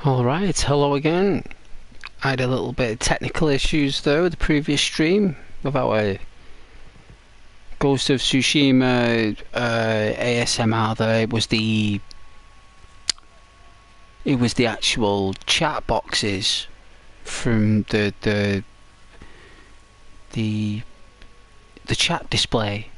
Alright, hello again. I had a little bit of technical issues though with the previous stream with our Ghost of Tsushima ASMR there. It was the actual chat boxes from the chat display.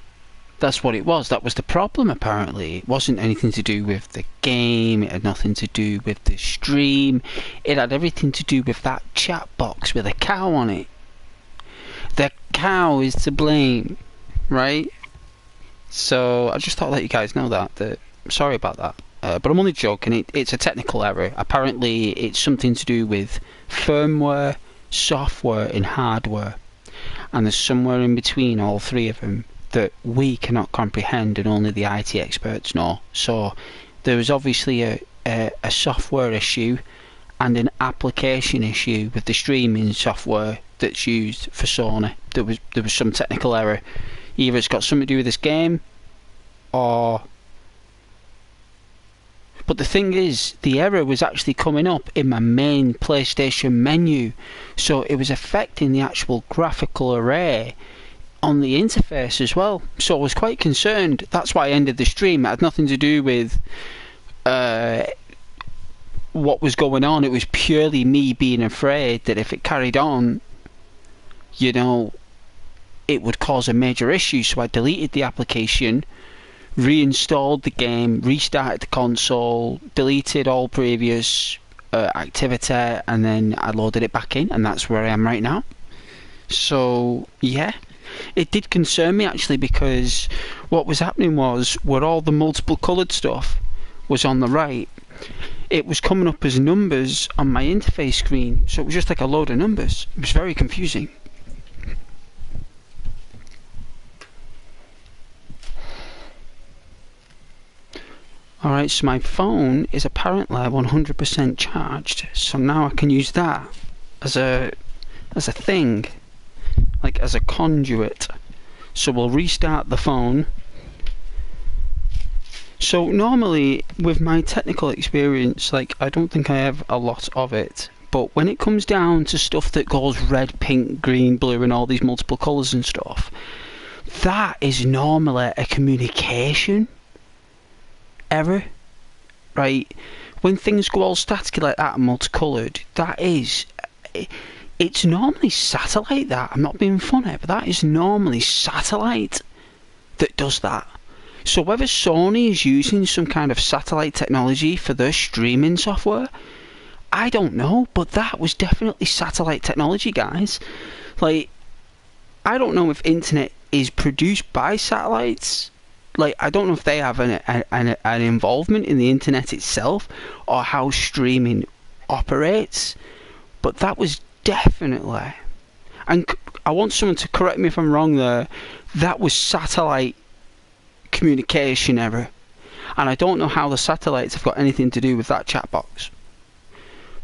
That's what it was. That was the problem apparently. It wasn't anything to do with the game, it had nothing to do with the stream. It had everything to do with that chat box with a cow on it. The cow is to blame, right? So I just thought I'd let you guys know that sorry about that. But I'm only joking, it's a technical error. Apparently it's something to do with firmware, software and hardware. And there's somewhere in between all three of them that we cannot comprehend and only the IT experts know. So there was obviously a software issue and an application issue with the streaming software that's used for Sony. There was some technical error. Either it's got something to do with this game or... But the thing is, the error was actually coming up in my main PlayStation menu, so it was affecting the actual graphical array on the interface as well. So I was quite concerned. That's why I ended the stream. It had nothing to do with what was going on. It was purely me being afraid that if it carried on, you know, it would cause a major issue. So I deleted the application, reinstalled the game, restarted the console, deleted all previous activity, and then I loaded it back in, and that's where I am right now. So yeah, it did concern me actually, because what was happening was, where all the multiple coloured stuff was on the right, it was coming up as numbers on my interface screen, so it was just like a load of numbers. It was very confusing. Alright, so my phone is apparently 100% charged, so now I can use that as a thing, like as a conduit. So we'll restart the phone. So normally with my technical experience, like, I don't think I have a lot of it, but when it comes down to stuff that goes red, pink, green, blue and all these multiple colours and stuff, that is normally a communication error, right? When things go all staticky like that and multicoloured, that is, it's normally satellite. That, I'm not being funny, but that is normally satellite that does that. So whether Sony is using some kind of satellite technology for their streaming software, I don't know, but that was definitely satellite technology, guys. Like, I don't know if internet is produced by satellites. Like, I don't know if they have an involvement in the internet itself or how streaming operates, but that was definitely, and I want someone to correct me if I'm wrong there, that was satellite communication error, and I don't know how the satellites have got anything to do with that chat box.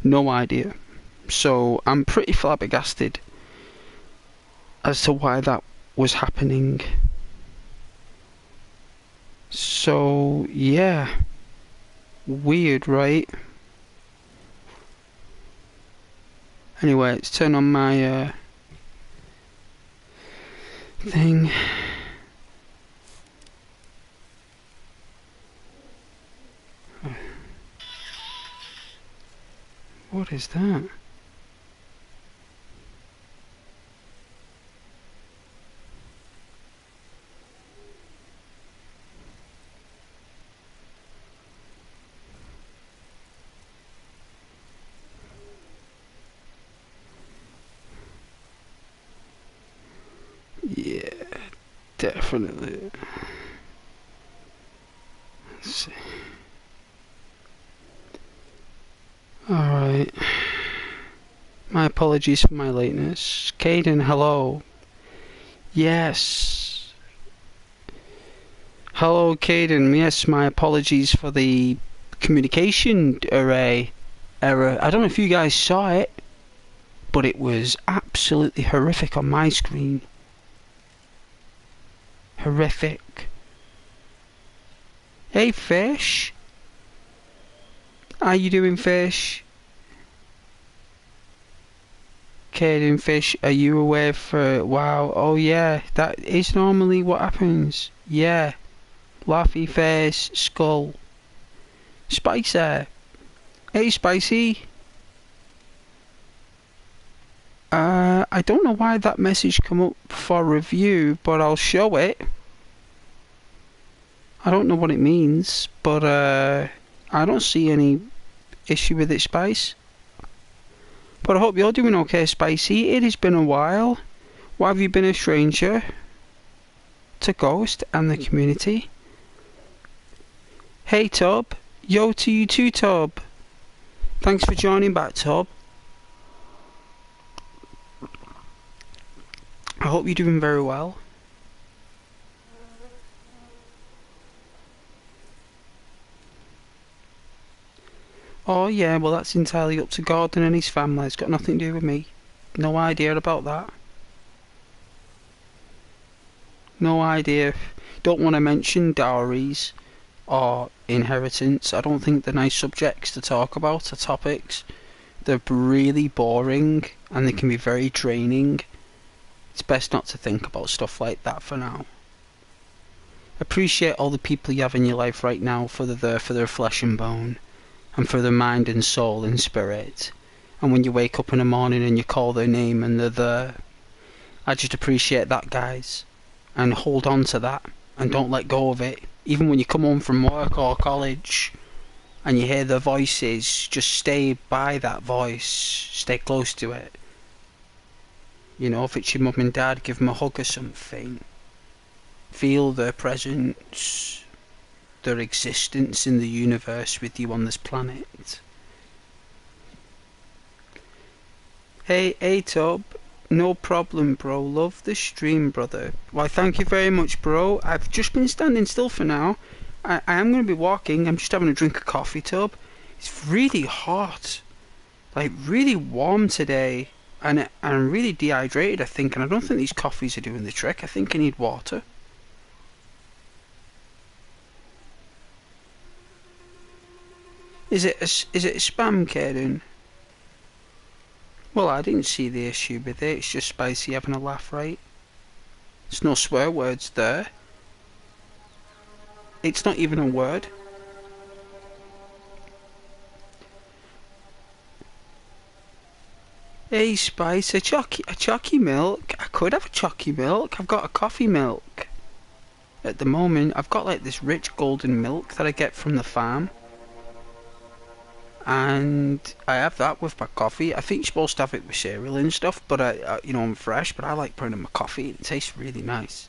No idea. So I'm pretty flabbergasted as to why that was happening. So yeah, weird, right? Anyway, let's turn on my thing. What is that? Yeah, definitely. Let's see. Alright. My apologies for my lateness. Caden, hello. Yes. Hello, Caden. Yes, my apologies for the communication array error. I don't know if you guys saw it, but it was absolutely horrific on my screen. Horrific. Hey, Fish. How you doing, Fish? Caden Fish, are you away for... Wow, oh yeah, that is normally what happens. Yeah. Laughy face, skull. Spicer. Hey, Spicy. I don't know why that message come up for review, but I'll show it. I don't know what it means, but I don't see any issue with it, Spice. But I hope you're doing okay, Spicy. It has been a while. Why have you been a stranger to Ghost and the community? Hey, Tub. Yo to you too, Tub. Thanks for joining back, Tub. I hope you're doing very well. Oh yeah, well that's entirely up to Gordon and his family. It's got nothing to do with me. No idea about that. No idea. Don't want to mention dowries or inheritance. I don't think they're nice subjects to talk about or topics. They're really boring and they can be very draining. It's best not to think about stuff like that for now. Appreciate all the people you have in your life right now for their flesh and bone, and for their mind and soul and spirit. And when you wake up in the morning and you call their name and they're there, I just appreciate that, guys. And hold on to that and don't let go of it. Even when you come home from work or college and you hear their voices, just stay by that voice, stay close to it. You know, if it's your mum and dad, give them a hug or something. Feel their presence, their existence in the universe with you on this planet. Hey Tub, no problem, bro. Love the stream, brother. Why, thank you very much, bro. I've just been standing still for now. I am going to be walking. I'm just having a drink of coffee, Tub. It's really hot, like really warm today. And I'm really dehydrated, I think, and I don't think these coffees are doing the trick. I think I need water. Is it a spam, Caden? Well, I didn't see the issue with it. It's just Spicy having a laugh, right? There's no swear words there. It's not even a word. Hey Spice, a chalky milk. I could have a chalky milk. I've got a coffee milk. At the moment, I've got like this rich golden milk that I get from the farm. And I have that with my coffee. I think you're supposed to have it with cereal and stuff, but I'm fresh, but I like putting it in my coffee. It tastes really nice.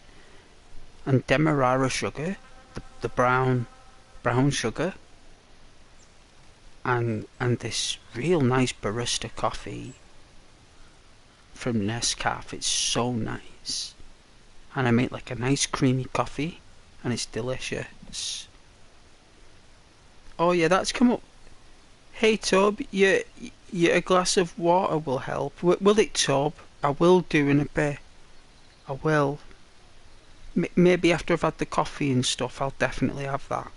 And Demerara sugar, the brown sugar. And this real nice barista coffee from Nescafe. It's so nice, and I make like a nice creamy coffee, and it's delicious. Oh yeah, that's come up. Hey Tub, a glass of water will help. Will it, Tub? I will do in a bit. I will. Maybe after I've had the coffee and stuff, I'll definitely have that.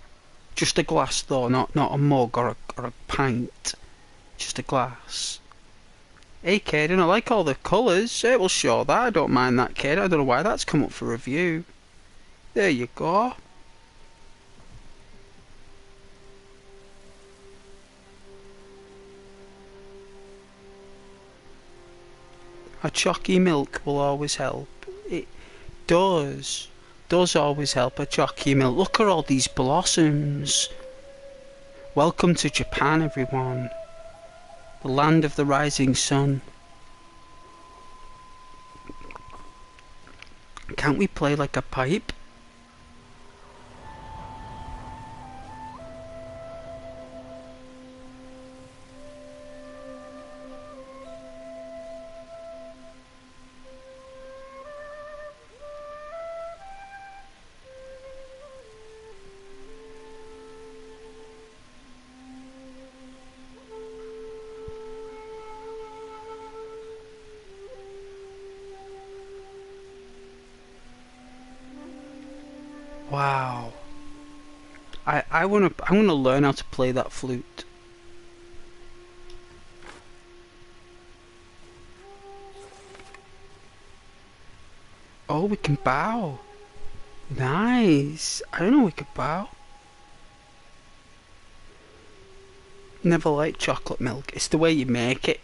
Just a glass though, not a mug or a pint. Just a glass. Hey Caden, I like all the colours. It will show that. I don't mind that, kid. I don't know why that's come up for review. There you go. A chalky milk will always help. It does always help, a chalky milk. Look at all these blossoms. Welcome to Japan, everyone. The land of the rising sun. Can't we play like a pipe? Wow. I wanna learn how to play that flute. Oh, we can bow. Nice. I don't know we could bow. Never liked chocolate milk. It's the way you make it.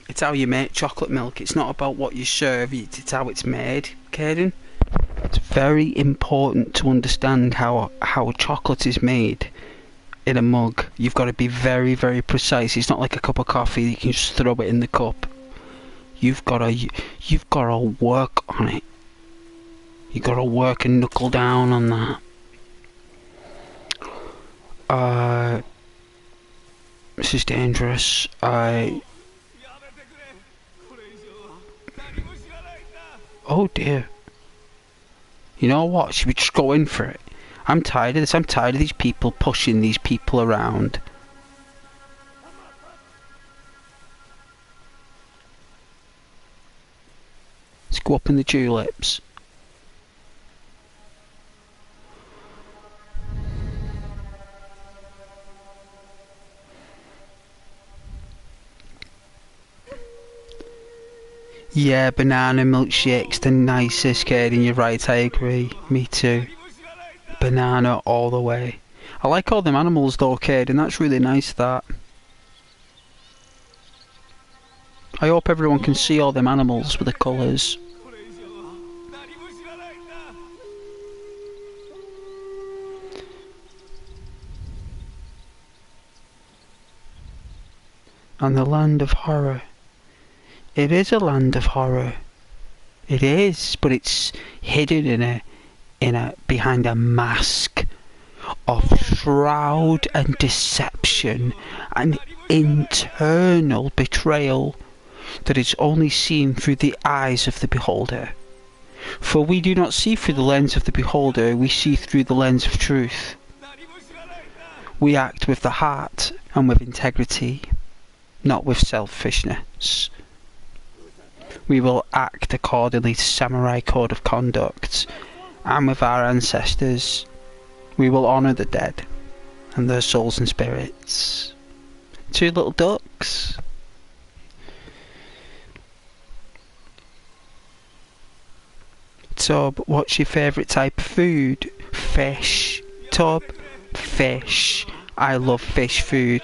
It's how you make chocolate milk. It's not about what you serve. It's how it's made, Caden. It's very important to understand how chocolate is made in a mug. You've got to be very, very precise. It's not like a cup of coffee. You can just throw it in the cup. You've got to work on it. You've got to work and knuckle down on that. This is dangerous. Oh dear. You know what? Should we just go in for it? I'm tired of this. I'm tired of these people pushing these people around. Let's go up in the tulips. Yeah, banana milkshake's the nicest, Kaden. You're right, I agree. Me too. Banana all the way. I like all them animals though, Kaden. That's really nice, that. I hope everyone can see all them animals with the colours. And the land of horror. It is a land of horror. It is, but it's hidden behind a mask of shroud and deception and internal betrayal that is only seen through the eyes of the beholder. For we do not see through the lens of the beholder, we see through the lens of truth. We act with the heart and with integrity, not with selfishness. We will act accordingly to samurai code of conduct, and with our ancestors, we will honour the dead and their souls and spirits. Two little ducks. Tub, what's your favourite type of food? Fish. Tub, fish. I love fish food.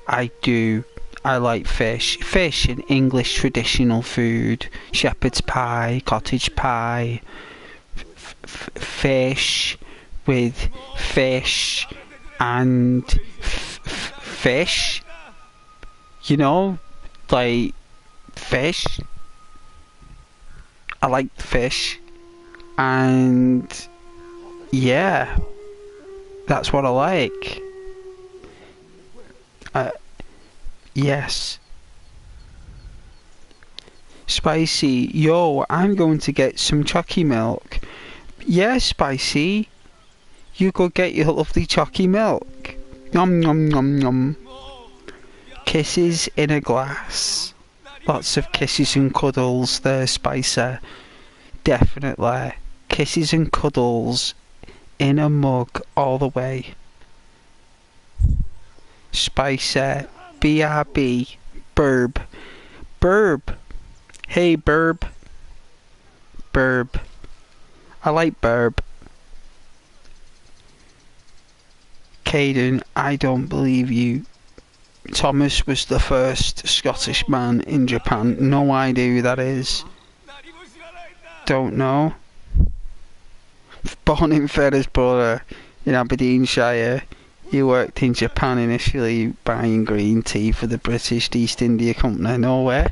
I do. I like fish. Fish in English traditional food. Shepherd's pie, cottage pie. Fish with fish and fish. You know, like fish. I like fish. And yeah, that's what I like. Yes. Spicy, yo, I'm going to get some chalky milk. Yeah, Spicy, you go get your lovely chalky milk. Nom nom nom nom. Kisses in a glass. Lots of kisses and cuddles there, Spicer. Definitely. Kisses and cuddles in a mug all the way. Spicer. BRB. Burb. Burb. Hey, Burb. Burb. I like Burb. Caden, I don't believe you. Thomas was the first Scottish man in Japan. No idea who that is. Don't know. Born in Ferrisborough in Aberdeenshire. He worked in Japan initially buying green tea for the British East India Company. No way.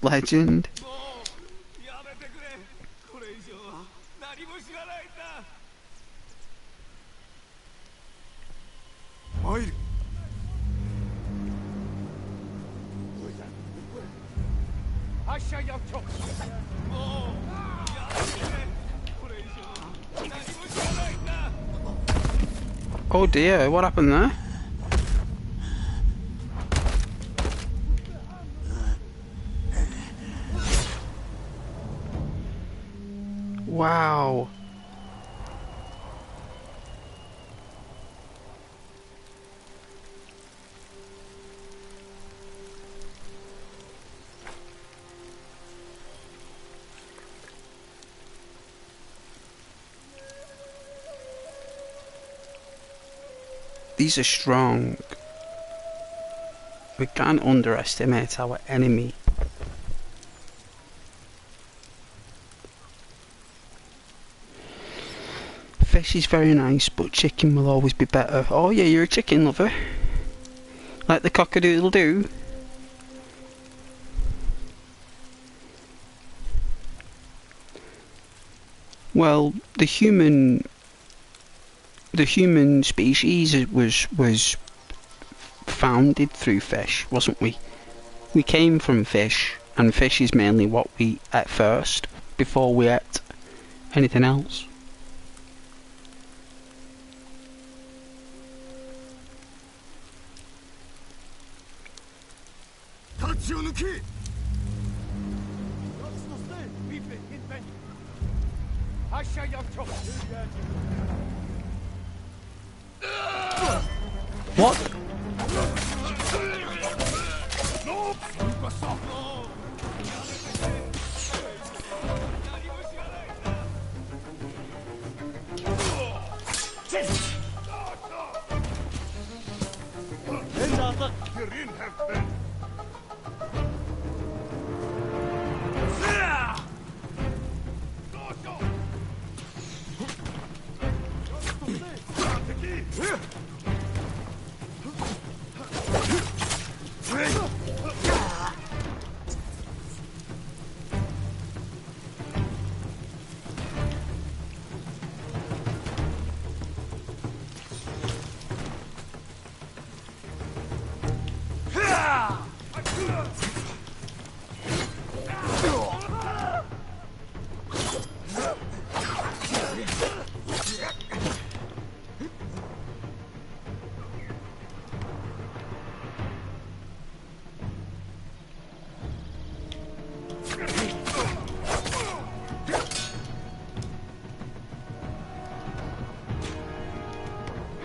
Legend. Oh dear, what happened there? Wow. These are strong. We can't underestimate our enemy. Fish is very nice, but chicken will always be better. Oh yeah, you're a chicken lover. Like the cock-a-doodle-doo. Well, the human species was founded through fish, wasn't we? We came from fish, and fish is mainly what we ate first, before we ate anything else. What?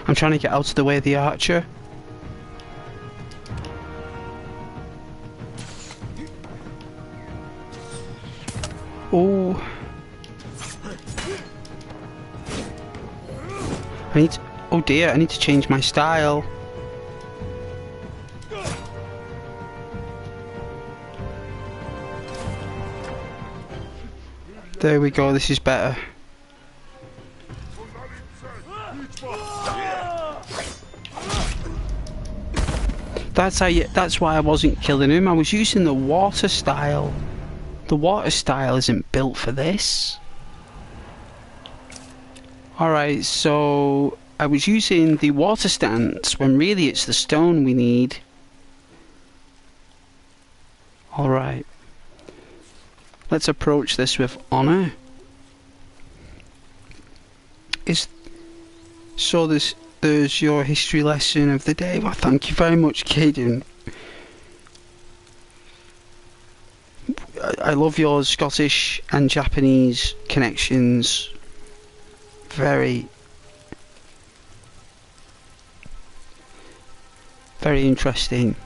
I'm trying to get out of the way of the archer. Oh. Oh dear, I need to change my style. There we go, this is better. That's why I wasn't killing him. I was using the water style. The water style isn't built for this. Alright, so I was using the water stance when really it's the stone we need. Alright. Let's approach this with honour. So there's your history lesson of the day. Well, thank you very much, Caden. I love your Scottish and Japanese connections. Very interesting.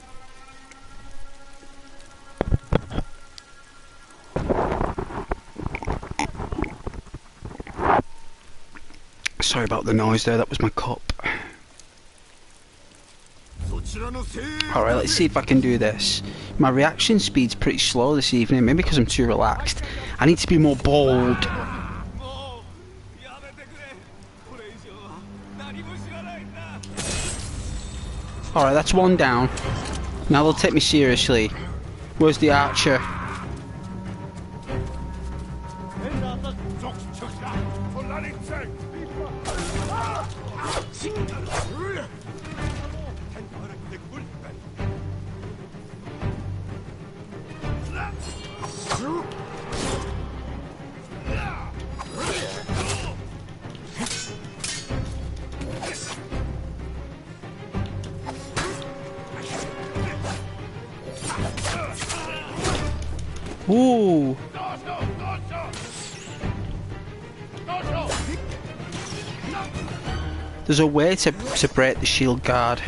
Sorry about the noise there, that was my cup. Alright, let's see if I can do this. My reaction speed's pretty slow this evening, maybe because I'm too relaxed. I need to be more bold. Alright, that's one down. Now they'll take me seriously. Where's the archer? Ooh. There's a way to break the shield guard.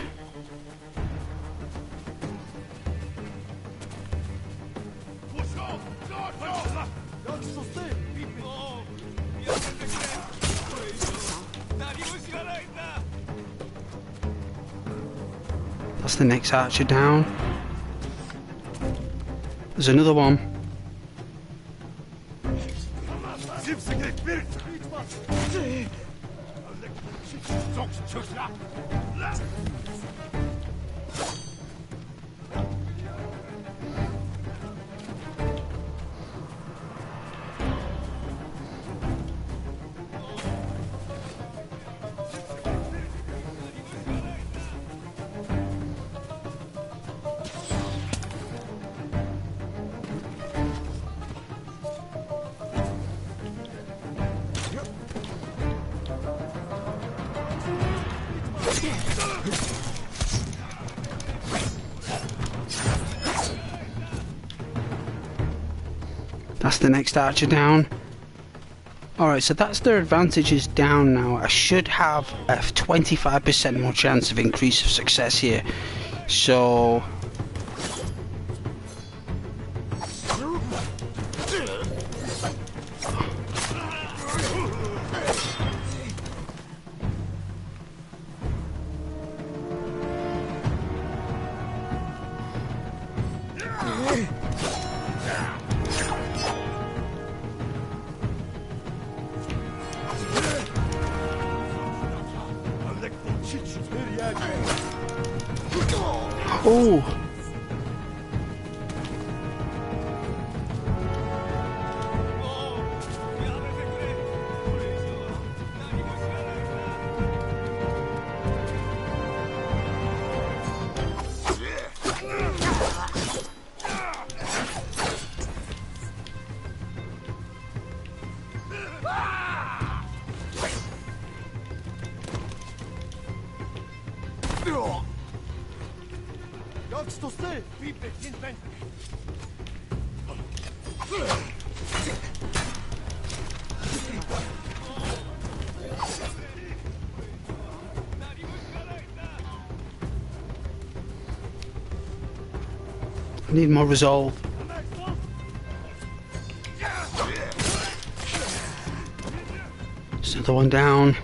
That's the next archer down. There's another one. That's the next archer down. Alright, so that's their advantages down now. I should have a 25% more chance of increase of success here. So... Oh! I need more resolve. There's another one down.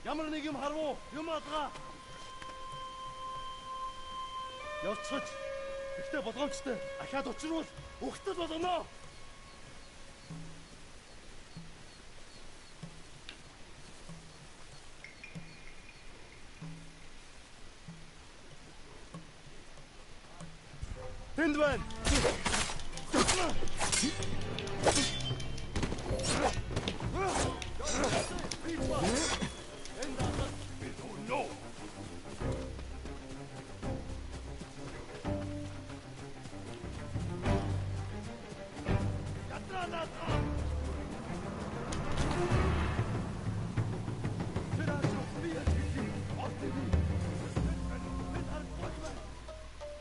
Ямар нэг юм харав юм адгаа. Явцгач. Ихтэй болгоомжтой. Ахаад учрвал ухтал болгоно. Тэнд байна.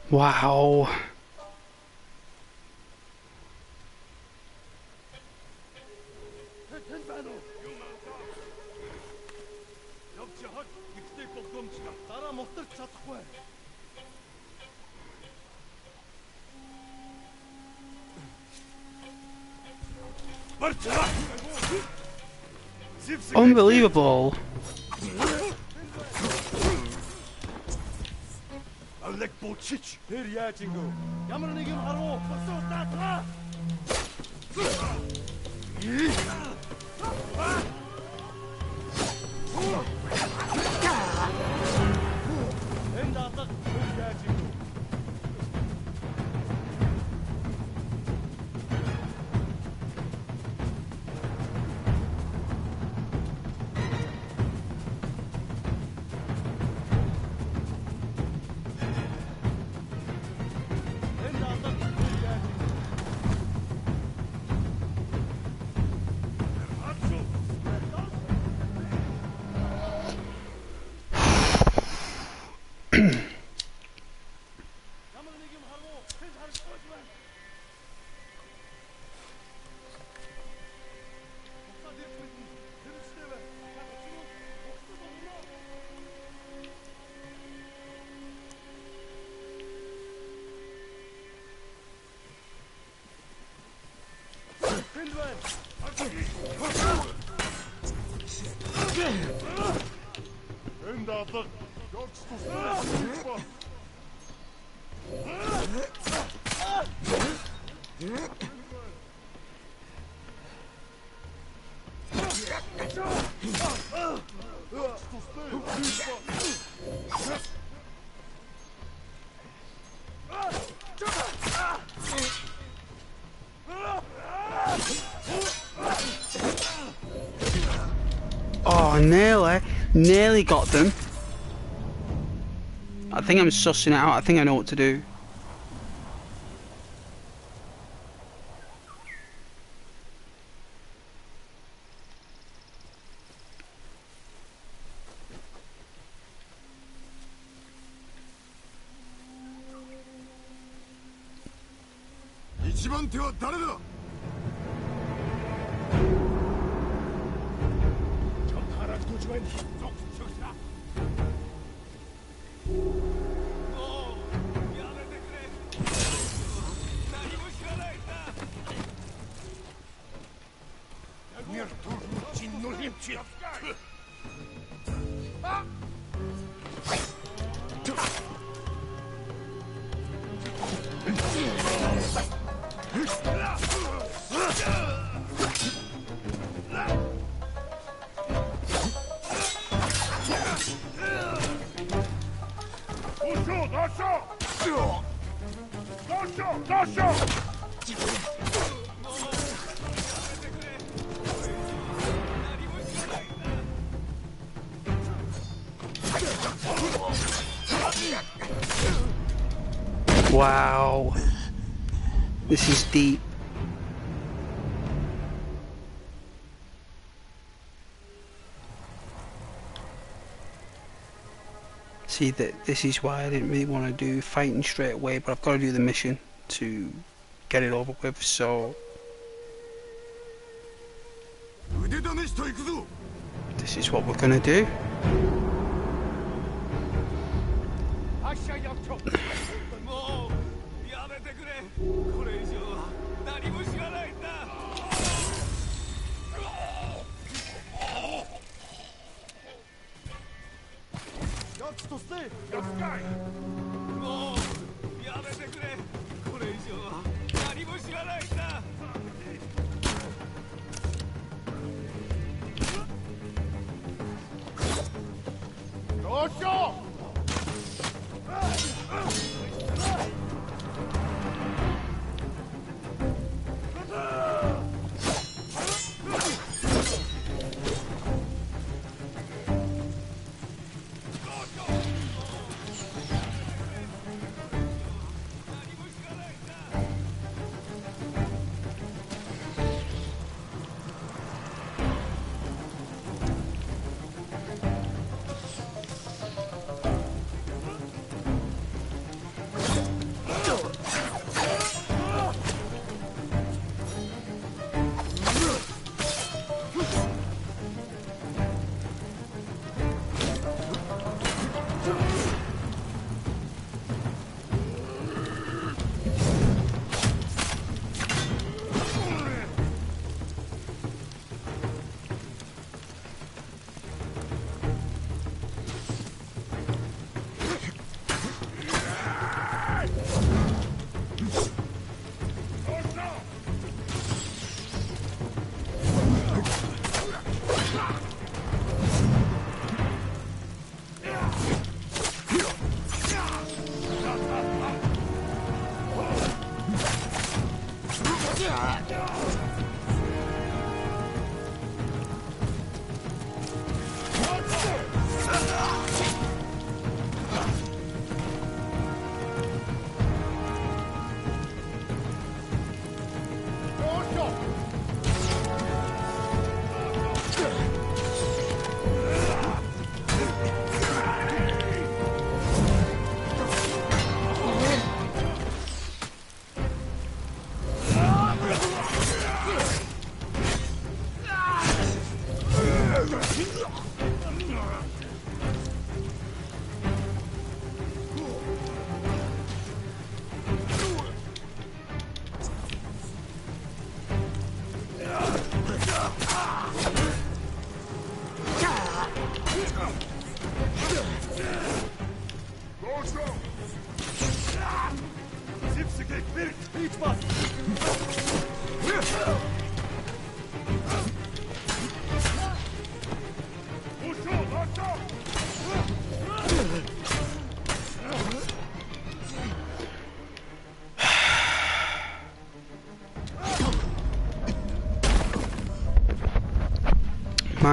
Wow. Unbelievable. Тэр яаж ингэв? Ямар нэг юм харав? Босоо даатгаа. Энд даатга тэр яаж ингэв? Oh, nearly got them. I think I'm sussing it out. I think I know what to do. Wow. This is deep. See, that this is why I didn't really want to do fighting straight away, but I've got to do the mission to get it over with, so this is what we're gonna do.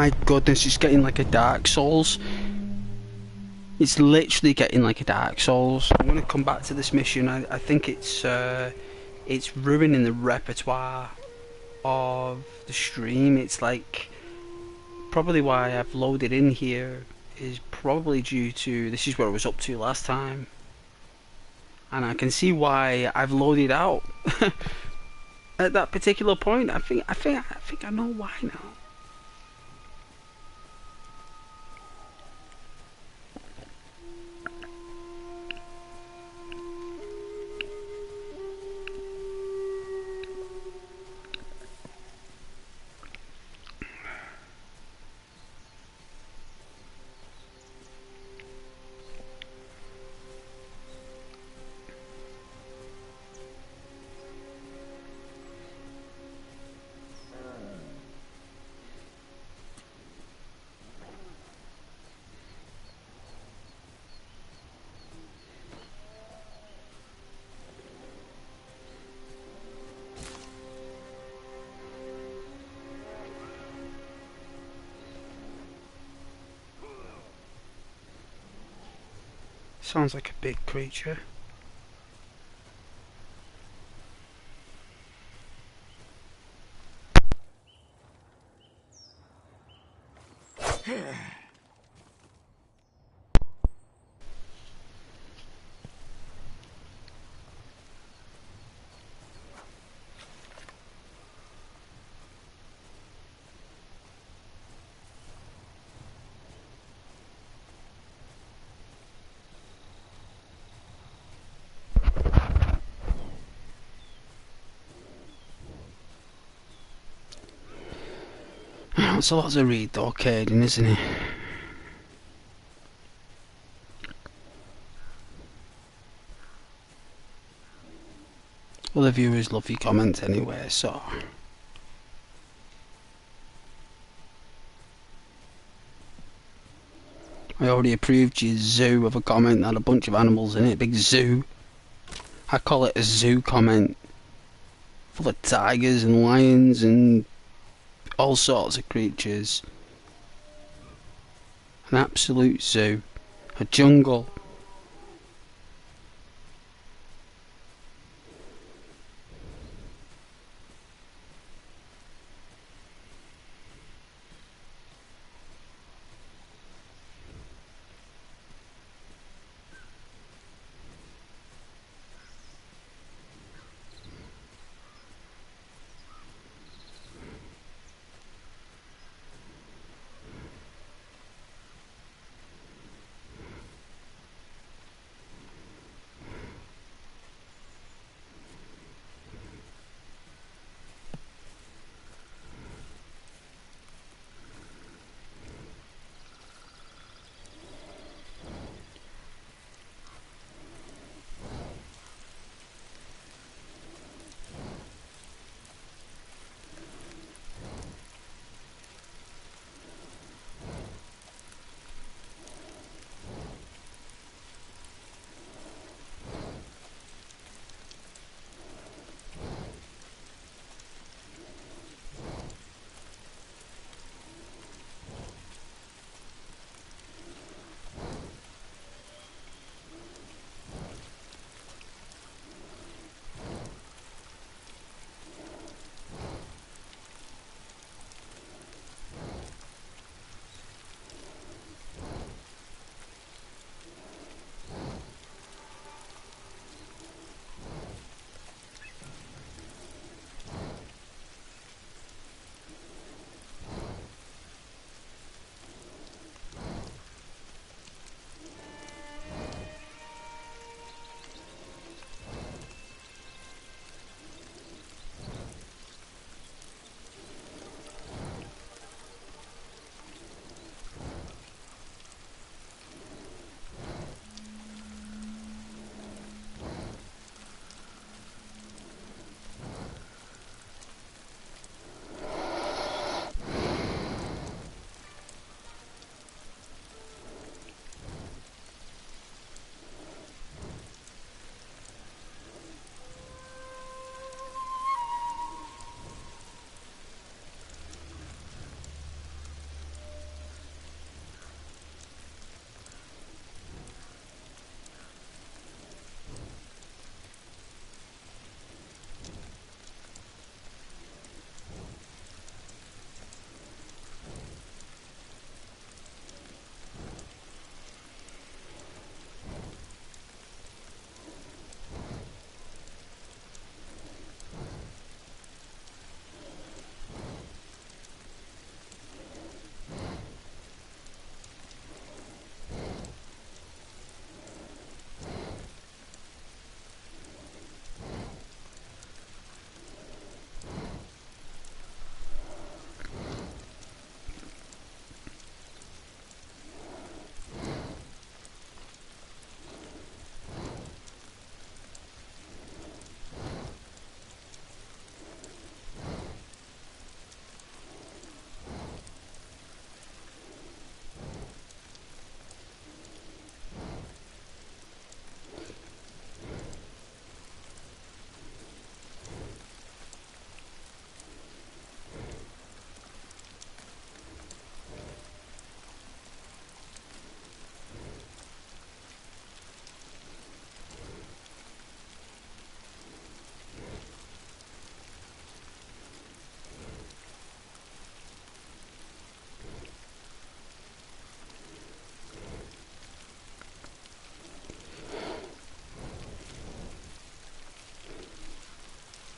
my goodness, it's getting like a Dark Souls. It's literally getting like a Dark Souls. I'm going to come back to this mission. I think it's ruining the repertoire of the stream. It's like, probably why I've loaded in here is probably due to, this is what I was up to last time. And I can see why I've loaded out at that particular point. I think I know why now. Sounds like a big creature. It's a lot to read though, Caden, isn't it? Well, the viewers love your comments anyway, so... I already approved your zoo of a comment that had a bunch of animals in it, big zoo. I call it a zoo comment. Full of tigers and lions and all sorts of creatures. An absolute zoo. A jungle.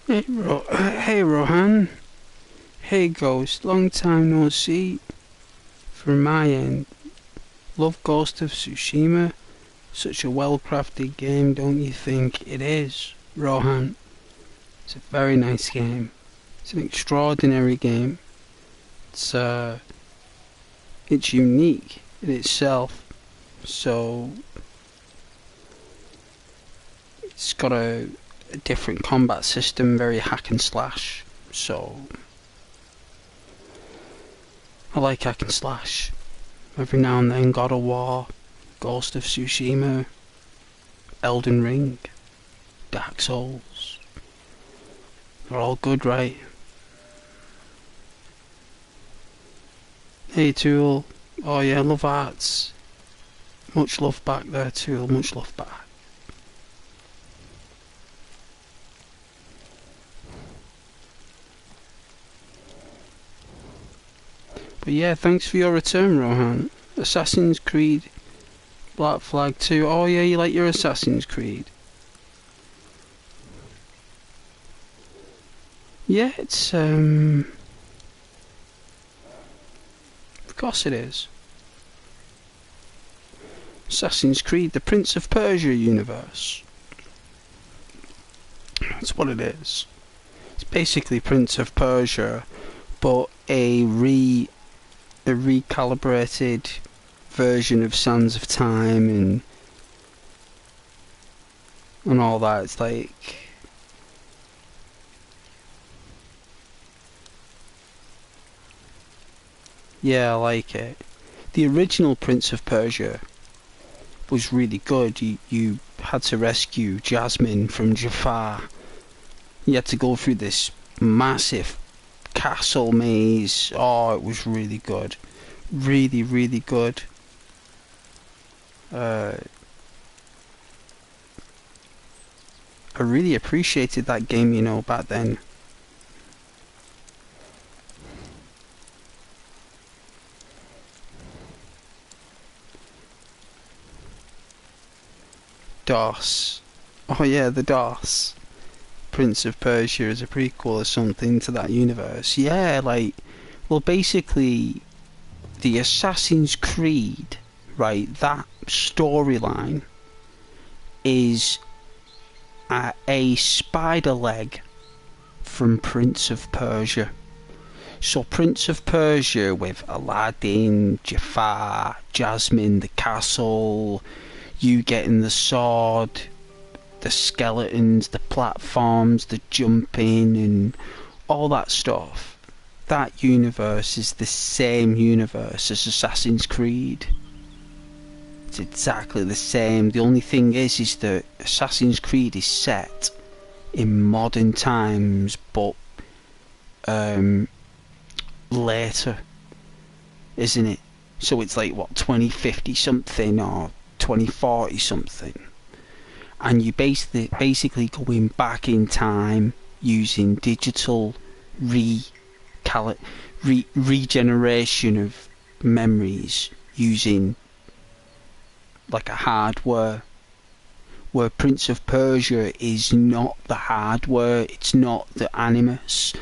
Hey Rohan. Hey Ghost. Long time no see. From my end, love Ghost of Tsushima. Such a well-crafted game, don't you think? It is, Rohan. It's a very nice game. It's an extraordinary game. It's unique in itself. So it's got a different combat system, very hack and slash. So I like hack and slash. Every now and then, God of War, Ghost of Tsushima, Elden Ring, Dark Souls. They're all good, right? Hey Tool. Oh yeah, love arts. Much love back there, Tool. Much love back. But yeah, thanks for your return, Rohan. Assassin's Creed Black Flag 2. Oh yeah, you like your Assassin's Creed. Yeah, it's of course it is. Assassin's Creed, the Prince of Persia universe. That's what it is. It's basically Prince of Persia, but a recalibrated version of Sands of Time and all that. It's like, yeah, I like it. The original Prince of Persia was really good. You had to rescue Jasmine from Jafar. You had to go through this massive castle maze. Oh, it was really good. Really, really good. I really appreciated that game, you know, back then. DOS. Oh yeah, the DOS. Prince of Persia is a prequel or something to that universe. Yeah, like, well, basically, the Assassin's Creed, right, that storyline is a spider leg from Prince of Persia. So Prince of Persia with Aladdin, Jafar, Jasmine, the castle, you getting the sword, the skeletons, the platforms, the jumping and all that stuff. That universe is the same universe as Assassin's Creed. It's exactly the same. The only thing is that Assassin's Creed is set in modern times, but later, isn't it? So it's like, what, 2050 something or 2040 something, and you basically going back in time using digital regeneration of memories using like a hardware, where Prince of Persia is not the hardware, it's not the animus.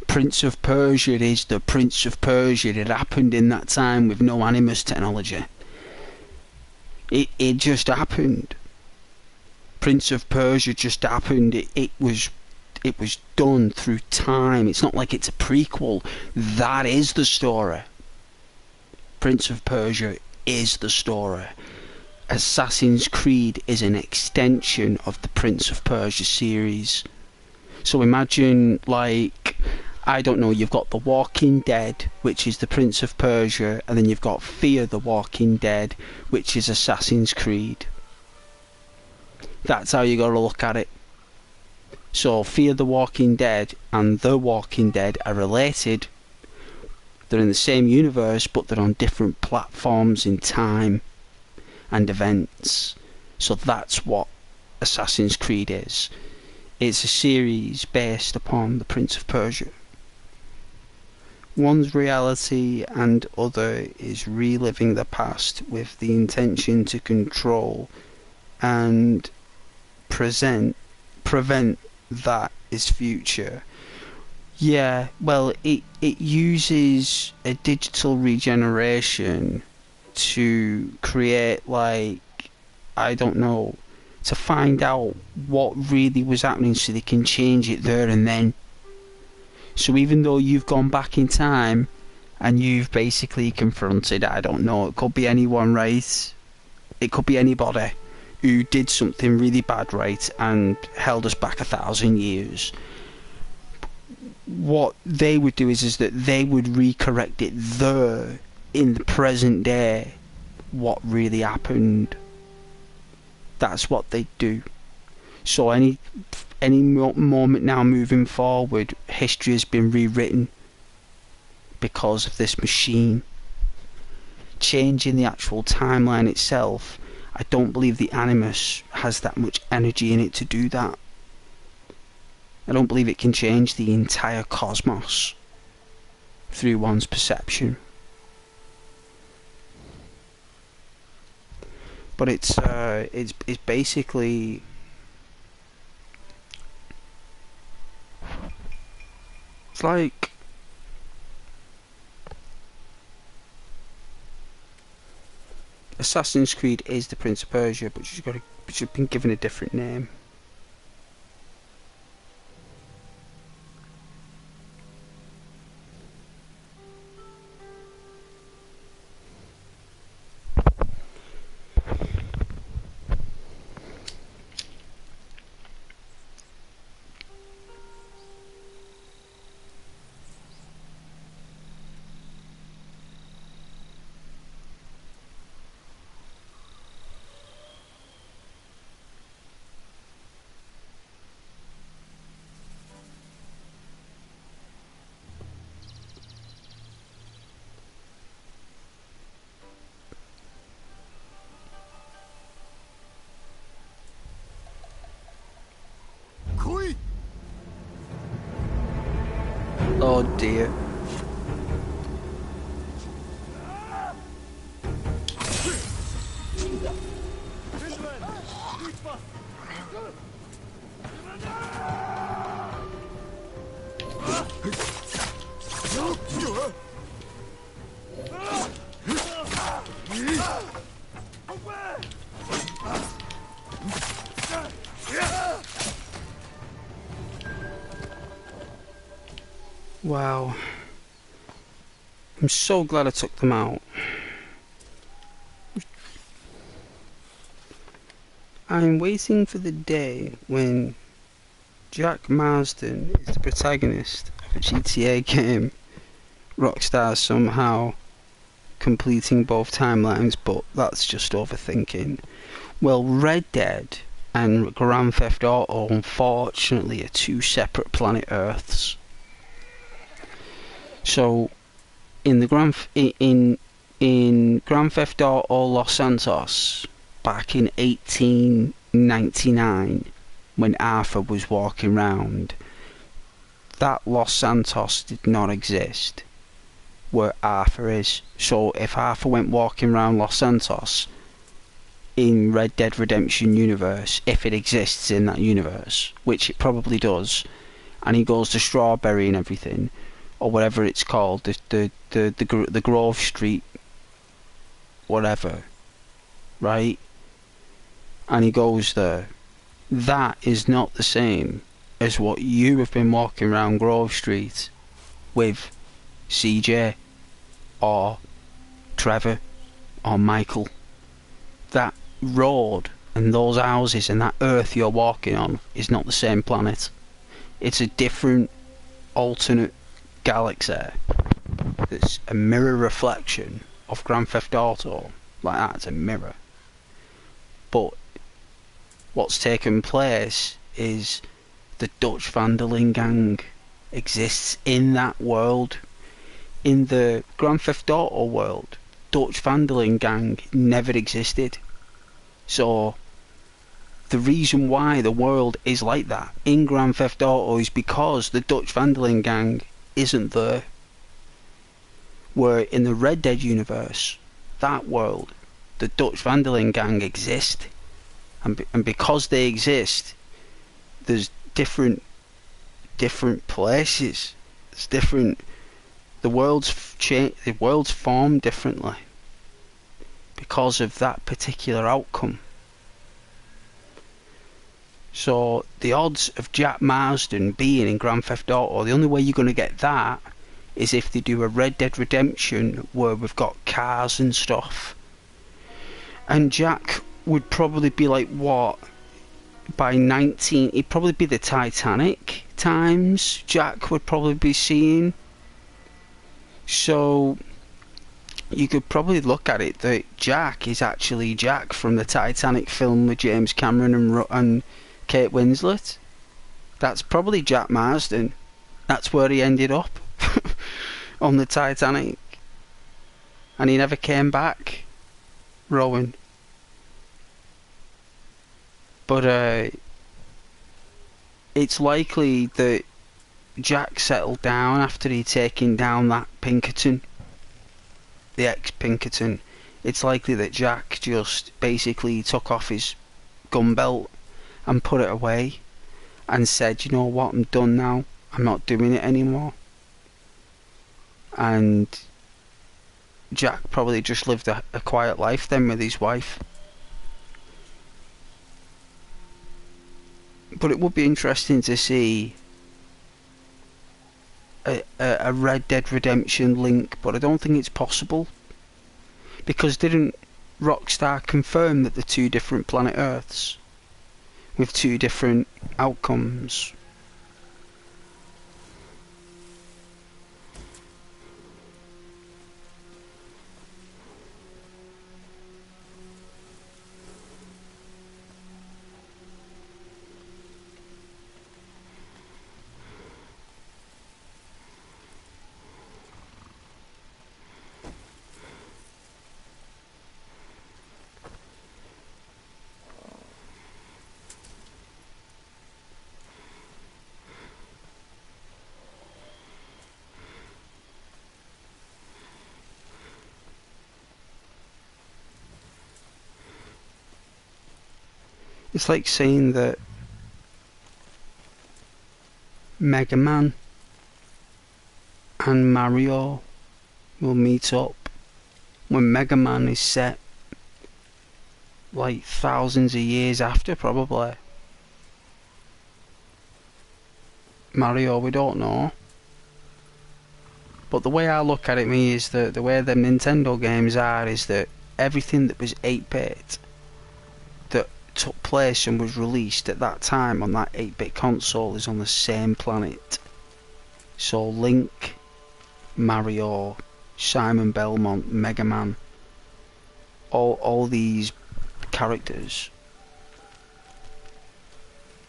Prince of Persia is the Prince of Persia. It happened in that time with no animus technology. It just happened. Prince of Persia just happened. It was done through time. It's not like it's a prequel. That is the story. Prince of Persia is the story. Assassin's Creed is an extension of the Prince of Persia series. So imagine, like, I don't know, you've got The Walking Dead, which is the Prince of Persia, and then you've got Fear the Walking Dead, which is Assassin's Creed. That's how you gotta look at it. So Fear the Walking Dead and The Walking Dead are related. They're in the same universe, but they're on different platforms in time and events. So that's what Assassin's Creed is. It's a series based upon the Prince of Persia. One's reality and other is reliving the past with the intention to control and prevent that is future. Yeah, well, it uses a digital regeneration to create, like, I don't know, to find out what really was happening so they can change it there and then. So even though you've gone back in time and you've basically confronted, I don't know, it could be anyone, right? It could be anybody who did something really bad, right, and held us back 1,000 years. What they would do is that they would recorrect it there in the present day, what really happened. That's what they do. So any moment now moving forward, history has been rewritten because of this machine. Changing the actual timeline itself, I don't believe the Animus has that much energy in it to do that. I don't believe it can change the entire cosmos through one's perception. But it's basically, it's like Assassin's Creed is the Prince of Persia, but she's been given a different name. Oh dear. Wow. I'm so glad I took them out. I'm waiting for the day when Jack Marsden is the protagonist of a GTA game. Rockstar somehow completing both timelines, but that's just overthinking. Well, Red Dead and Grand Theft Auto unfortunately are two separate planet Earths. So in Grand Theft Auto Los Santos back in 1899, when Arthur was walking round, that Los Santos did not exist where Arthur is. So if Arthur went walking around Los Santos in Red Dead Redemption universe, if it exists in that universe, which it probably does, and he goes to Strawberry and everything, or whatever it's called, the Grove Street, whatever, right? And he goes there. That is not the same as what you have been walking around Grove Street with CJ or Trevor or Michael. That road and those houses and that earth you're walking on is not the same planet. It's a different alternate galaxy that's a mirror reflection of Grand Theft Auto. Like that, it's a mirror. But what's taken place is the Dutch Vanderlyn gang exists in that world. In the Grand Theft Auto world, Dutch Vanderlyn gang never existed. So the reason why the world is like that in Grand Theft Auto is because the Dutch Vanderlyn gang isn't there. Where in the Red Dead universe, that world, the Dutch Vanderlyn gang exist, and because they exist, there's different different places. It's different. The world's formed differently because of that particular outcome. So the odds of Jack Marsden being in Grand Theft Auto, the only way you're going to get that is if they do a Red Dead Redemption where we've got cars and stuff. And Jack would probably be like, what? By 19... It'd probably be the Titanic times Jack would probably be seeing. So you could probably look at it that Jack is actually Jack from the Titanic film with James Cameron and Kate Winslet. That's probably Jack Marsden. That's where he ended up. On the Titanic. And he never came back. Rowan. But it's likely that Jack settled down after he'd taken down that Pinkerton. The ex-Pinkerton. It's likely that Jack just basically took off his gun belt and put it away and said, you know what, I'm done now. I'm not doing it anymore. And Jack probably just lived a quiet life then with his wife. But it would be interesting to see a Red Dead Redemption link, but I don't think it's possible. Because didn't Rockstar confirm that the two different planet Earths with two different outcomes? It's like saying that Mega Man and Mario will meet up when Mega Man is set like thousands of years after, probably. Mario, we don't know. But the way I look at it, is that the way the Nintendo games are is that everything that was 8-bit that took place and was released at that time on that 8-bit console is on the same planet. So Link, Mario, Simon Belmont, Mega Man, all these characters,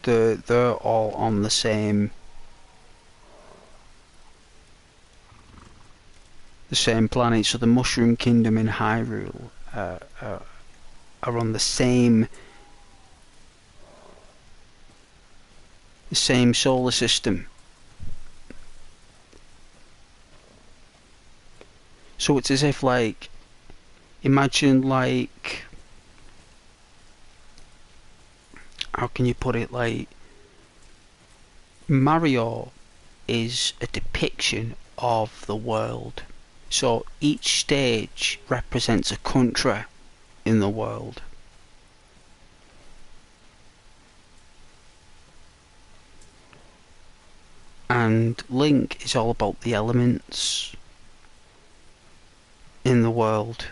they're all on the same planet. So the Mushroom Kingdom in Hyrule are on the same solar system. So it's as if, like, imagine, like, how can you put it, like, Mario is a depiction of the world. So each stage represents a country in the world. And Link is all about the elements in the world.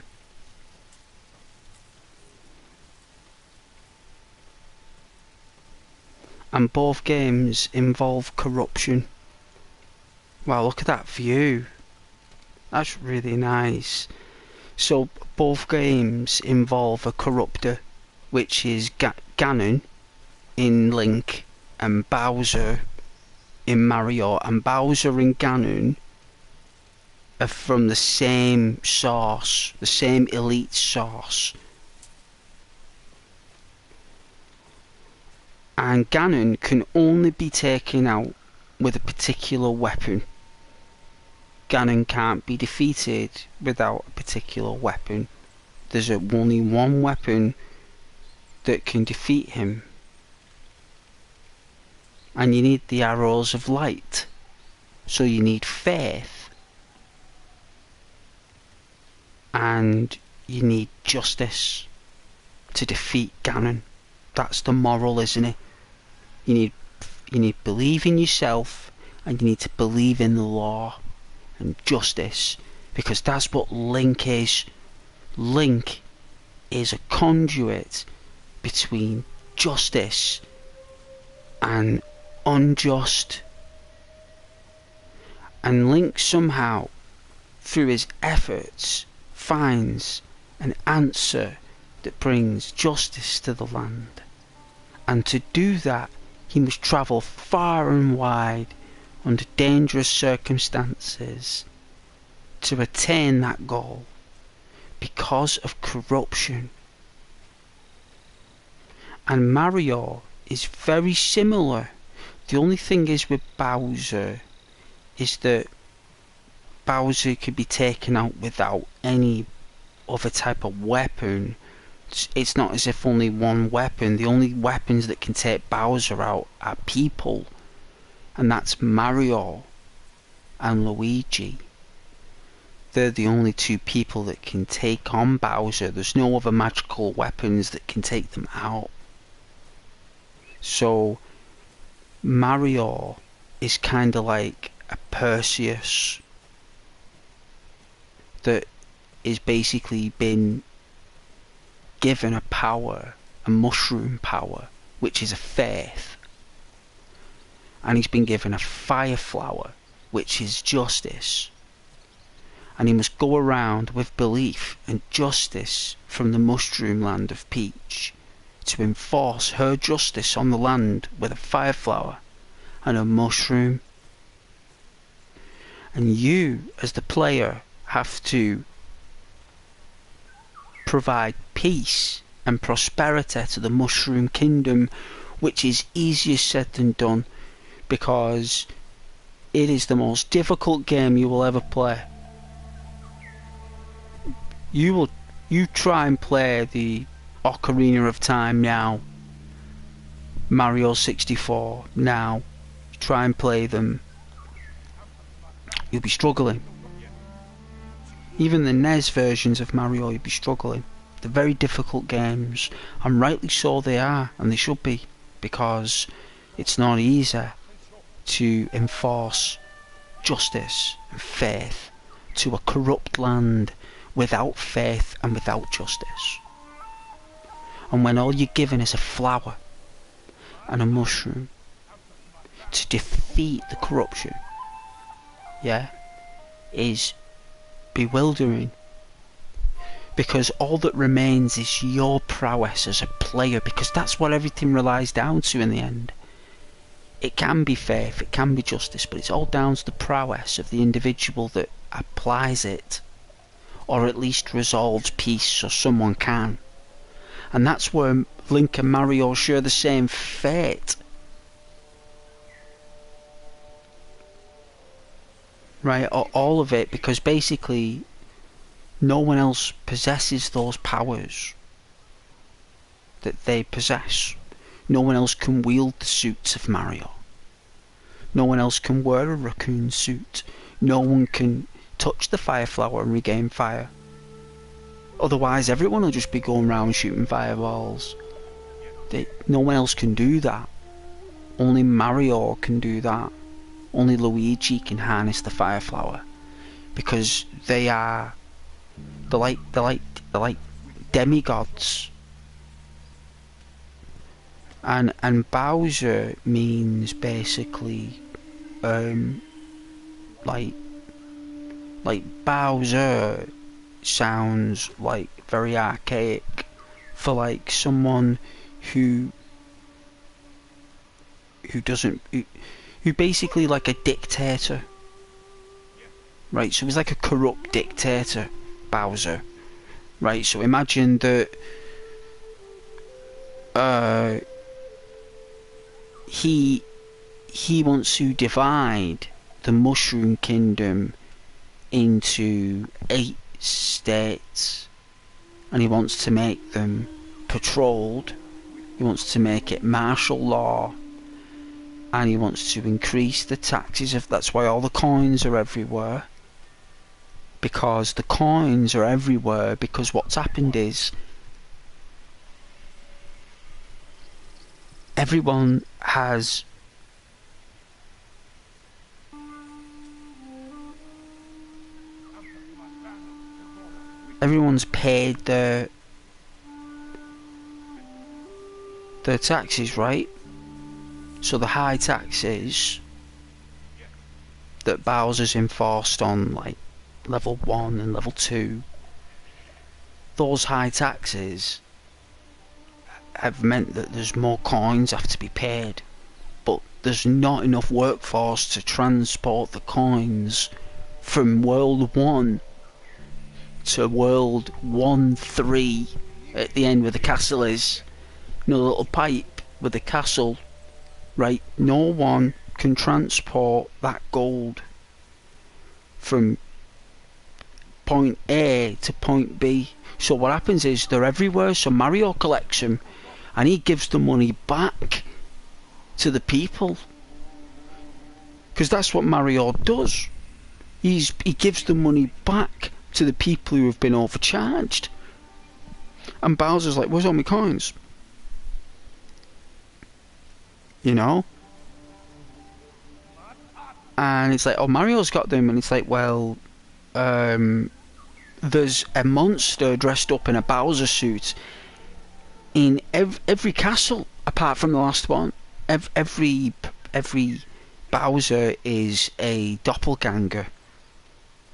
And both games involve corruption. Wow, look at that view. That's really nice. So both games involve a corruptor, which is Ganon in Link and Bowser in Mario. And Bowser and Ganon are from the same source, the same elite source. And Ganon can only be taken out with a particular weapon. Ganon can't be defeated without a particular weapon. There's only one weapon that can defeat him. and you need the arrows of light. So you need faith, and you need justice to defeat Ganon. That's the moral, isn't it? You need believe in yourself, and you need to believe in the law and justice, because that's what Link is. Link is a conduit between justice and unjust. And Link somehow, through his efforts, finds an answer that brings justice to the land. And to do that, he must travel far and wide under dangerous circumstances to attain that goal because of corruption. And Mario is very similar. The only thing is with Bowser is that Bowser could be taken out without any other type of weapon. It's not as if only one weapon. The only weapons that can take Bowser out are people, and that's Mario and Luigi. They're the only two people that can take on Bowser. There's no other magical weapons that can take them out. So Mario is kind of like a Perseus that is basically been given a power, a mushroom power, which is a faith. And he's been given a fire flower, which is justice. And he must go around with belief and justice from the mushroom land of Peach to enforce her justice on the land with a fire flower and a mushroom. And you, as the player, have to provide peace and prosperity to the Mushroom Kingdom, which is easier said than done, because it is the most difficult game you will ever play. You try and play the Ocarina of Time now, Mario 64 now, try and play them, you'll be struggling. Even the NES versions of Mario, you'll be struggling. They're very difficult games, and rightly so they are, and they should be, because it's not easy to enforce justice and faith to a corrupt land without faith and without justice. And when all you're given is a flower and a mushroom to defeat the corruption, is bewildering, because all that remains is your prowess as a player, because that's what everything relies down to in the end. It can be faith, it can be justice, but it's all down to the prowess of the individual that applies it, or at least resolves peace so someone can. And that's where Link and Mario share the same fate. Right, all of it, because basically no one else possesses those powers that they possess. No one else can wield the suits of Mario. No one else can wear a raccoon suit. No one can touch the fire flower and regain fire. Otherwise everyone will just be going around shooting fireballs. No one else can do that. Only Mario can do that. Only Luigi can harness the fire flower, because they're like demigods. And Bowser means basically like Bowser sounds like very archaic for like someone who basically like a dictator, right? So he's like a corrupt dictator, Bowser, right? So imagine that he wants to divide the Mushroom Kingdom into 8 states, and he wants to make them patrolled. He wants to make it martial law, and he wants to increase the taxes. That's why all the coins are everywhere. Because the coins are everywhere because what's happened is everyone's paid their taxes, right? So the high taxes that Bowser's enforced on like level 1 and level 2, those high taxes have meant that there's more coins have to be paid, but there's not enough workforce to transport the coins from world 1 to world 1-3 at the end where the castle is. You know, the little pipe with the castle, right? No one can transport that gold from point A to point B. So what happens is they're everywhere. So Mario collects them and he gives the money back to the people, because that's what Mario does. He gives the money back to the people who have been overcharged. And Bowser's like, where's all my coins? You know? And it's like, oh, Mario's got them. And it's like, well, there's a monster dressed up in a Bowser suit in every castle apart from the last one. Every Bowser is a doppelganger.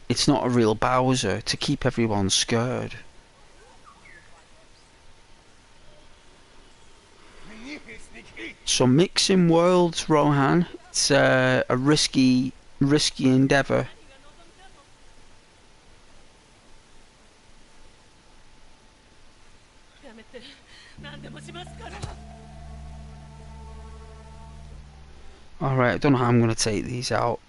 It's not a real Bowser, to keep everyone scared. So mixing worlds, Rohan, it's a risky endeavour. Alright, I don't know how I'm going to take these out.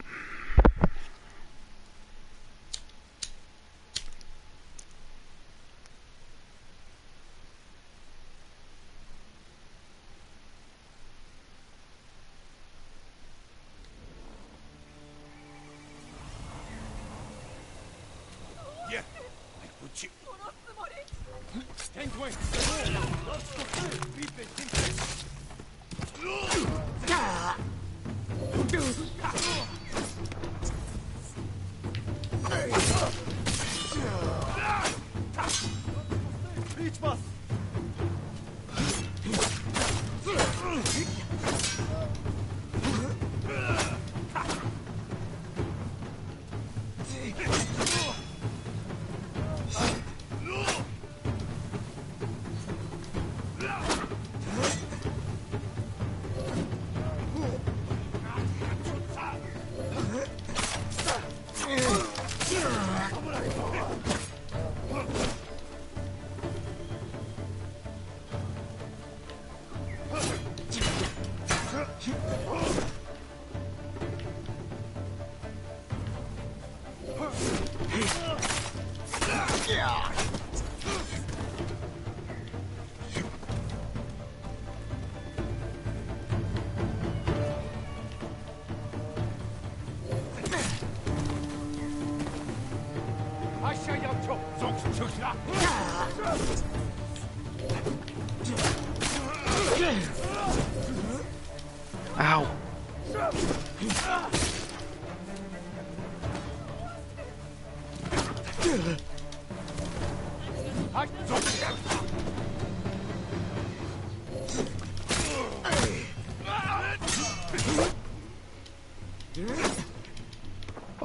Ow.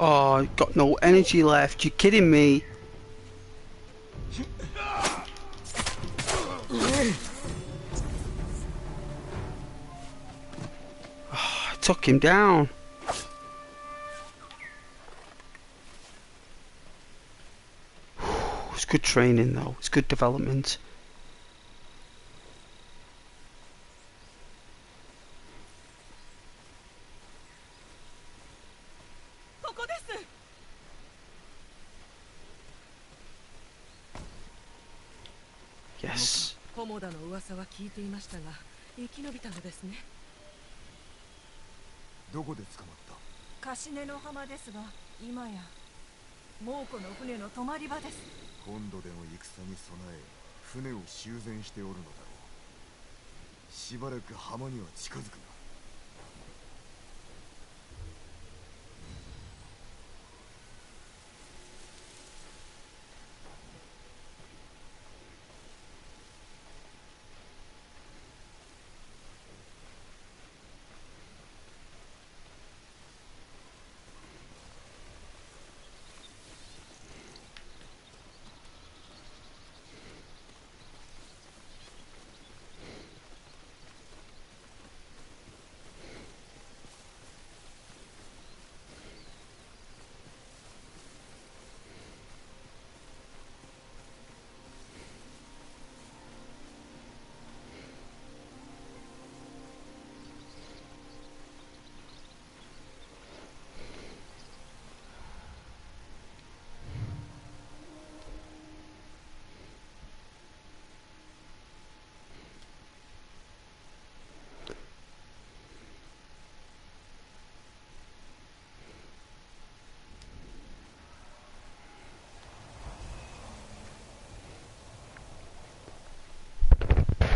Oh, I've got no energy left. You're kidding me. Oh, I took him down. It's good training though. It's good development. Yes. どこで捕まった？カシネの浜ですが、今や猛虎の船の止まり場です。今度での戦に備え船を修繕しておるのだろう。しばらく浜には近づくな。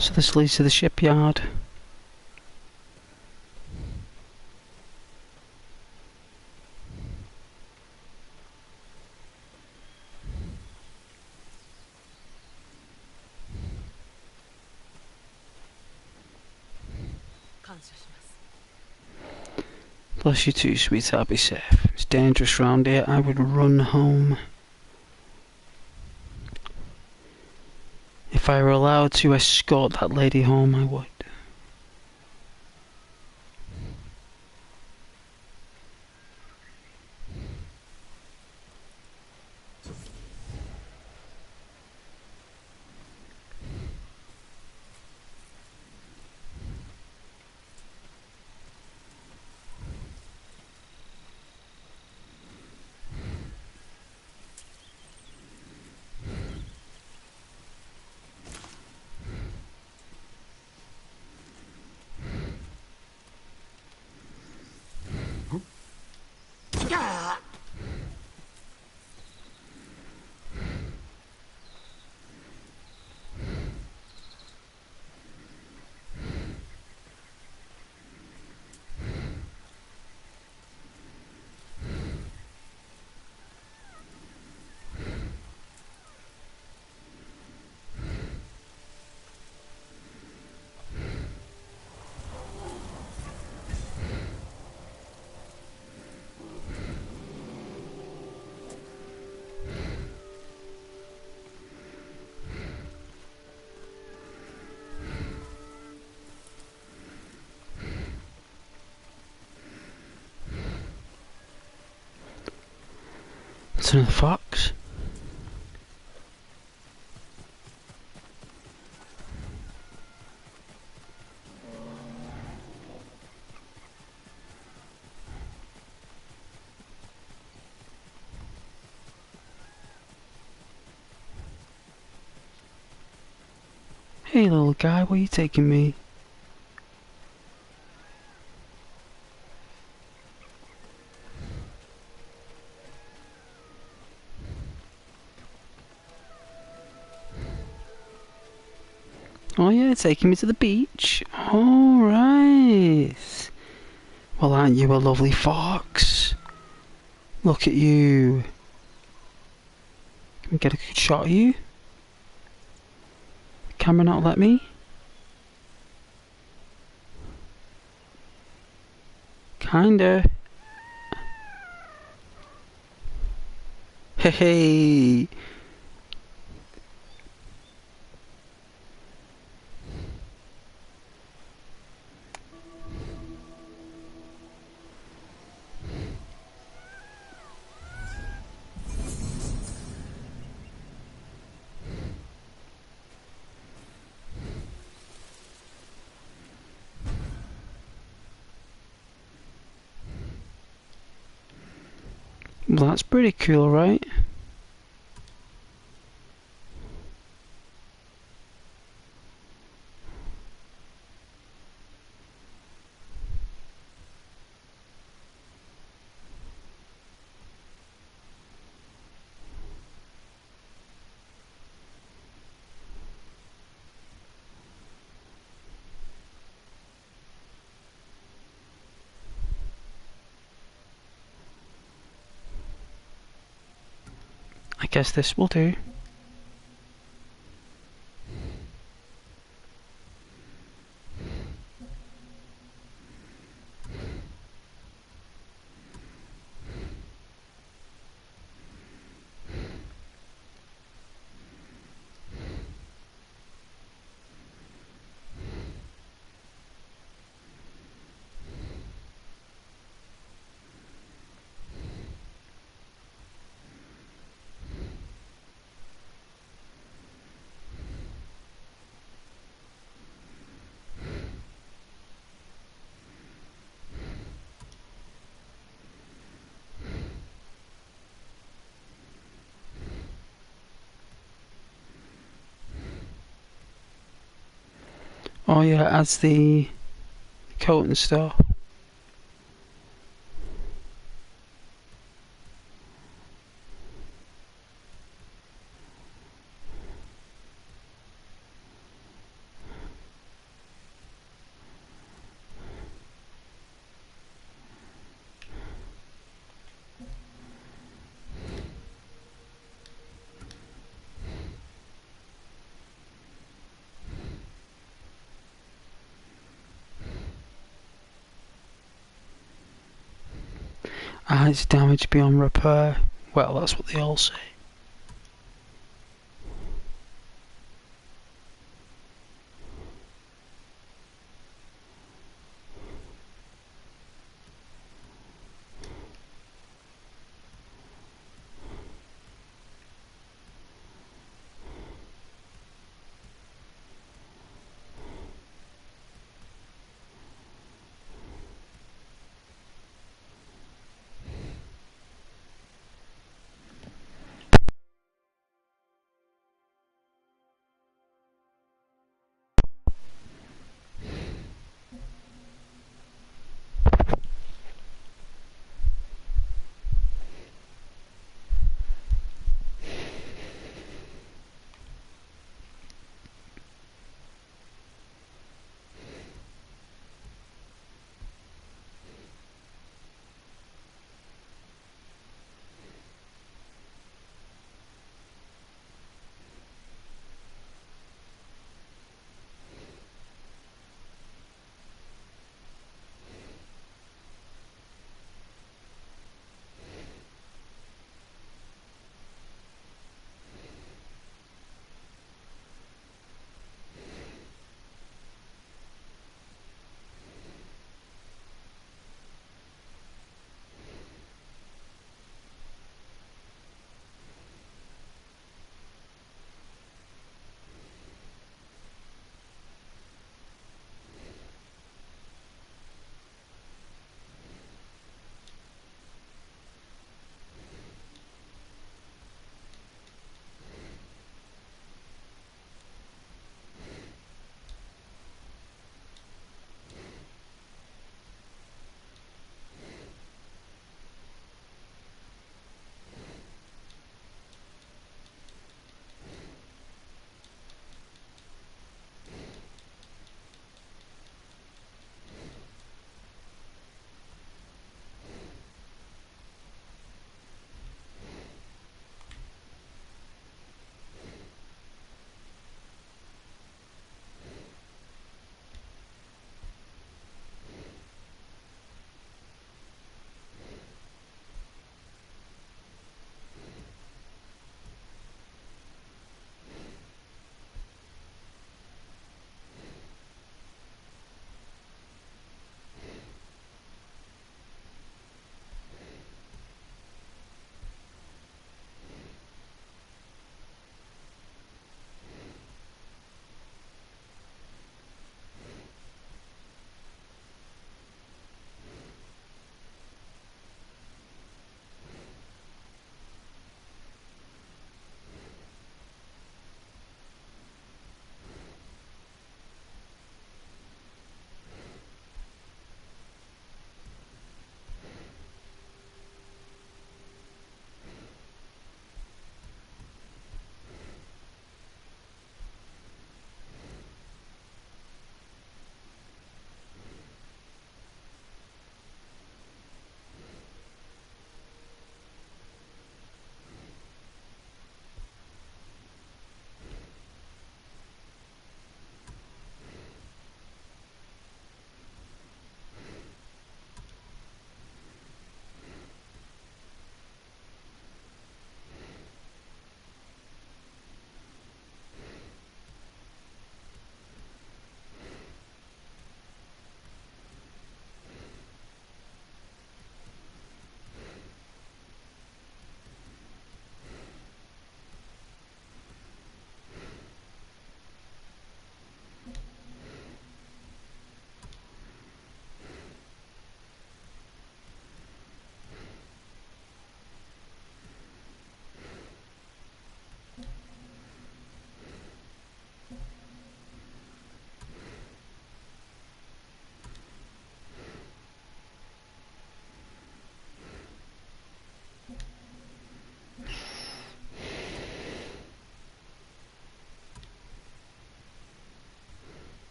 So this leads to the shipyard. Bless you too, sweetheart, be safe. It's dangerous round here, I would run home. If I were allowed to escort that lady home, I would. It's another fox. Hey little guy, where are you taking me? Oh yeah, taking me to the beach. Alright. Well, aren't you a lovely fox? Look at you. Can we get a good shot of you? Camera not let me? Kinda. Hey hey. Well, that's pretty cool, right? I guess this will do. Oh yeah, adds the coat and stuff. It's damage beyond repair. Well, that's what they all say.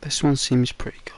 This one seems pretty good.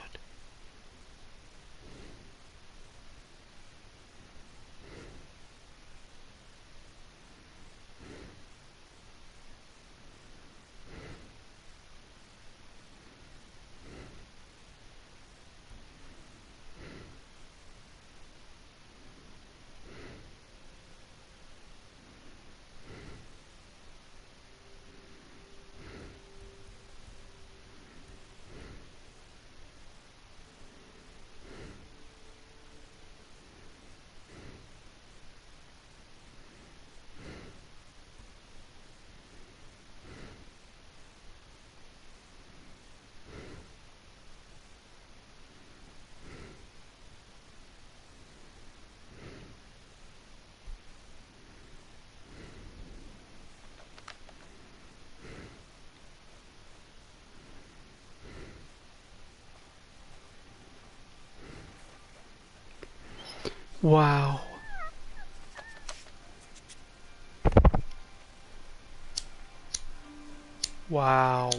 Wow. Wow.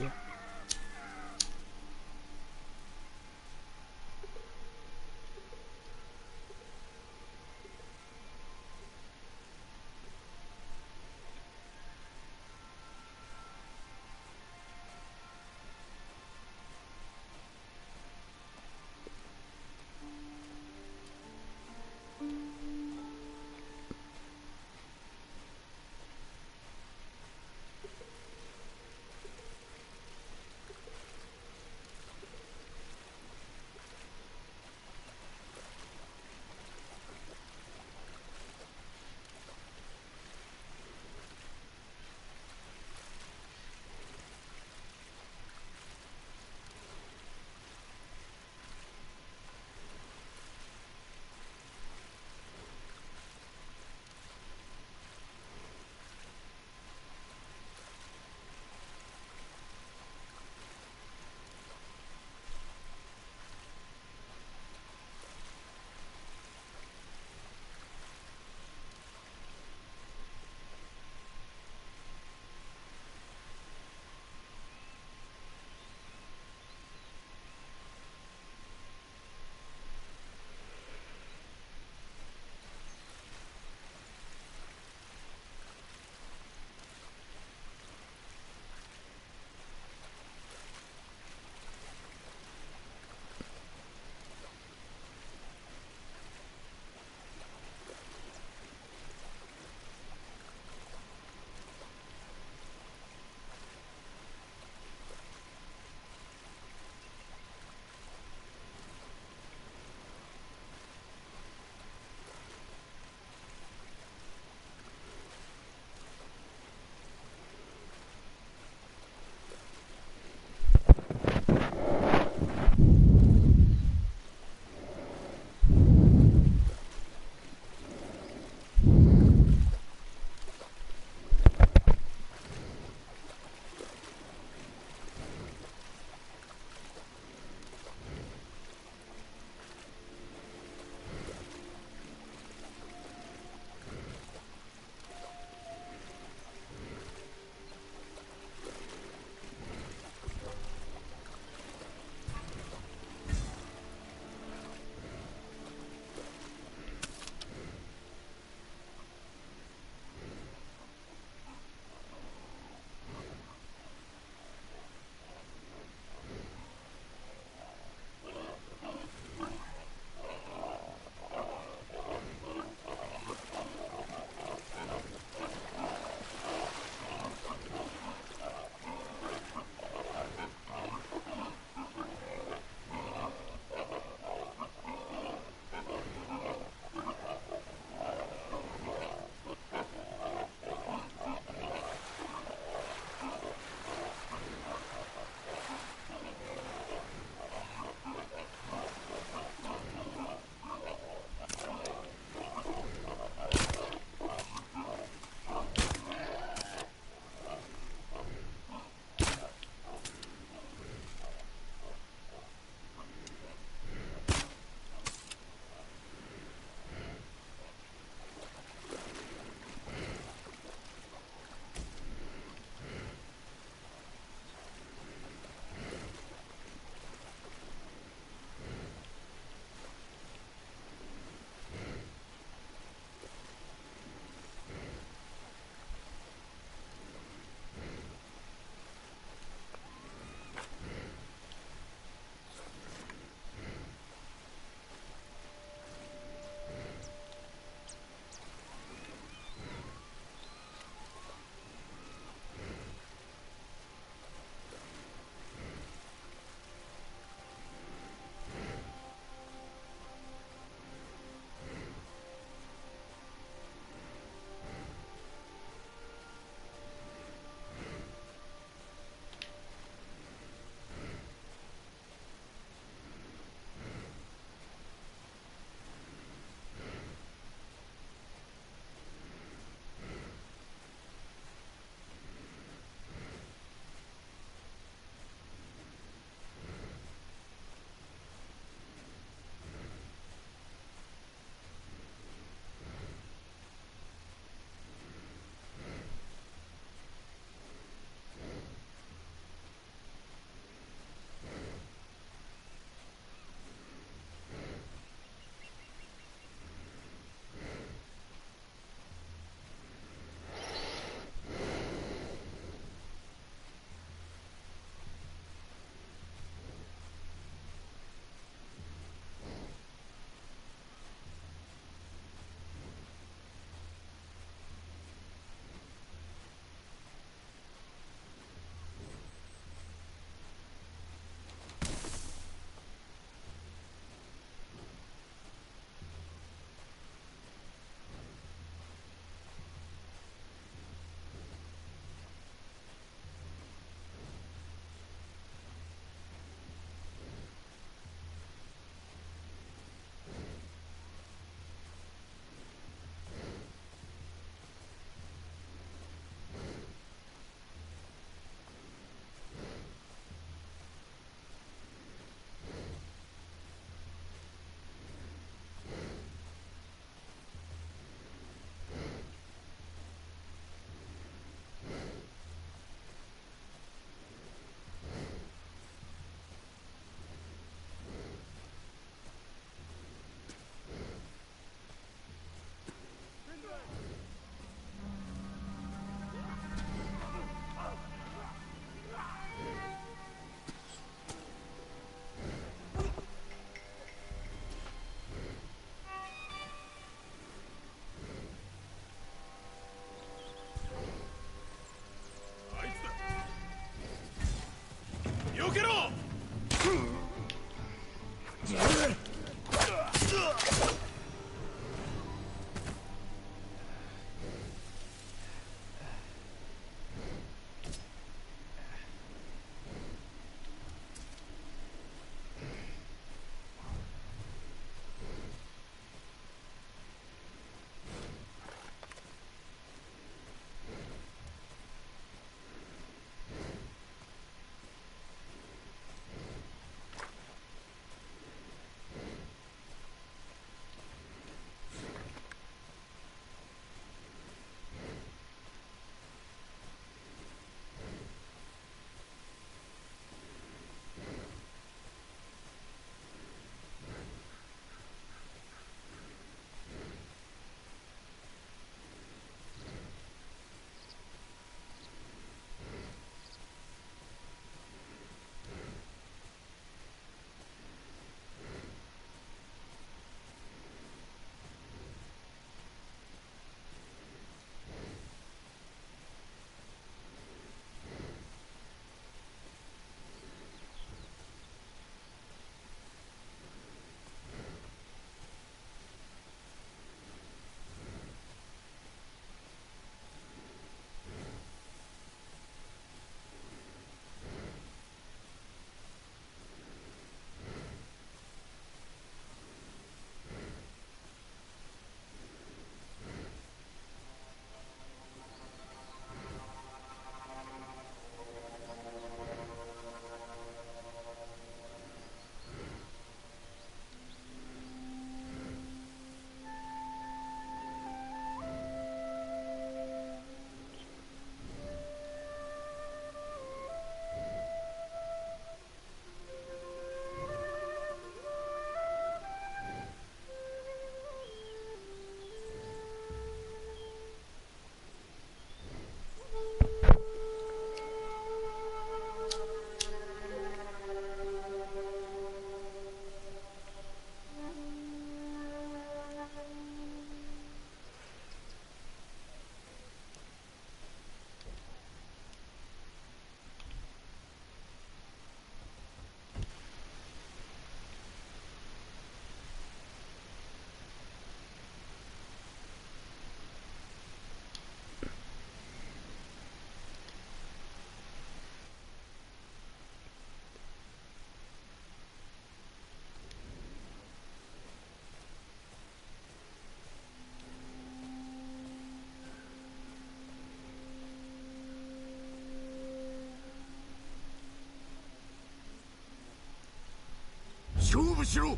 勝負しろ。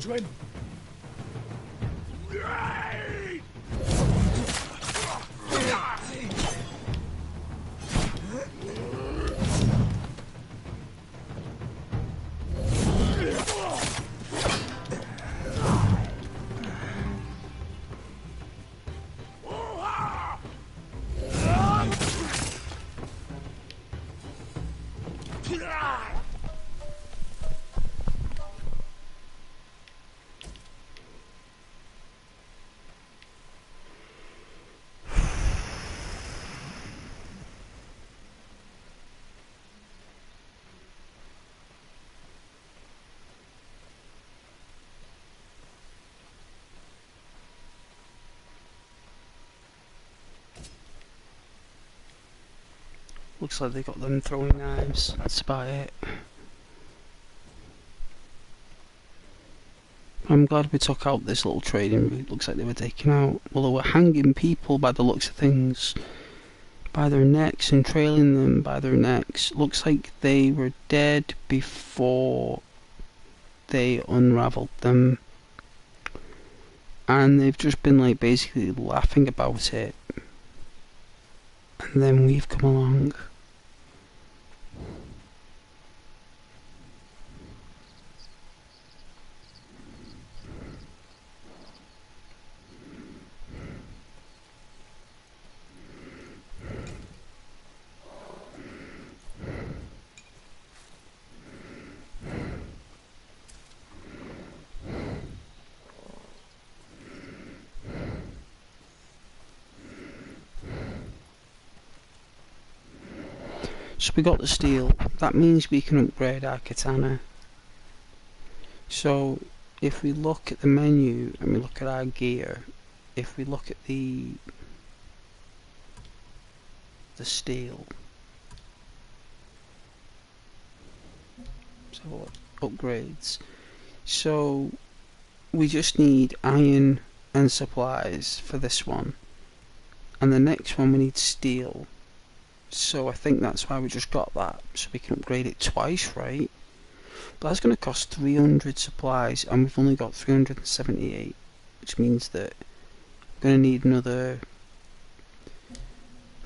Tujuan. Looks like they got them throwing knives. That's about it. I'm glad we took out this little trading route. Looks like they were taking out... Well, they were hanging people by the looks of things. By their necks and trailing them by their necks. Looks like they were dead before they unravelled them. And they've just been like basically laughing about it. And then we've come along. So we got the steel. That means we can upgrade our katana. So if we look at the menu and we look at our gear, if we look at the steel, so upgrades. So we just need iron and supplies for this one, and the next one we need steel. So I think that's why we just got that, so we can upgrade it twice, right? But that's going to cost 300 supplies, and we've only got 378, which means that I'm going to need another...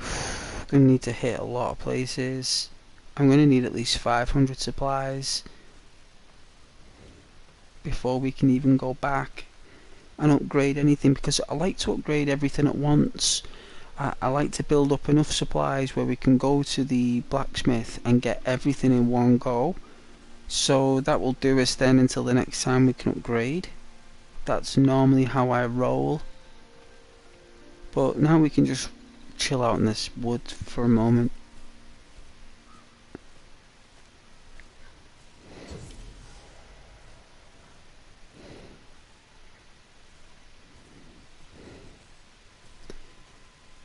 I'm going to need to hit a lot of places. I'm going to need at least 500 supplies before we can even go back and upgrade anything, because I like to upgrade everything at once. I like to build up enough supplies where we can go to the blacksmith and get everything in one go. So that will do us then until the next time we can upgrade. That's normally how I roll. But now we can just chill out in this wood for a moment.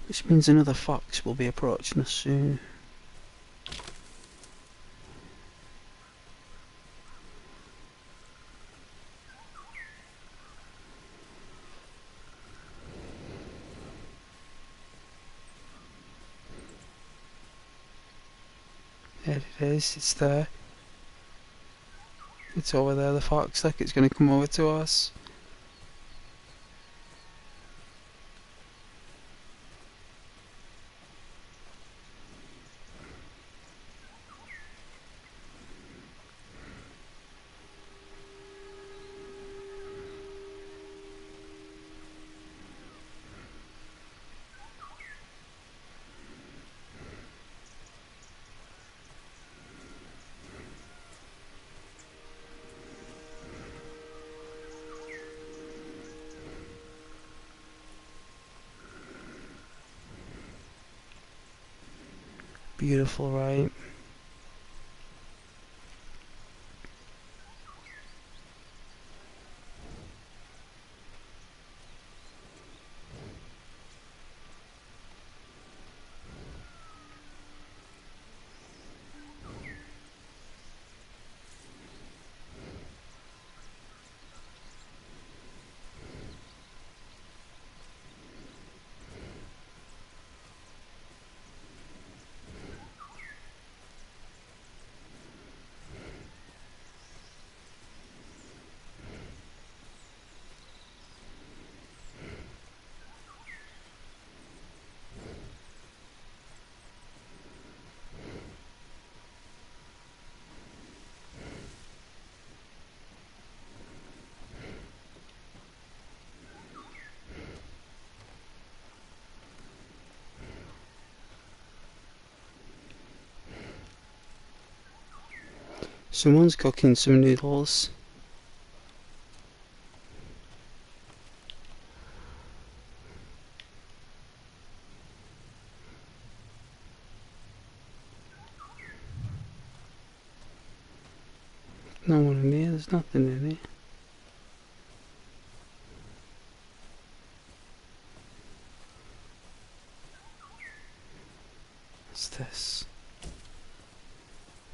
Which means another fox will be approaching us soon. There it is, it's there. It's over there, the fox, look, it's going to come over to us. Beautiful, right? Someone's cooking some noodles. No one in here, there's nothing in here. What's this?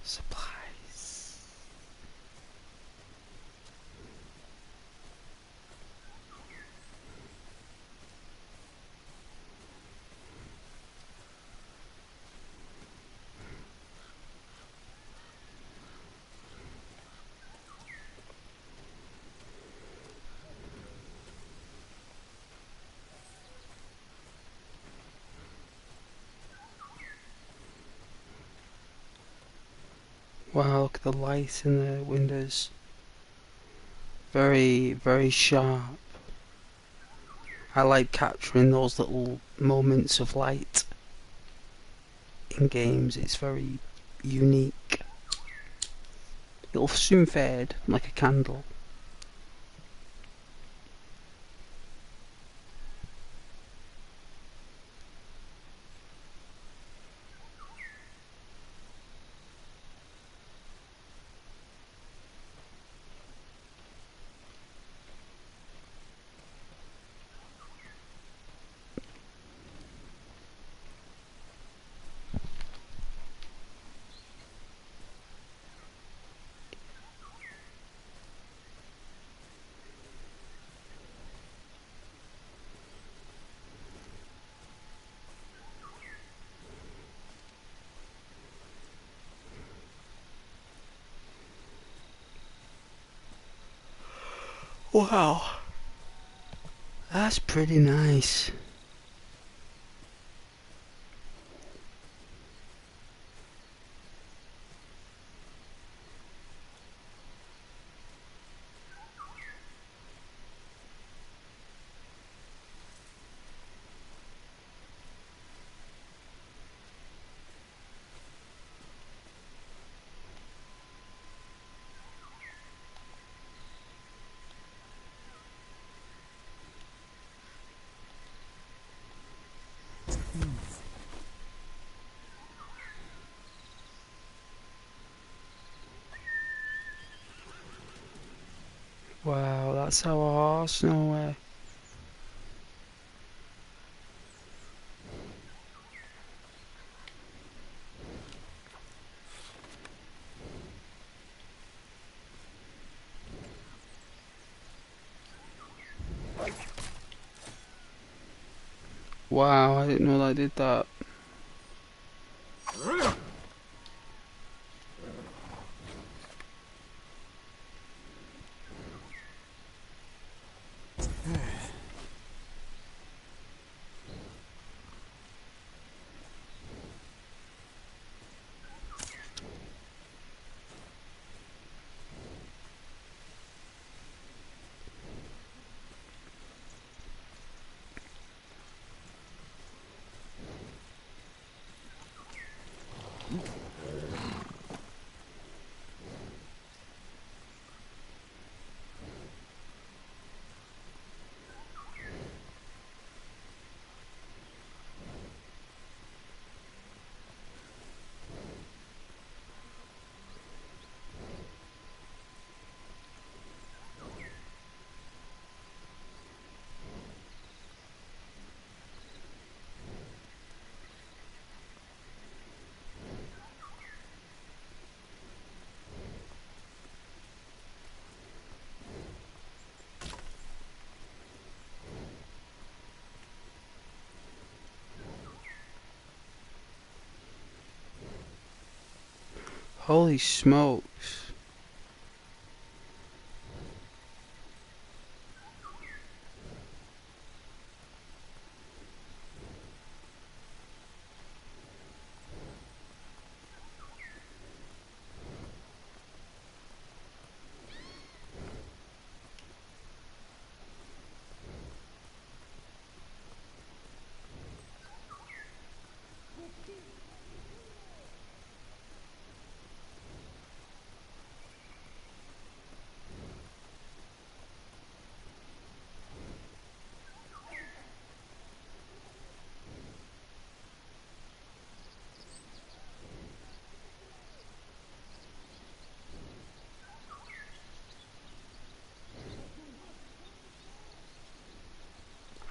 Supplies. Wow, look at the light in the windows. Very, very sharp. I like capturing those little moments of light in games. It's very unique. It'll soon fade like a candle. Wow, that's pretty nice. Wow, that's our horse, no way. Wow, I didn't know I did that. Holy smokes.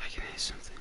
I can hear something.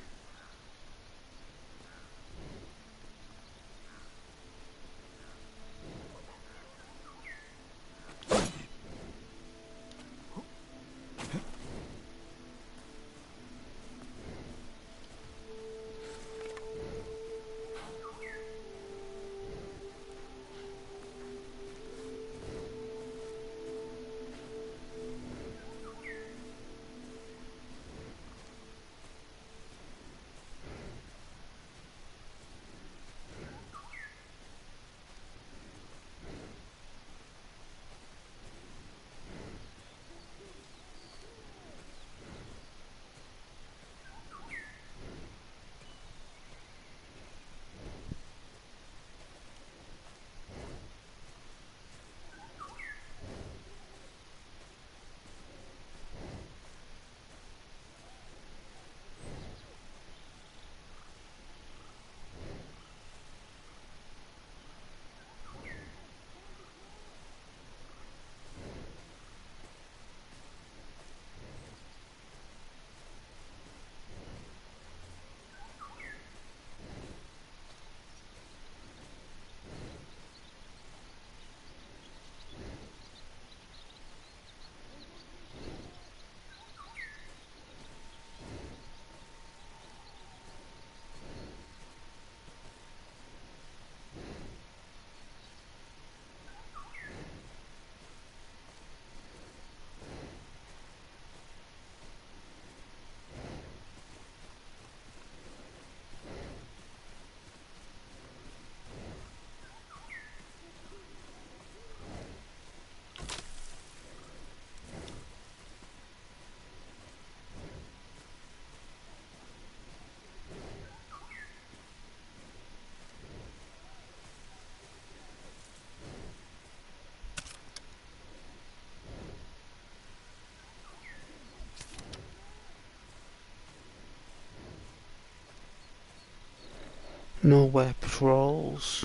Nowhere patrols.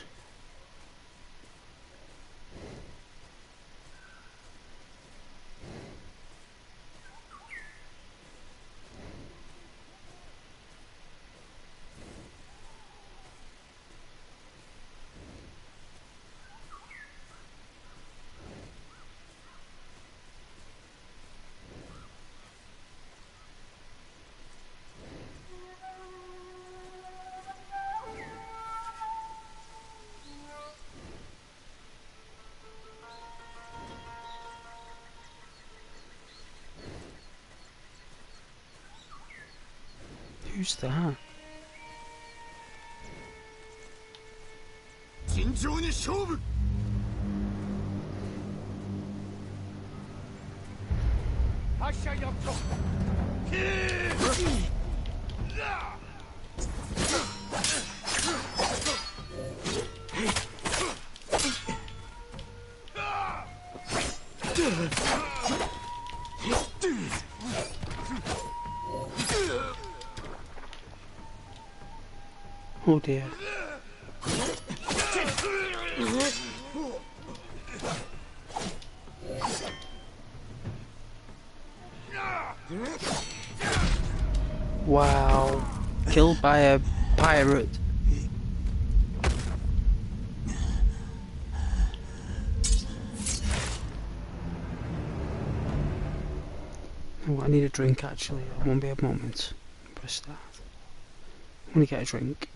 Who's that? 尋常に勝負 Oh dear. Wow. Killed by a pirate. Oh, I need a drink actually. I won't be a moment. Press that. I'm gonna get a drink.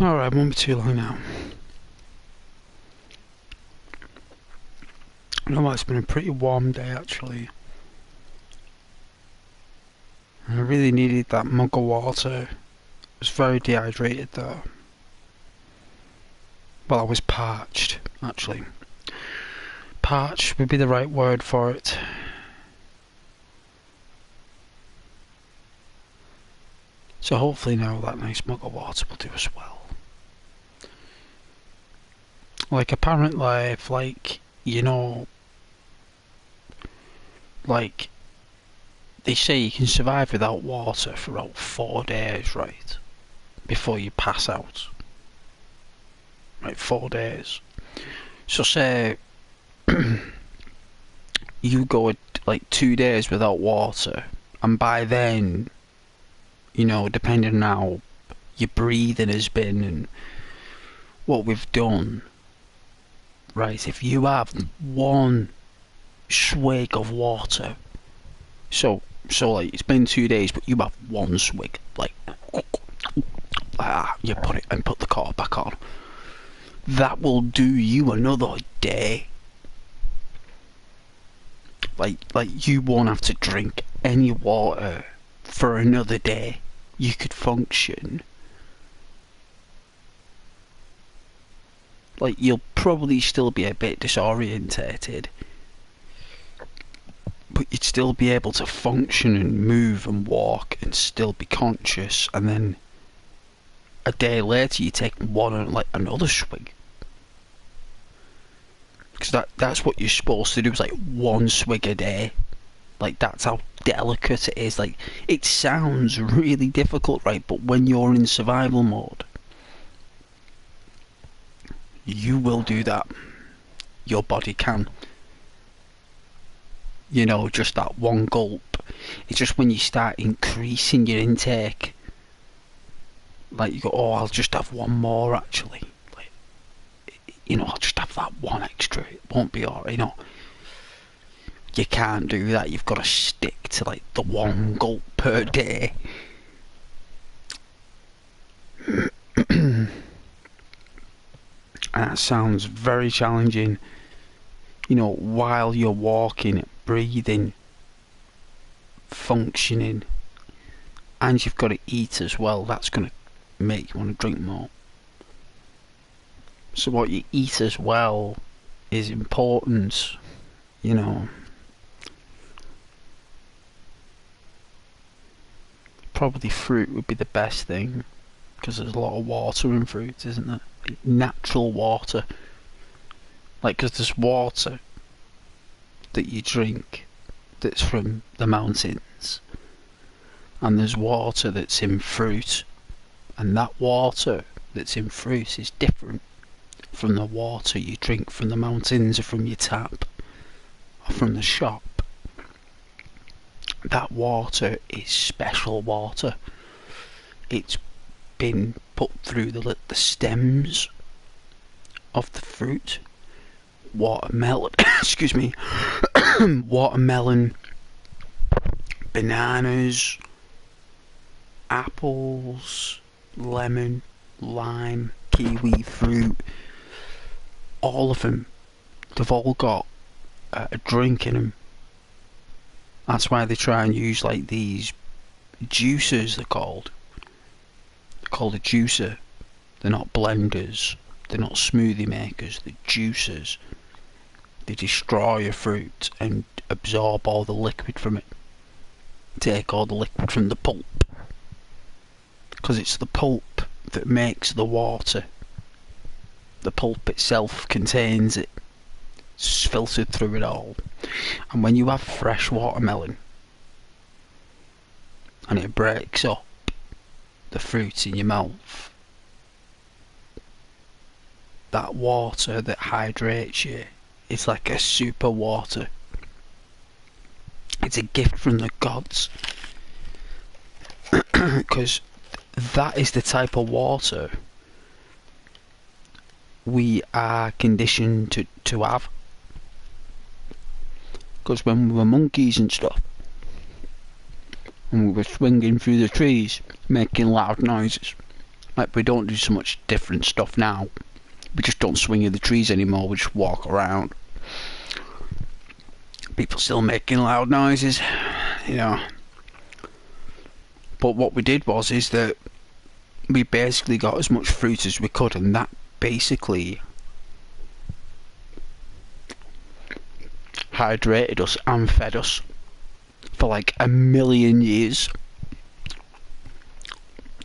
Alright, won't be too long now. You know what, it's been a pretty warm day actually. I really needed that mug of water. I was very dehydrated though. Well, I was parched, actually. Parched would be the right word for it. So hopefully now that nice mug of water will do us well. Like apparently, if like, you know, like they say you can survive without water for about 4 days, right? Before you pass out. Right, 4 days. So say you go like 2 days without water, and by then, you know, depending on how your breathing has been and what we've done, right, if you have one swig of water, so like it's been 2 days but you have one swig, like you put the cork back on, that will do you another day. Like you won't have to drink any water for another day. You could function. Like you'll probably still be a bit disorientated, but you'd still be able to function and move and walk and still be conscious, and then a day later you take another swig. Because that's what you're supposed to do, is like one swig a day. Like that's how delicate it is. Like it sounds really difficult, right? But when you're in survival mode, you will do that. Your body can. You know, just that one gulp. It's just when you start increasing your intake, like you go, oh, I'll just have one more actually. Like, you know, I'll just have that one extra. It won't be alright, you know. You can't do that. You've got to stick to like the one gulp per day. And that sounds very challenging. You know, while you're walking, breathing, functioning, and you've got to eat as well. That's going to make you want to drink more. So what you eat as well is important, you know. Probably fruit would be the best thing, because there's a lot of water in fruit, isn't there? Natural water. Like, because there's water that you drink that's from the mountains, and there's water that's in fruit, and that water that's in fruit is different from the water you drink from the mountains or from your tap or from the shop. That water is special water. It's been put through the stems of the fruit. Watermelon, excuse me, watermelon, bananas, apples, lemon, lime, kiwi fruit, all of them, they've all got a drink in them. That's why they try and use like these juicers, they're called. They're called a juicer. They're not blenders. They're not smoothie makers. They're juicers. They destroy a fruit and absorb all the liquid from it. Take all the liquid from the pulp. Because it's the pulp that makes the water. The pulp itself contains it. It's filtered through it all. And when you have fresh watermelon and it breaks up the fruit in your mouth, that water that hydrates you, it's like a super water. It's a gift from the gods. Because that is the type of water we are conditioned to have. Because when we were monkeys and stuff, and we were swinging through the trees, making loud noises, Like, we don't do so much different stuff now. We just don't swing in the trees anymore, we just walk around. People still making loud noises, you know. But what we did is that we basically got as much fruit as we could, and that basically hydrated us and fed us for like 1,000,000 years.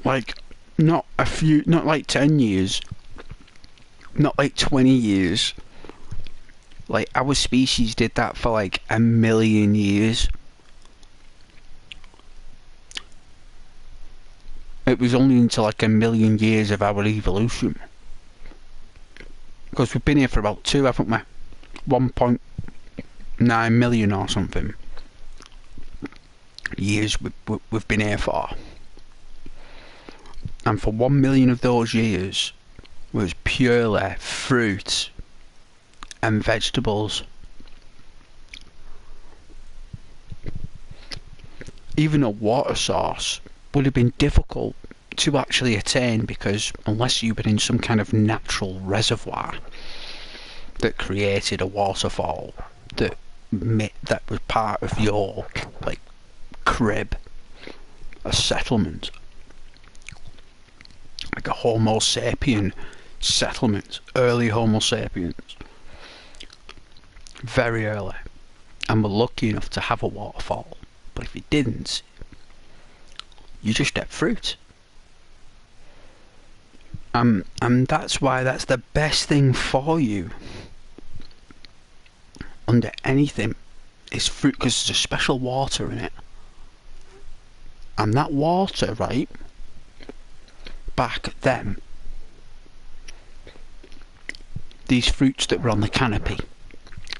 Like, not like 10 years, not like 20 years. Like, our species did that for like 1,000,000 years. It was only until like 1,000,000 years of our evolution. Because we've been here for about 2, haven't we? 1.9 million or something years we've been here for. And for 1,000,000 of those years was purely fruit and vegetables. Even a water source would have been difficult to actually attain, because unless you've been in some kind of natural reservoir that created a waterfall that was part of your like crib, a settlement, like a Homo sapien settlement, early Homo sapiens, very early, and we're lucky enough to have a waterfall. But if you didn't, you just ate fruit. And that's why that's the best thing for you under anything is fruit, because there's a special water in it. And that water, right, back then, these fruits that were on the canopy,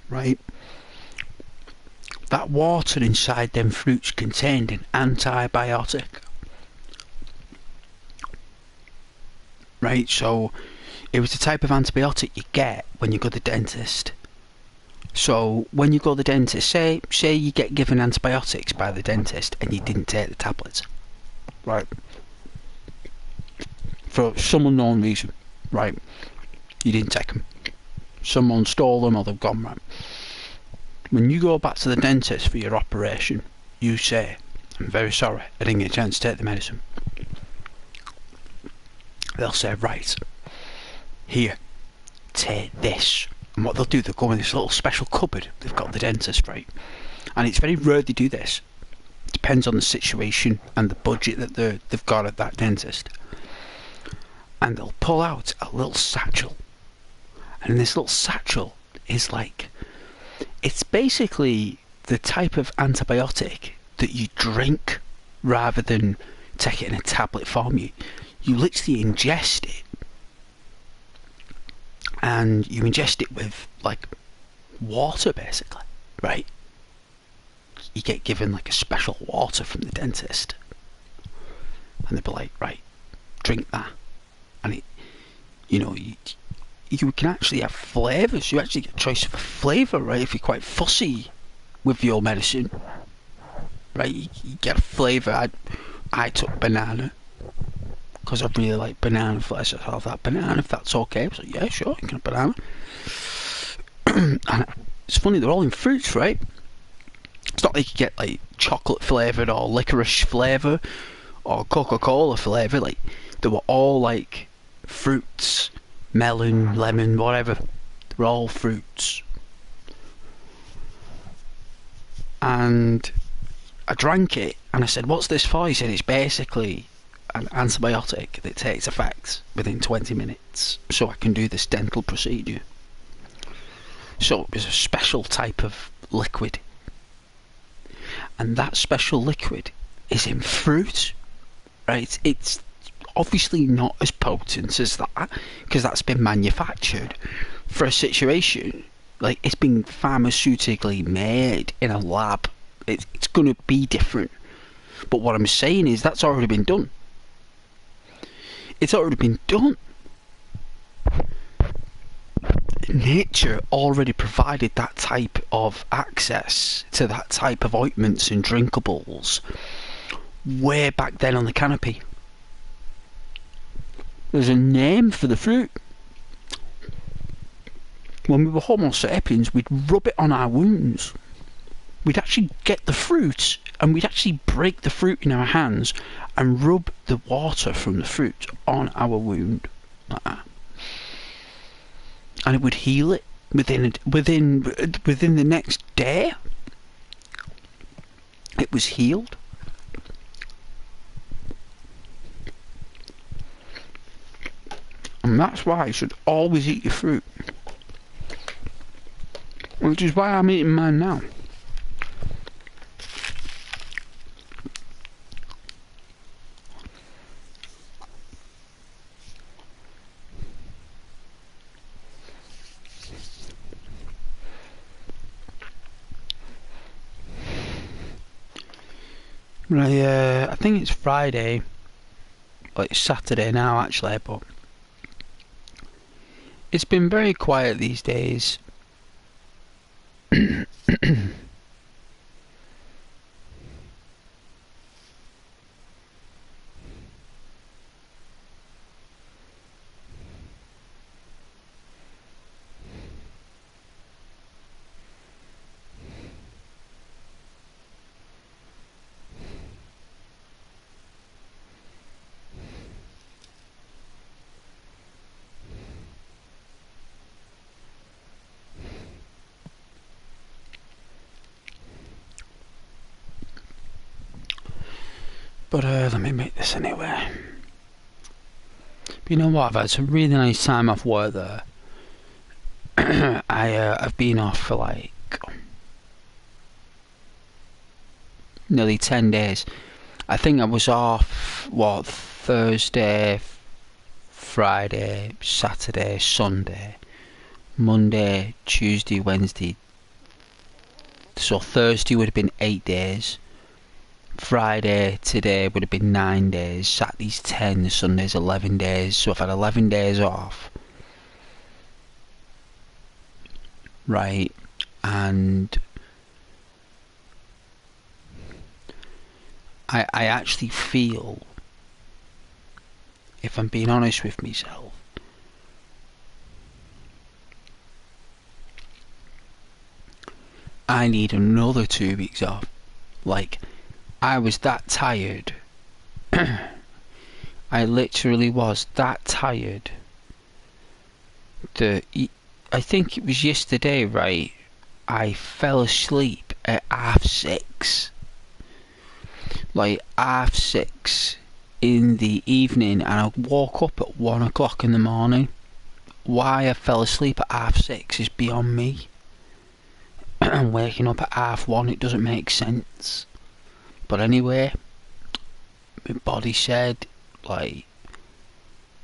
right, that water inside them fruits contained an antibiotic. Right, so it was the type of antibiotic you get when you go to the dentist. So when you go to the dentist, say you get given antibiotics by the dentist and you didn't take the tablets, right, for some unknown reason, right, you didn't take them, someone stole them or they've gone, right. When you go back to the dentist for your operation, you say, I'm very sorry, I didn't get a chance to take the medicine. They'll say, right, here, take this. And what they'll do, they'll go in this little special cupboard they've got the dentist, right? And it's very rare they do this. It depends on the situation and the budget that they've got at that dentist. And they'll pull out a little satchel. And in this little satchel is like, it's basically the type of antibiotic that you drink rather than take it in a tablet form. You literally ingest it, and you ingest it with like water, basically, right? You get given like a special water from the dentist, and they'll be like, right, drink that, and it, you know, you can actually have flavours. You actually get a choice of a flavour, right? If you're quite fussy with your medicine, right? You get a flavour. I took banana, because I really like banana flesh. I'll have that banana if that's okay. So yeah, sure, you can have banana. And it's funny, they're all in fruits, right? It's not like you get like chocolate flavoured or licorice flavour or Coca-Cola flavour. Like, they were all like fruits, melon, lemon, whatever. They're all fruits. And I drank it and I said, what's this for? He said, it's basically an antibiotic that takes effect within 20 minutes so I can do this dental procedure. So it was a special type of liquid, and that special liquid is in fruit, right? It's obviously not as potent as that, because that's been manufactured for a situation, like it's been pharmaceutically made in a lab. It's going to be different. But what I'm saying is that's already been done. It's already been done. Nature already provided that type of access to that type of ointments and drinkables way back then on the canopy. There's a name for the fruit. When we were Homo sapiens, we'd rub it on our wounds. We'd actually get the fruit, and we'd actually break the fruit in our hands and rub the water from the fruit on our wound, like that. And it would heal it within the next day. It was healed. And that's why you should always eat your fruit. Which is why I'm eating mine now. I think it's Friday. Well, it's Saturday now actually, but it's been very quiet these days. But let me make this anyway. But you know what? I've had some really nice time off work there. I've been off for like nearly 10 days. I think I was off Thursday, Friday, Saturday, Sunday, Monday, Tuesday, Wednesday. So Thursday would have been 8 days. Friday today would have been 9 days. Saturday's 10, Sunday's 11 days. So I've had 11 days off. Right, and I actually feel, if I'm being honest with myself, I need another 2 weeks off. Like, I was that tired. I literally was that tired that I think it was yesterday, right? I fell asleep at 6:30. Like 6:30 in the evening, and I woke up at 1 o'clock in the morning. Why I fell asleep at 6:30 is beyond me. And waking up at 1:30, it doesn't make sense. But anyway, my body said, like,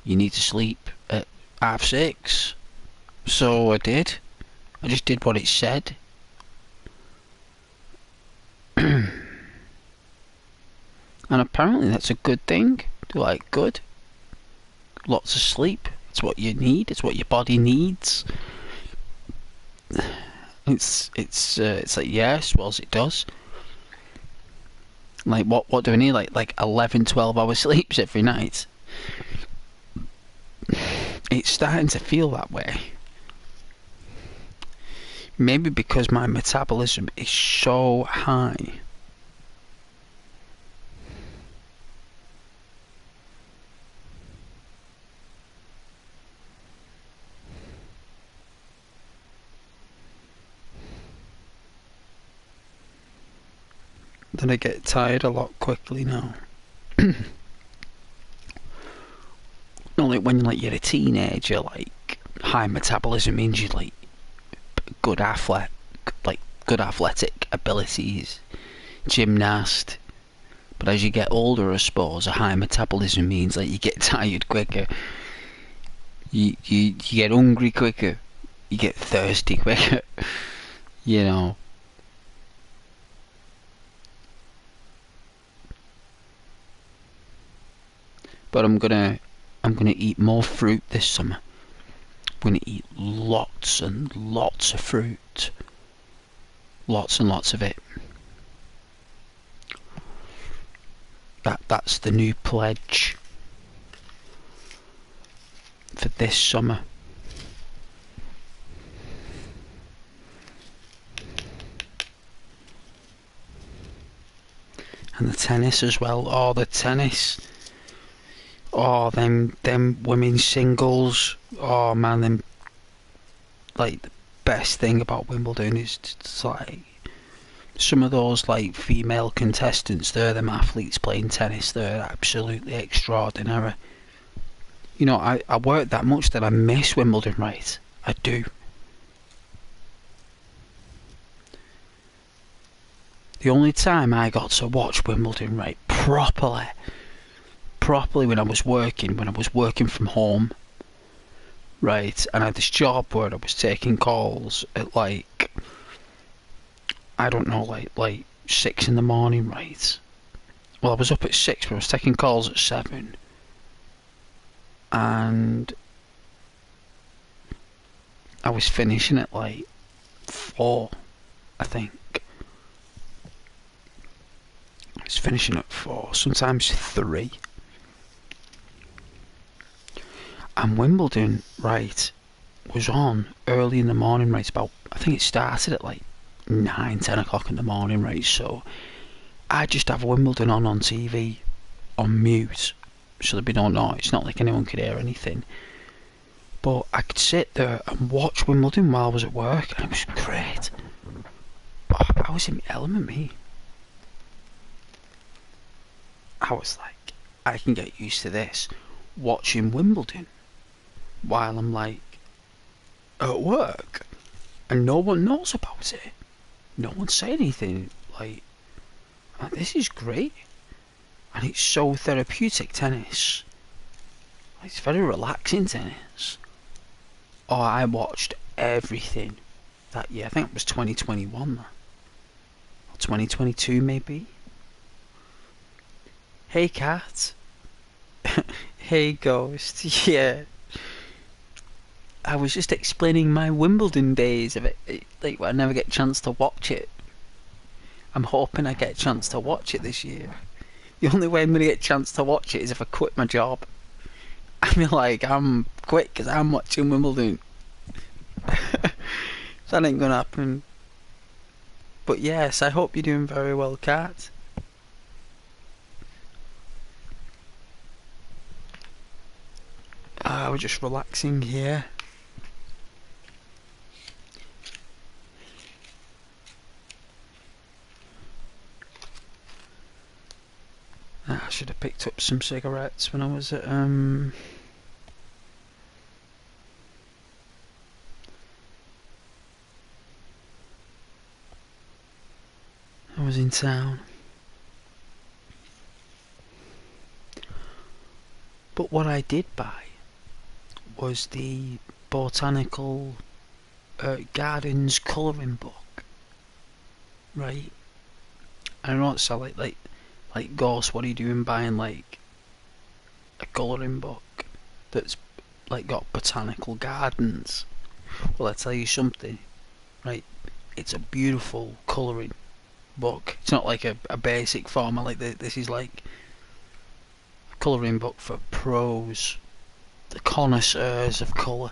you need to sleep at 6:30. So I did. I just did what it said. And apparently that's a good thing. Like, good. Lots of sleep. It's what you need. It's what your body needs. It's like, yes, well, it does. Like, what do I need? Like 11, 12 hour sleeps every night. It's starting to feel that way. Maybe because my metabolism is so high. Then I get tired a lot quickly now. Not like when you're a teenager, like high metabolism means you like good athletic abilities, gymnast. But as you get older, I suppose a high metabolism means like you get tired quicker. You get hungry quicker. You get thirsty quicker. You know. But I'm gonna eat more fruit this summer. I'm gonna eat lots and lots of fruit. Lots and lots of it. That's the new pledge. for this summer. And the tennis as well. Oh, the tennis. Oh, them women's singles. Oh man, them, like, the best thing about Wimbledon is just, like, some of those, like, female contestants there, them athletes playing tennis, they're absolutely extraordinary. You know, I work that much that I miss Wimbledon, right? I do. The only time I got to watch Wimbledon, right, properly when I was working from home, right, and I had this job where I was taking calls at, like, I don't know, like 6 in the morning, right? Well, I was up at 6, but I was taking calls at 7, and I was finishing at, like, 4, I think. I was finishing at 4, sometimes 3. And Wimbledon, right, was on early in the morning, right, about, I think it started at like 9, 10 o'clock in the morning, right, so I just have Wimbledon on TV on mute, so there'd be no noise, not like anyone could hear anything. But I could sit there and watch Wimbledon while I was at work, and it was great. But I was in my element, me. I was like, I can get used to this, watching Wimbledon while I'm, like, at work, and no one knows about it. No one say anything. Like, this is great, and it's so therapeutic, tennis. It's very relaxing, tennis. Oh, I watched everything that year. I think it was 2021, or 2022 maybe. Hey, Cat. Hey, Ghost. Yeah. I was just explaining my Wimbledon days of it, like, I never get a chance to watch it. I'm hoping I get a chance to watch it this year. The only way I'm going to get a chance to watch it is if I quit my job. I mean, like, I'm quit because I'm watching Wimbledon. That ain't going to happen. But yes, I hope you're doing very well, Kat. We're just relaxing here. I should have picked up some cigarettes when I was at I was in town. But what I did buy was the Botanical Gardens colouring book, right? I know it's like Ghost, what are you doing buying, like, a colouring book that's, like, got botanical gardens? Well, I tell you something, right? It's a beautiful colouring book. It's not like a basic format like this is like a colouring book for pros, the connoisseurs of colour.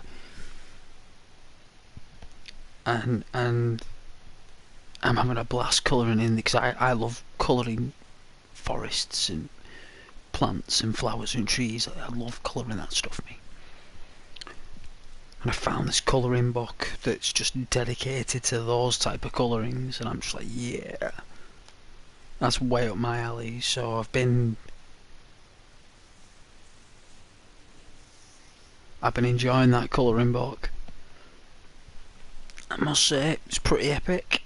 And I'm having a blast colouring in because I love colouring forests and plants and flowers and trees. I love colouring that stuff, me. And I found this colouring book that's just dedicated to those type of colourings, and I'm just like, yeah, that's way up my alley. So I've been enjoying that colouring book. I must say, it's pretty epic.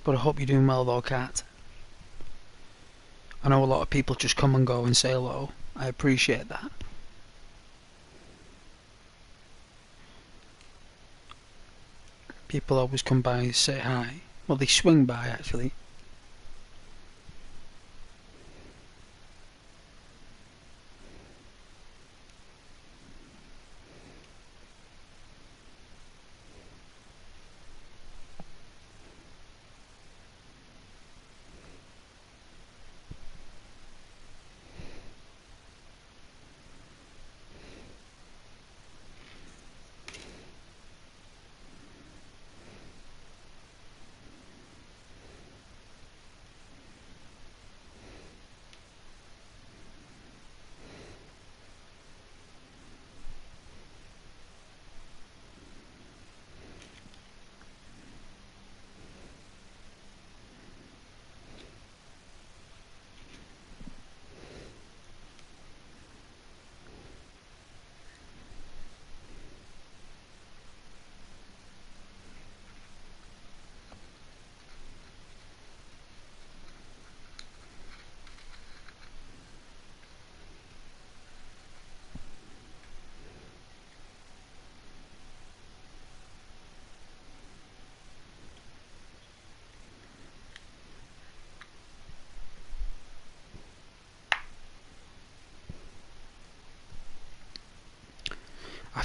But I hope you're doing well though, Kat. I know a lot of people just come and go and say hello. I appreciate that. People always come by and say hi. Well, they swing by actually.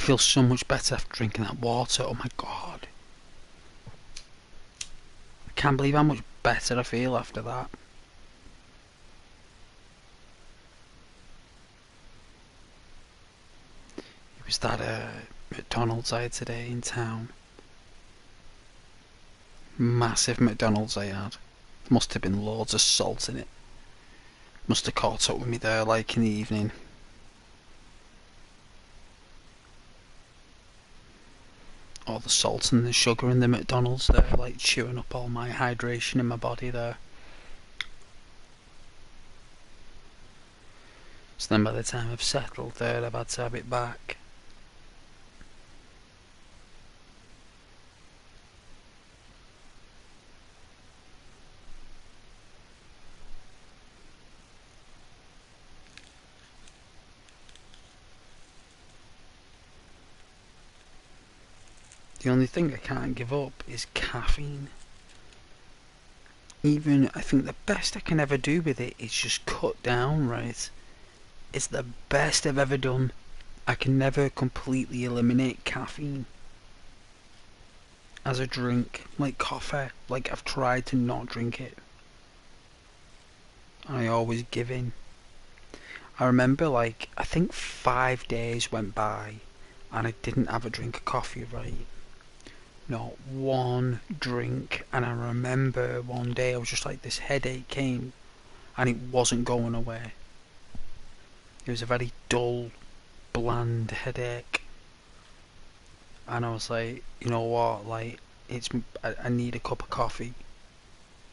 feel so much better after drinking that water. Oh my god. I can't believe how much better I feel after that. It was that McDonald's I had today in town. Massive McDonald's I had. Must have been loads of salt in it. Must have caught up with me there like in the evening. All the salt and the sugar in the McDonald's there, like chewing up all my hydration in my body there. So then by the time I've settled there, I've had to have it back. The only thing I can't give up is caffeine. Even, I think the best I can ever do with it is just cut down, right? It's the best I've ever done. I can never completely eliminate caffeine as a drink, like coffee. Like, I've tried to not drink it. I always give in. I remember, like, I think 5 days went by and I didn't have a drink of coffee, right? Not one drink. And I remember one day I was just like, this headache came and it wasn't going away. It was a very dull, bland headache. And I was like, you know what, like, I need a cup of coffee.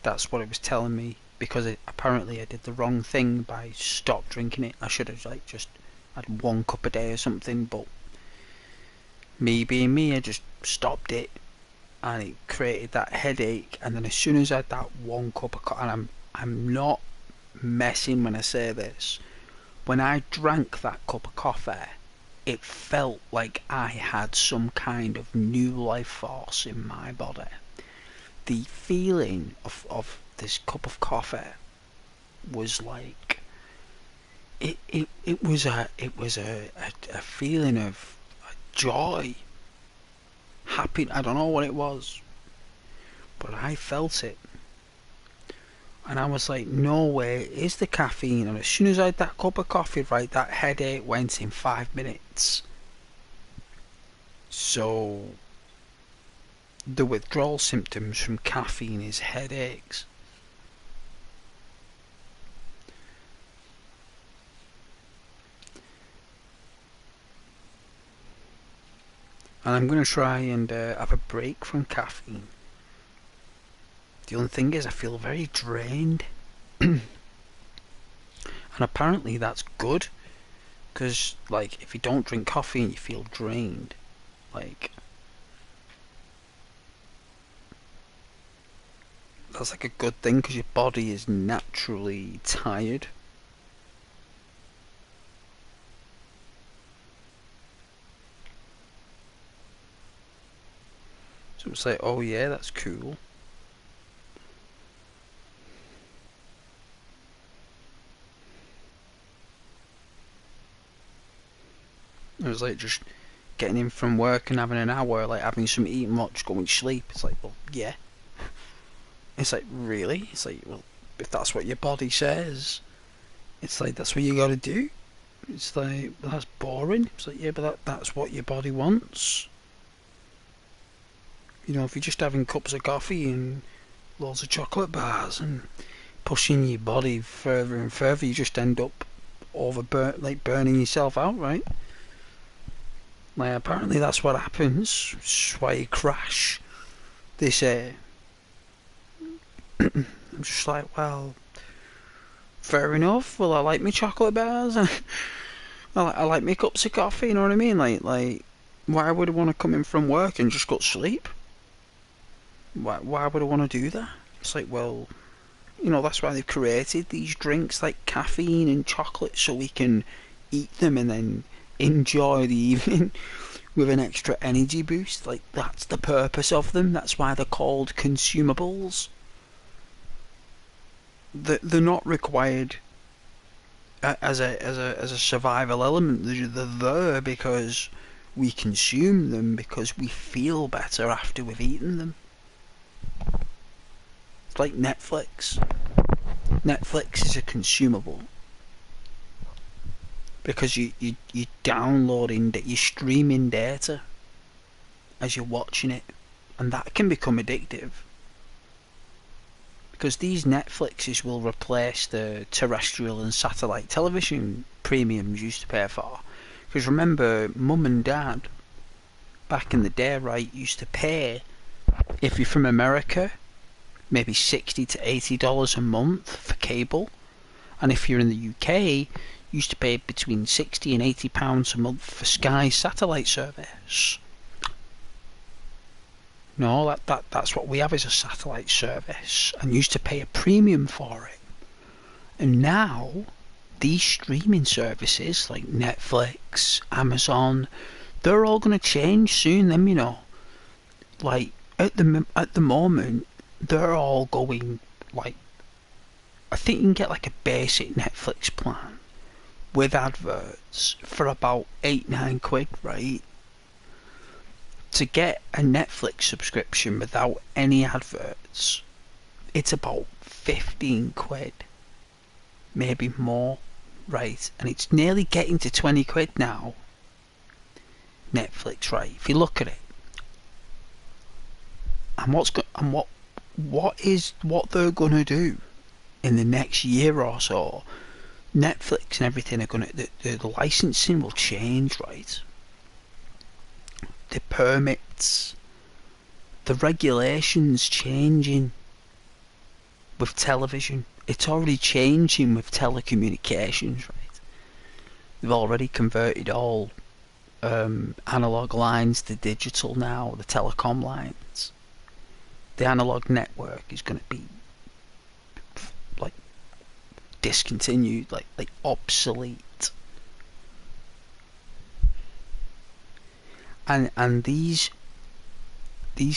That's what it was telling me, because apparently I did the wrong thing by stop drinking it. I should have like just had 1 cup a day or something, but me being me, I just stopped it, and it created that headache. And then as soon as I had that 1 cup of coffee, and I'm not messing when I say this, when I drank that cup of coffee, it felt like I had some kind of new life force in my body. The feeling of this cup of coffee was like it was a feeling of joy, happy. I don't know what it was, but I felt it. And I was like, no way, it's the caffeine. And as soon as I had that cup of coffee, right, that headache went in 5 minutes. So the withdrawal symptoms from caffeine is headaches. And I'm going to try and have a break from caffeine. The only thing is I feel very drained. And apparently that's good, because like if you don't drink coffee and you feel drained, like that's like a good thing, because your body is naturally tired. So it's like, oh yeah, that's cool. It was like just getting in from work and having an hour, like having some eating, watch, going to sleep. It's like, well, yeah. It's like, really? It's like, well, if that's what your body says, it's like, that's what you gotta do. It's like, well, that's boring. It's like, yeah, but that's what your body wants. You know, if you're just having cups of coffee and loads of chocolate bars and pushing your body further and further, you just end up burning yourself out, right? Like, apparently that's what happens. That's why you crash. They say. I'm just like, well, fair enough. Well, I like my chocolate bars. I like my cups of coffee. You know what I mean? Like, why would I want to come in from work and just go to sleep? Why would I want to do that? It's like, well, you know, that's why they've created these drinks like caffeine and chocolate, so we can eat them and then enjoy the evening with an extra energy boost. Like, that's the purpose of them. That's why they're called consumables. They're not required as a survival element. They're there because we consume them because we feel better after we've eaten them. It's like Netflix. Netflix is a consumable because you're downloading, you're streaming data as you're watching it, and that can become addictive. Because these Netflixes will replace the terrestrial and satellite television premiums you used to pay for. Because remember, Mum and Dad, back in the day, right, used to pay, if you're from America, maybe $60 to $80 a month for cable. And if you're in the UK, you used to pay between £60 and £80 a month for Sky satellite service. No, that's what we have as a satellite service, and used to pay a premium for it. And now, these streaming services like Netflix, Amazon, they're all going to change soon. Them, you know, like at the moment, they're all going like. I think you can get like a basic Netflix plan with adverts for about £8-9, right? To get a Netflix subscription without any adverts, it's about £15, maybe more, right? And it's nearly getting to £20 now. Netflix, right? If you look at it, and what they're gonna do in the next year or so, Netflix and everything are gonna the licensing will change, right? The permits, the regulations changing with television. It's already changing with telecommunications, right? They've already converted all analog lines to digital now, the telecom lines. The analog network is going to be like discontinued, like obsolete. And these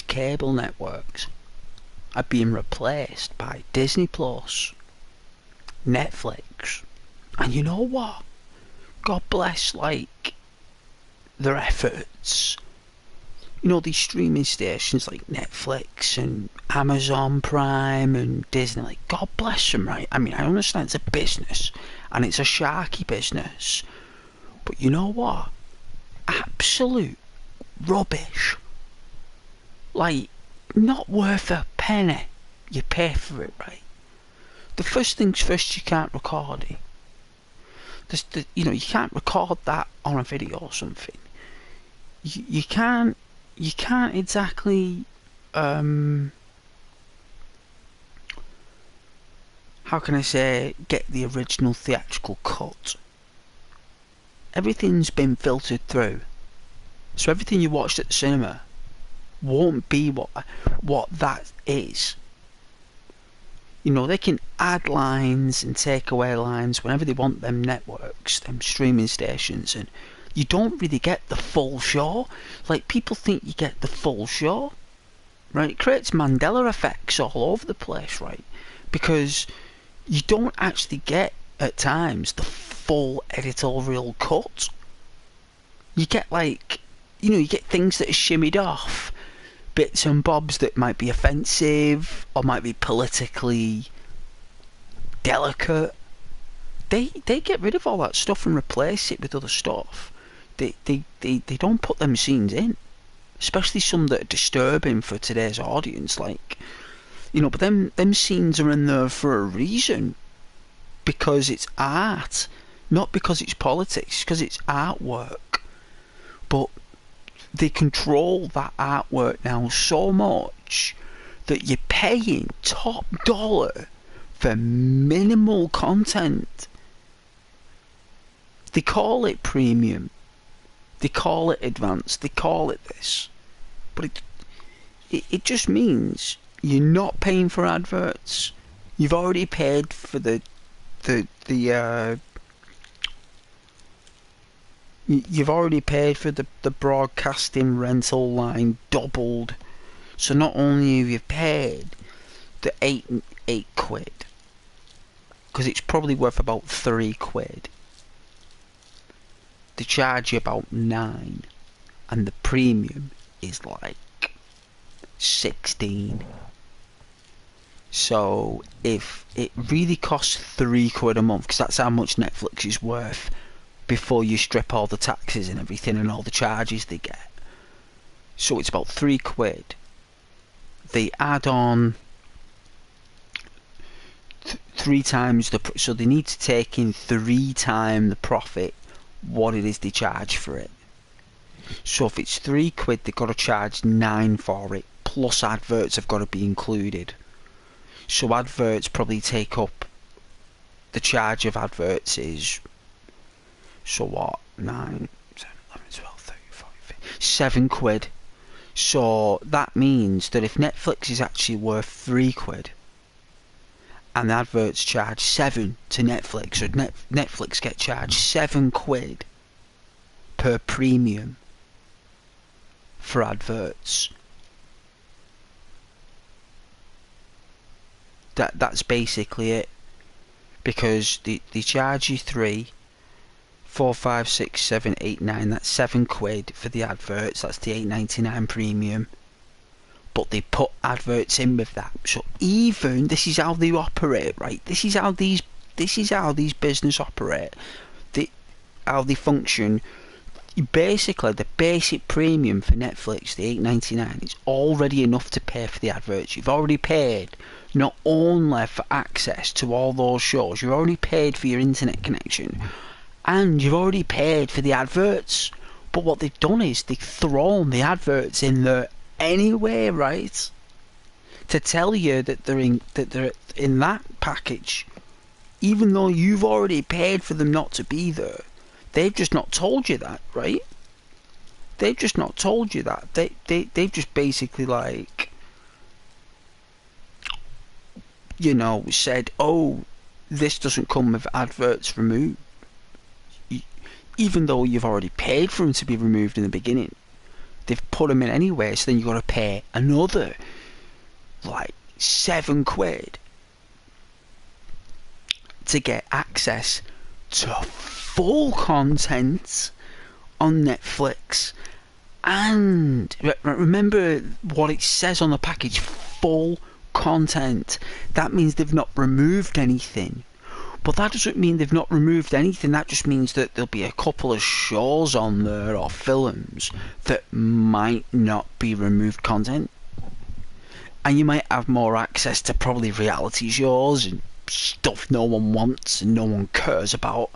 cable networks are being replaced by Disney Plus, Netflix, and you know what? God bless like their efforts. You know, these streaming stations like Netflix and Amazon Prime and Disney, like, God bless them, right? I mean, I understand it's a business and it's a sharky business, but you know what? Absolute rubbish. Like, not worth a penny. You pay for it, right? The first things first, you can't record it. You can't record that on a video or something. You can't exactly how can I say, get the original theatrical cut. Everything's been filtered through, so everything you watched at the cinema won't be what that is. You know, they can add lines and take away lines whenever they want, them networks, them streaming stations, and you don't really get the full show. Like, people think you get the full show, right? It creates Mandela effects all over the place, right? Because you don't actually get, at times, the full editorial cut. You get, like, you get things that are shimmied off, bits and bobs that might be offensive or might be politically delicate. They get rid of all that stuff and replace it with other stuff. They don't put them scenes in, especially some that are disturbing for today's audience, like, but them scenes are in there for a reason, because it's art, not because it's politics, because it's artwork. But they control that artwork now so much that you're paying top dollar for minimal content. They call it premium, they call it advanced, they call it this, but it just means you're not paying for adverts. You've already paid for you've already paid for the broadcasting rental line doubled. So not only have you paid the eight quid, because it's probably worth about £3, they charge you about £9. and the premium is like 16. So if it really costs £3 a month, because that's how much Netflix is worth before you strip all the taxes and everything and all the charges they get, so it's about £3. They add on 3 times so they need to take in 3 times the profit what it is they charge for it. So if it's £3, they've got to charge 9 for it, plus adverts have got to be included. So adverts probably take up, the charge of adverts is, so what, 9, 10, 11, 12, 13, 14, 15, £7. So that means that if Netflix is actually worth £3 and the adverts charge 7 to Netflix, so Netflix get charged £7 per premium for adverts. That's basically it, because they charge you 3, 4, 5, 6, 7, 8, 9. That's £7 for the adverts. That's the £8.99 premium. But they put adverts in with that. So even this is how they operate, right? This is how these business operate. How they function. Basically, the basic premium for Netflix, the £8.99, is already enough to pay for the adverts. You've already paid not only for access to all those shows, you've already paid for your internet connection, and you've already paid for the adverts. But what they've done is they've thrown the adverts in there anyway, right? To tell you that they're in that package, even though you've already paid for them not to be there. They've just not told you that, right? They've just not told you that. They've just basically, like, you know, said, oh, this doesn't come with adverts removed. Even though you've already paid for them to be removed in the beginning. They've put them in anyway, so then you've got to pay another, like, £7 to get access to full content on Netflix. And remember what it says on the package, full content. That means they've not removed anything. But that doesn't mean they've not removed anything. That just means that there'll be a couple of shows on there or films that might not be removed content. And you might have more access to probably reality shows and stuff no one wants and no one cares about.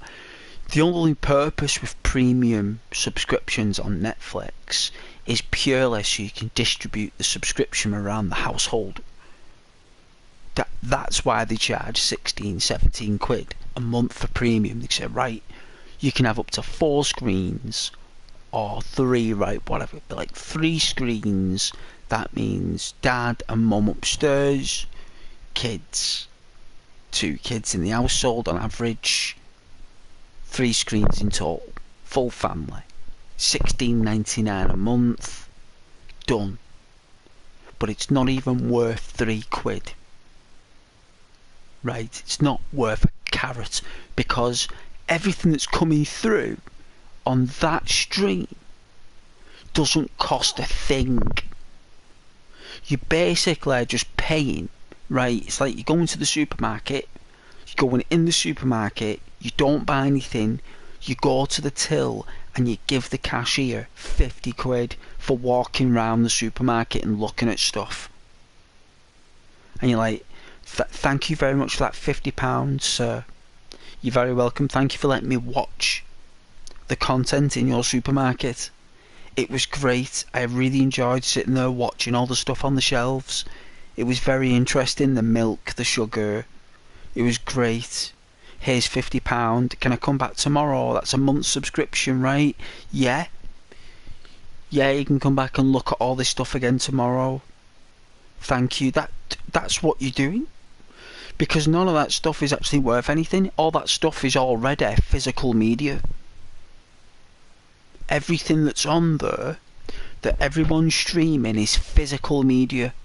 The only purpose with premium subscriptions on Netflix is purely so you can distribute the subscription around the household. That's why they charge 16, 17 quid a month for premium. They say, right, you can have up to 4 screens or 3, right, whatever, but like 3 screens. That means dad and mum upstairs, kids, 2 kids in the household on average, 3 screens in total, full family, £16.99 a month, done. But it's not even worth £3. Right, it's not worth a carrot, because everything that's coming through on that stream doesn't cost a thing. You basically are just paying, right? It's like you're going to the supermarket, you're going in the supermarket, you don't buy anything, you go to the till and you give the cashier £50 for walking around the supermarket and looking at stuff. And you're like, thank you very much for that £50, sir. You're very welcome. Thank you for letting me watch the content in your supermarket. It was great. I really enjoyed sitting there watching all the stuff on the shelves. It was very interesting. The milk, the sugar. It was great. Here's £50. Can I come back tomorrow? That's a month's subscription, right? Yeah. Yeah, you can come back and look at all this stuff again tomorrow. Thank you. That's what you're doing. Because none of that stuff is actually worth anything. All that stuff is already physical media. Everything that's on there that everyone's streaming is physical media.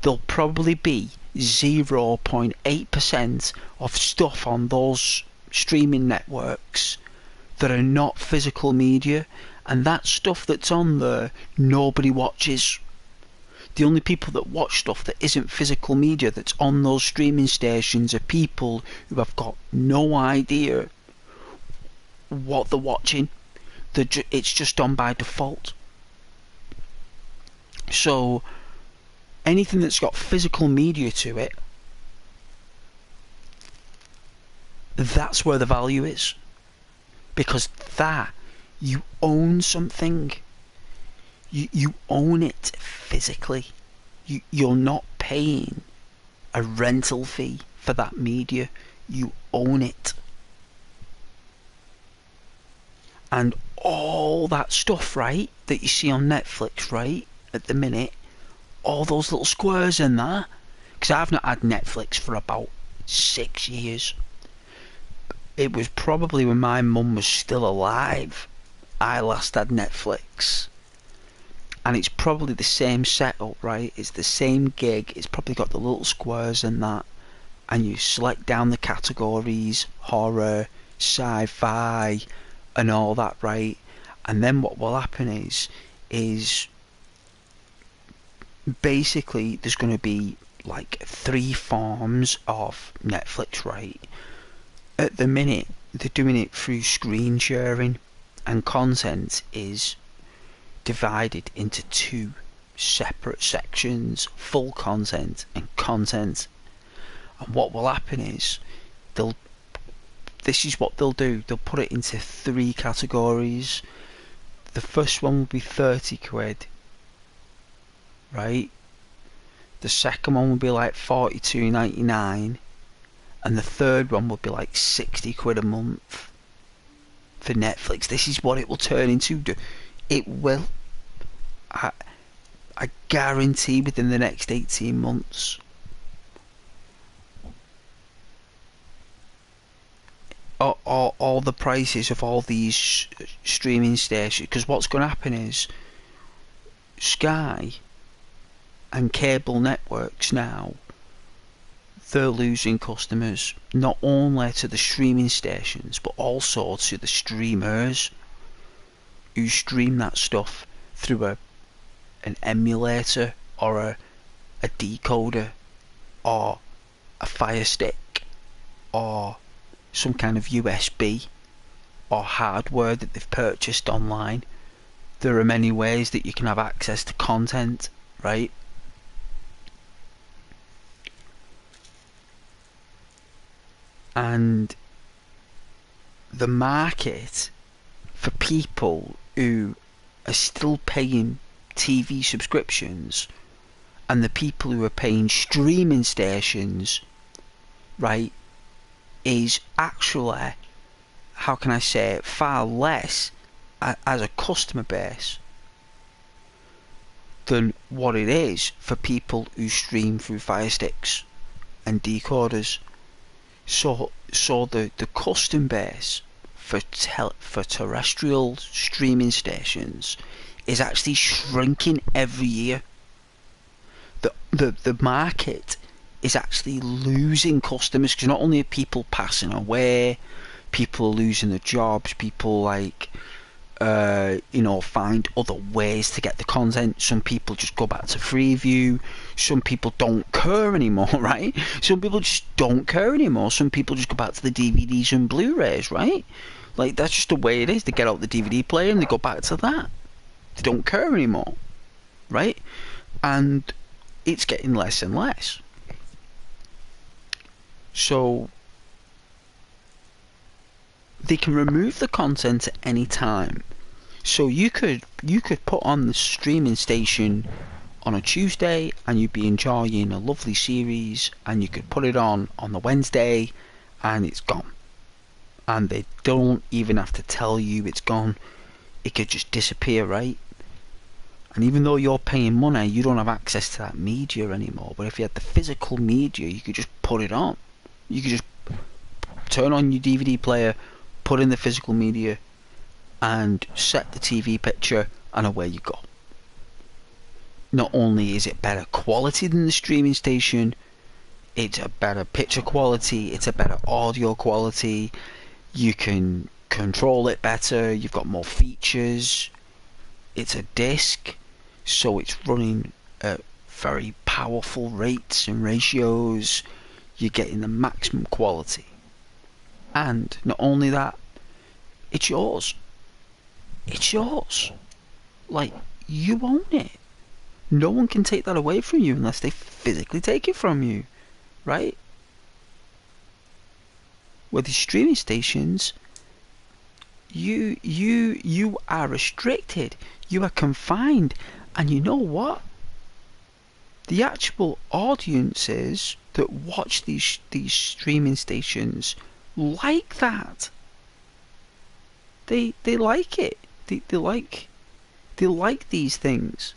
There'll probably be 0.8% of stuff on those streaming networks that are not physical media, And that stuff that's on there, nobody watches. The only people that watch stuff that isn't physical media that's on those streaming stations are people who have got no idea what they're watching. It's just on by default. So anything that's got physical media to it, that's where the value is. Because that, you own something. You own it physically. You're not paying a rental fee for that media. You own it. And all that stuff, right, that you see on Netflix, right, at the minute, all those little squares in there, because I've not had Netflix for about 6 years. It was probably when my mum was still alive I last had Netflix. And it's probably the same setup, right? It's the same gig. It's probably got the little squares and that. And you select down the categories, horror, sci-fi, and all that, right? And then what will happen is basically there's going to be like 3 forms of Netflix, right? At the minute, they're doing it through screen sharing, and content is divided into 2 separate sections, full content and content. And what will happen is this is what they'll do. They'll put it into 3 categories. The first one will be 30 quid, right? The second one will be like 42.99, and the third one will be like 60 quid a month for Netflix. This is what it will turn into. It will. I guarantee within the next 18 months. All the prices of all these streaming stations, because what's going to happen is Sky and cable networks now, they're losing customers not only to the streaming stations but also to the streamers who stream that stuff through an emulator or a decoder or a Fire Stick or some kind of USB or hardware that they've purchased online. There are many ways that you can have access to content, right? And the market for people who are still paying TV subscriptions and the people who are paying streaming stations, right, is actually, how can I say it, far less as a customer base than what it is for people who stream through Fire Sticks and decoders. So the customer base for terrestrial streaming stations is actually shrinking every year. The market is actually losing customers, because not only are people passing away, people are losing their jobs, people like find other ways to get the content. Some people just go back to Freeview. Some people don't care anymore, right? Some people just don't care anymore. Some people just go back to the DVDs and Blu-rays, right? Like, that's just the way it is. They get out the DVD player and they go back to that. They don't care anymore, right? And it's getting less and less. So they can remove the content at any time. So you could put on the streaming station on a Tuesday and you'd be enjoying a lovely series, and you could put it on the Wednesday and it's gone. And they don't even have to tell you it's gone. It could just disappear, right? And even though you're paying money, you don't have access to that media anymore. But if you had the physical media, you could just put it on. You could just turn on your DVD player, put in the physical media, and set the TV picture, and away you go. Not only is it better quality than the streaming station, it's a better picture quality, it's a better audio quality, you can control it better, you've got more features, it's a disc, so it's running at very powerful rates and ratios. You're getting the maximum quality. And not only that, it's yours. It's yours. Like, you own it. No one can take that away from you unless they physically take it from you, right? With these streaming stations, you are restricted. You are confined. And you know what? The actual audiences that watch these streaming stations like that. They like it. They like these things.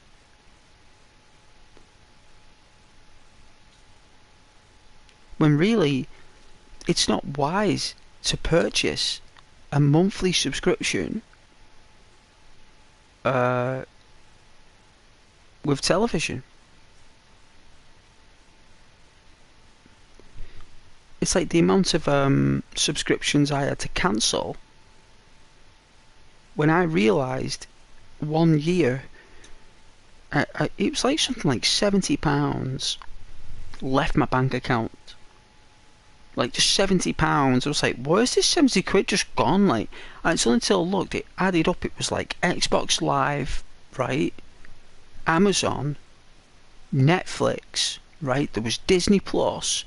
When really, it's not wise to purchase a monthly subscription with television. It's like the amount of subscriptions I had to cancel when I realised 1 year, it was like something like £70 left my bank account. Like, just £70. I was like, where's this 70 quid just gone? Like, and it's only until I looked, it added up, it was like Xbox Live, right? Amazon, Netflix, right? There was Disney Plus,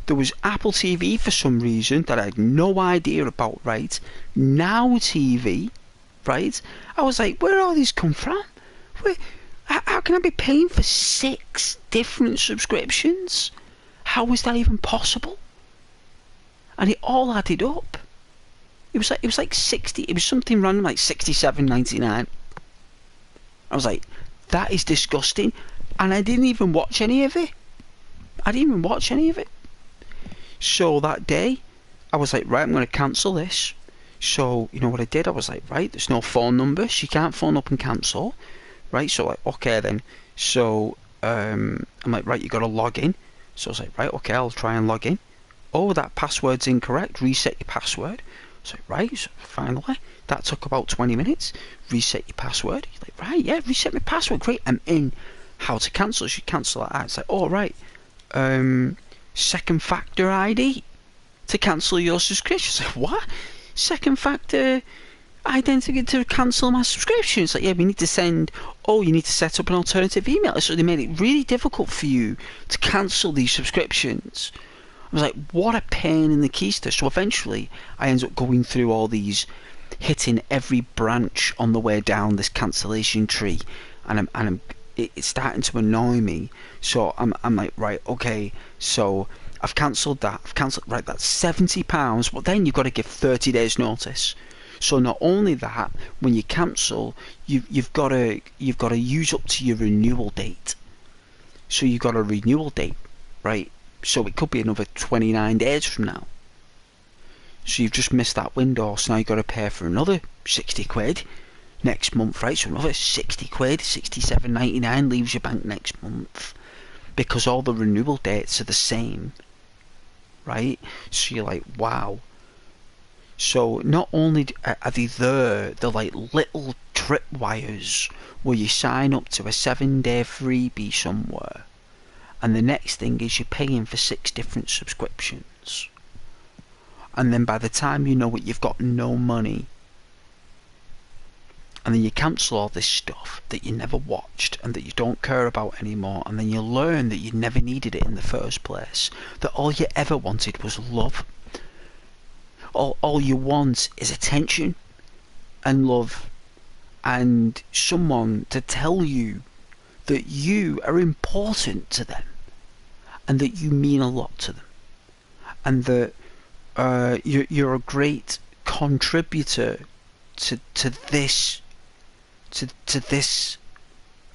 there was Apple TV for some reason that I had no idea about, right? Now TV, right? I was like, where all these come from? How can I be paying for 6 different subscriptions? How is that even possible? And it all added up. It was like 60. It was something random like 67.99. I was like, that is disgusting. And I didn't even watch any of it. So that day, I was like, right, I'm going to cancel this. So, you know what I did? I was like, right, there's no phone number. So you can't phone up and cancel. Right, so like, okay then. So, I'm like, right, you got to log in. So I was like, right, okay, I'll try and log in. Oh, that password's incorrect. Reset your password. So, right, so finally, that took about 20 minutes. Reset your password. You're like, right, yeah, reset my password. Great, I'm in. How to cancel? You cancel that. It's like, oh, right. Second factor ID to cancel your subscription. It's like, what? Second factor identity to cancel my subscription. It's like, yeah, we need to send, you need to set up an alternative email. So they made it really difficult for you to cancel these subscriptions. I was like, what a pain in the keister. So eventually I ended up going through all these, hitting every branch on the way down this cancellation tree, and it's starting to annoy me. So I'm like, right, okay, so I've cancelled that. Right, that's £70, but then you've got to give 30 days notice. So not only that, when you cancel, you've got to use up to your renewal date. So you've got a renewal date, right? So it could be another 29 days from now. So you've just missed that window. So now you've got to pay for another 60 quid next month, right? So another 60 quid, 67.99 leaves your bank next month, because all the renewal dates are the same, right? So you're like, wow. So not only are they there, they're like little tripwires where you sign up to a 7-day freebie somewhere, and the next thing is you're paying for 6 different subscriptions. And then by the time you know it, you've got no money. And then you cancel all this stuff that you never watched and that you don't care about anymore. And then you learn that you never needed it in the first place. That all you ever wanted was love. All you want is attention and love. And someone to tell you that you are important to them, and that you mean a lot to them, and that you're a great contributor to this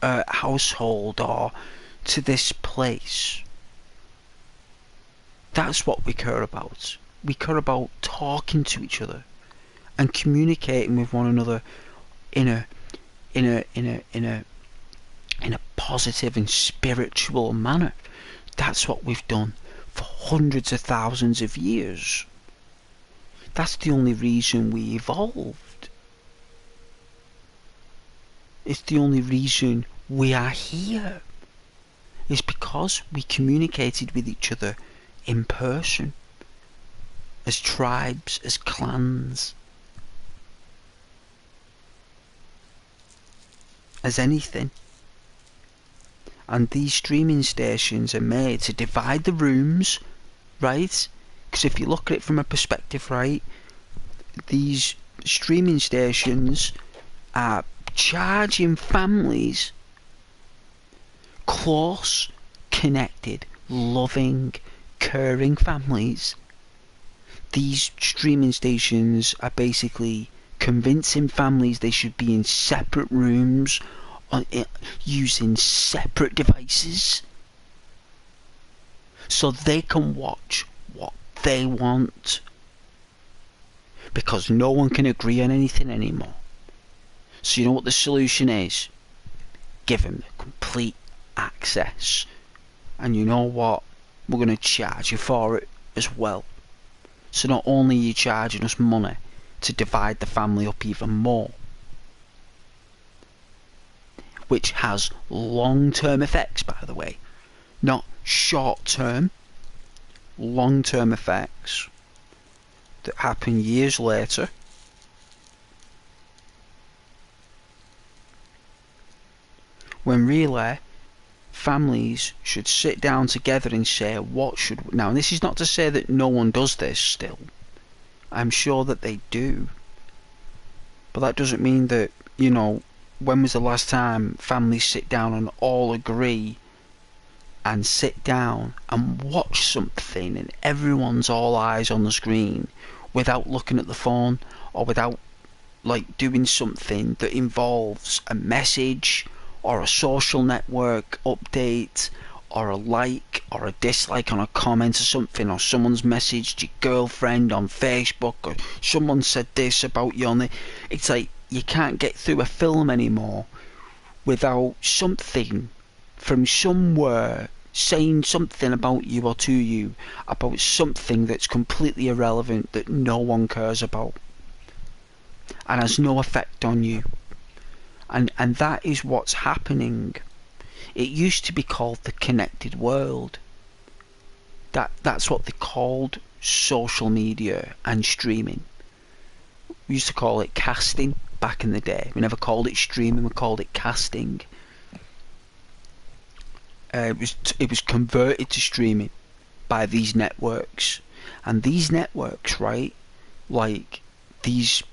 household or to this place. That's what we care about. We care about talking to each other and communicating with one another in a positive and spiritual manner. That's what we've done for hundreds of thousands of years. That's the only reason we evolved. It's the only reason we are here. It's because we communicated with each other in person, as tribes, as clans, as anything. And these streaming stations are made to divide the rooms, right? Because if you look at it from a perspective, right, these streaming stations are charging families, close, connected, loving, caring families. These streaming stations are basically convincing families they should be in separate rooms, using separate devices, so they can watch what they want, because no one can agree on anything anymore. So you know what the solution is? Give them complete access. And you know what? We're going to charge you for it as well. So not only are you charging us money to divide the family up even more, which has long-term effects, by the way, not short-term, long-term effects that happen years later. When really, families should sit down together and say, what should... Now, this is not to say that no one does this still. I'm sure that they do. But that doesn't mean that, you know, when was the last time families sit down and all agree and sit down and watch something and everyone's all eyes on the screen without looking at the phone, or without, like, doing something that involves a message or a social network update or a like or a dislike on a comment or something, or someone's messaged your girlfriend on Facebook, or someone said this about you on the... It's like you can't get through a film anymore without something from somewhere saying something about you or to you about something that's completely irrelevant, that no one cares about and has no effect on you. And that is what's happening. It used to be called the connected world. That's what they called social media and streaming. We used to call it casting back in the day. We never called it streaming, we called it casting. It was converted to streaming by these networks. And these networks, right, like these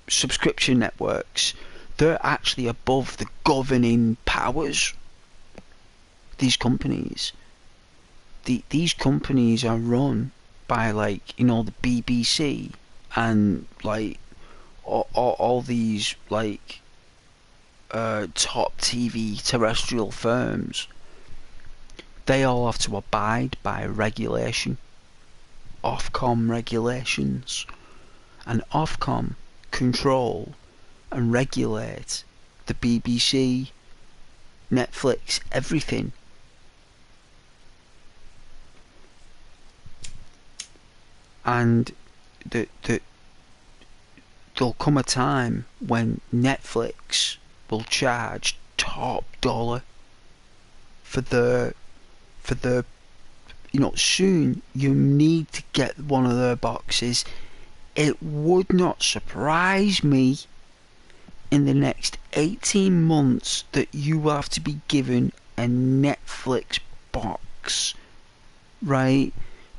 subscription networks, they're actually above the governing powers. These companies. These companies are run by, like, you know, the BBC and, like, all these, like, top TV terrestrial firms. They all have to abide by regulation, Ofcom regulations, and Ofcom control and regulate the BBC, Netflix, everything. And there'll come a time when Netflix will charge top dollar for the you know, soon you need to get one of their boxes. It would not surprise me in the next 18 months that you will have to be given a Netflix box, right,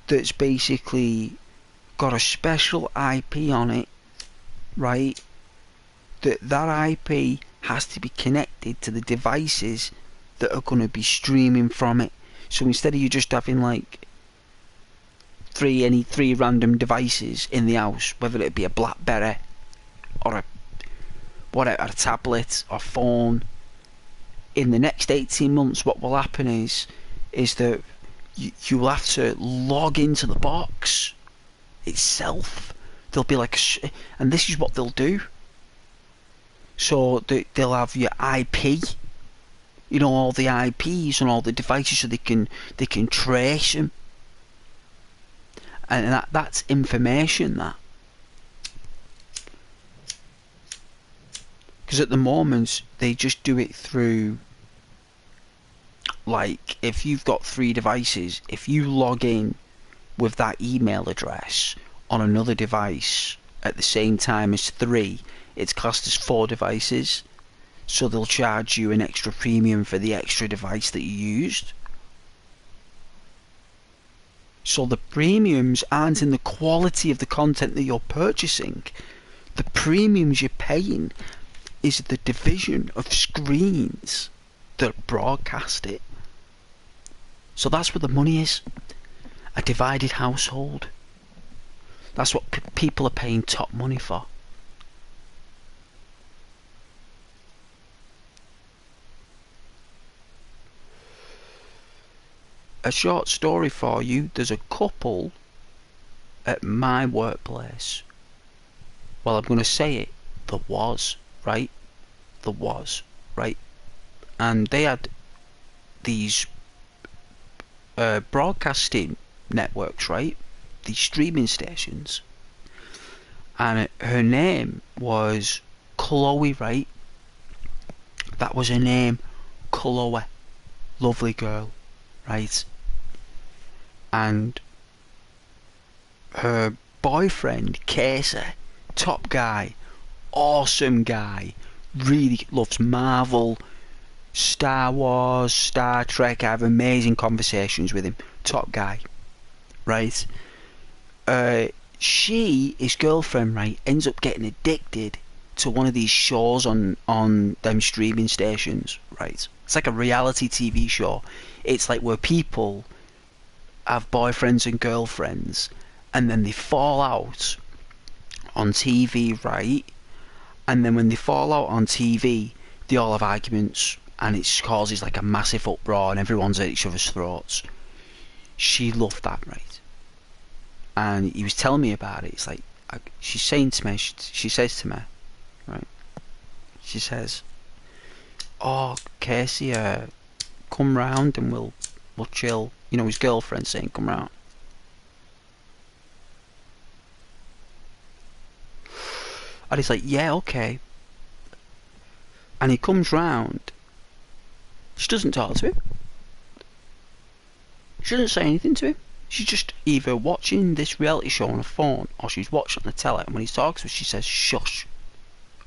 that's basically got a special IP on it, right, that IP has to be connected to the devices that are going to be streaming from it. So instead of you just having, like, three random devices in the house, whether it be a BlackBerry or a tablet or phone, in the next 18 months what will happen is that you will have to log into the box itself. There'll be like and this is what they'll do. So they'll have your IP, you know, all the IPs and all the devices, so they can trace them. And that's information, that. Because at the moment, they just do it through, like, if you've got 3 devices, if you log in with that email address on another device at the same time as 3, it's classed as 4 devices. So they'll charge you an extra premium for the extra device that you used. So the premiums aren't in the quality of the content that you're purchasing. The premiums you're paying is the division of screens that broadcast it. So that's where the money is. A divided household. That's what people are paying top money for. A short story for you. There's a couple at my workplace. Well, I'm going to say it. There was, right? There was, right? And they had these broadcasting networks, right? These streaming stations. And her name was Chloe, right? That was her name. Chloe. Lovely girl, right? And her boyfriend, Casey, top guy, awesome guy, really loves Marvel, Star Wars, Star Trek. I have amazing conversations with him. Top guy, right? His girlfriend, right, ends up getting addicted to one of these shows on them streaming stations, right? It's like a reality TV show. It's like where people have boyfriends and girlfriends, and then they fall out on TV, right? And then when they fall out on TV, they all have arguments, and it causes like a massive uproar, and everyone's at each other's throats. She loved that, right? And he was telling me about it. It's like, she's saying to me, she says to me, right? She says, "Oh, Casey, come round and we'll chill." You know, his girlfriend saying, "Come round." And he's like, "Yeah, okay." And he comes round. She doesn't talk to him. She doesn't say anything to him. She's just either watching this reality show on her phone or she's watching on the telly. And when he talks to her, she says, "Shush."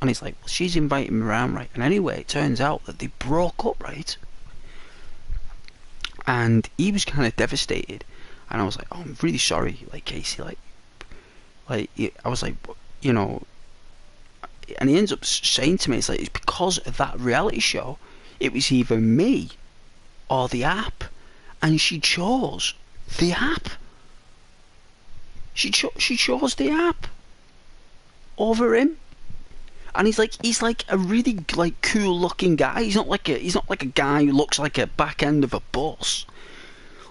And he's like, "Well, she's inviting me around, right?" And anyway, it turns out that they broke up, right? And he was kind of devastated. And I was like, "Oh, I'm really sorry, like, Casey, like, I was like, you know," and he ends up saying to me, it's like, it's because of that reality show. It was either me or the app, and she chose the app. She chose the app over him. And he's like a really like cool looking guy. He's not like a guy who looks like a back end of a bus.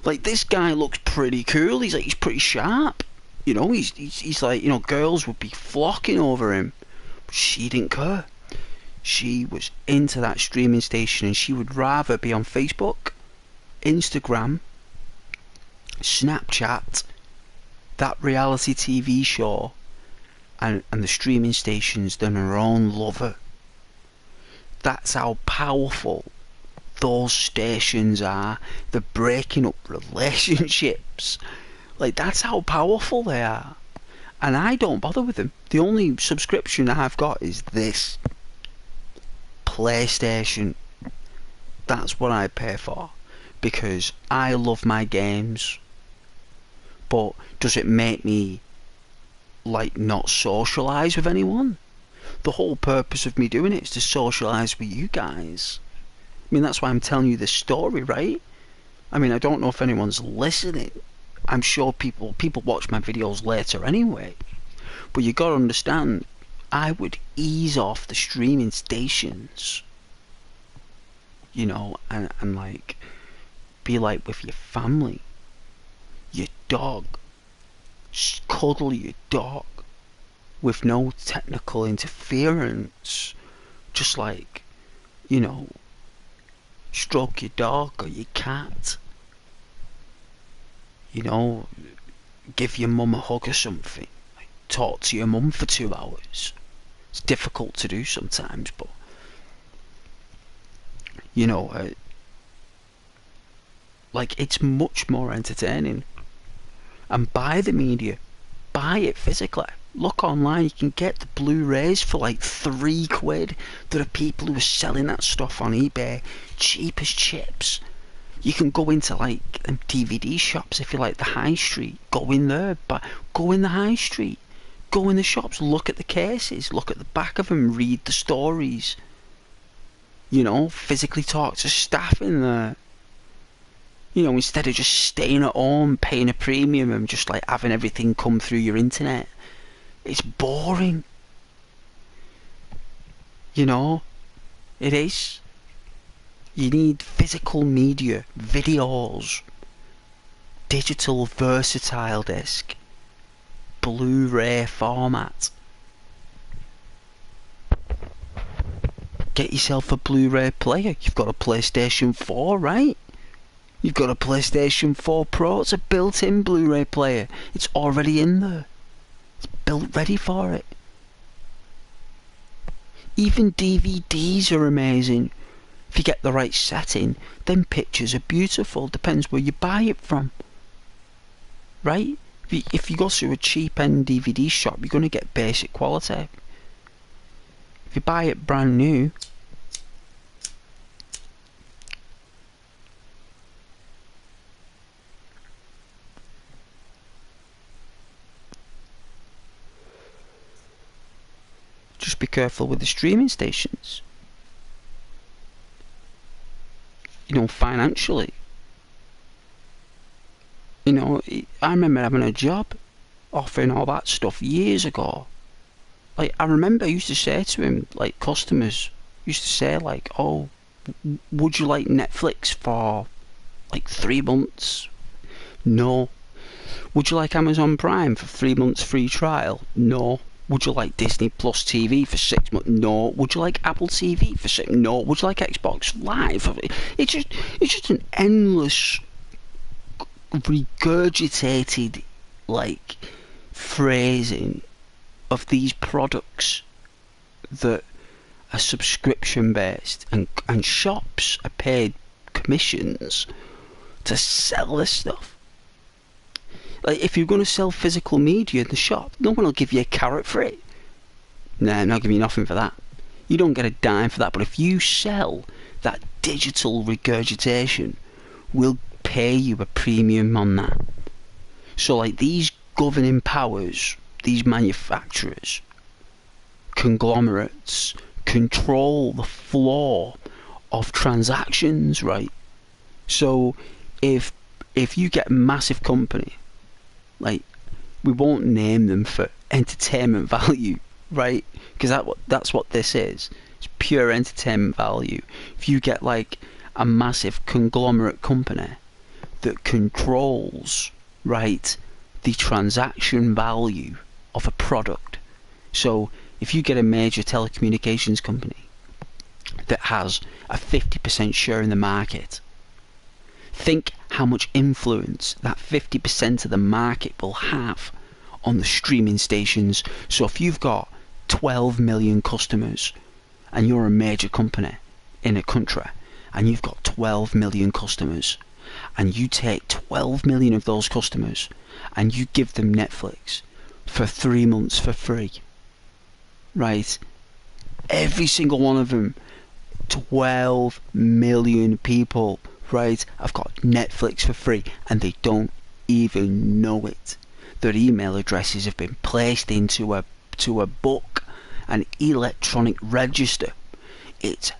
Like, this guy looks pretty cool. He's pretty sharp. You know, he's like, you know, girls would be flocking over him. But she didn't care. She was into that streaming station, and she would rather be on Facebook, Instagram, Snapchat, that reality TV show, and the streaming stations than her own lover. That's how powerful those stations are. They're breaking up relationships. Like, that's how powerful they are. And I don't bother with them. The only subscription I've got is this PlayStation. That's what I pay for, because I love my games. But does it make me like not socialise with anyone? The whole purpose of me doing it is to socialise with you guys. I mean, that's why I'm telling you this story, right? I mean, I don't know if anyone's listening. I'm sure people watch my videos later anyway. But you gotta understand, I would ease off the streaming stations, you know, and like be like with your family, your dog, cuddle your dog with no technical interference. Just like, you know, stroke your dog or your cat. You know, give your mum a hug or something. Like, talk to your mum for 2 hours. It's difficult to do sometimes, but You know, like, it's much more entertaining. And buy the media. Buy it physically. Look online, you can get the Blu-rays for like £3. There are people who are selling that stuff on eBay, cheap as chips. You can go into like them DVD shops if you like the high street. Go in there, but go in the high street. Go in the shops, look at the cases, look at the back of them, read the stories. You know, physically talk to staff in there. You know, instead of just staying at home, paying a premium and just like having everything come through your internet. It's boring. You know, it is. You need physical media, videos, digital versatile disc, Blu-ray format. Get yourself a Blu-ray player. You've got a PlayStation 4, right? You've got a PlayStation 4 Pro. It's a built-in Blu-ray player. It's already in there. It's built ready for it. Even DVDs are amazing. If you get the right setting, then pictures are beautiful. Depends where you buy it from. Right? If you go to a cheap-end DVD shop, you're going to get basic quality. If you buy it brand new, just be careful with the streaming stations. You know, financially. You know, I remember having a job offering all that stuff years ago. Like, I remember I used to say to him, like, customers used to say, like, oh, would you like Netflix for, like, 3 months? No. Would you like Amazon Prime for 3 months free trial? No. Would you like Disney Plus TV for 6 months? No. Would you like Apple TV for 6 months? No. Would you like Xbox Live? It's just an endless, regurgitated, like, phrasing of these products that are subscription based, and shops are paid commissions to sell this stuff. Like, if you're going to sell physical media in the shop, no one will give you a carrot for it. Nah, I'm not giving you nothing for that. You don't get a dime for that. But if you sell that digital regurgitation, we'll pay you a premium on that. So, like, these governing powers, these manufacturers, conglomerates, control the flow of transactions, right? So if you get a massive company, like, we won't name them for entertainment value, right? Because that's what this is. It's pure entertainment value. If you get like a massive conglomerate company that controls, right, the transaction value of a product. So if you get a major telecommunications company that has a 50% share in the market, think how much influence that 50% of the market will have on the streaming stations. So if you've got 12 million customers and you're a major company in a country and you've got 12 million customers, and you take 12 million of those customers and you give them Netflix for 3 months for free, right? Every single one of them, 12 million people, right, have got Netflix for free, and they don't even know it. Their email addresses have been placed into a book, an electronic register. It's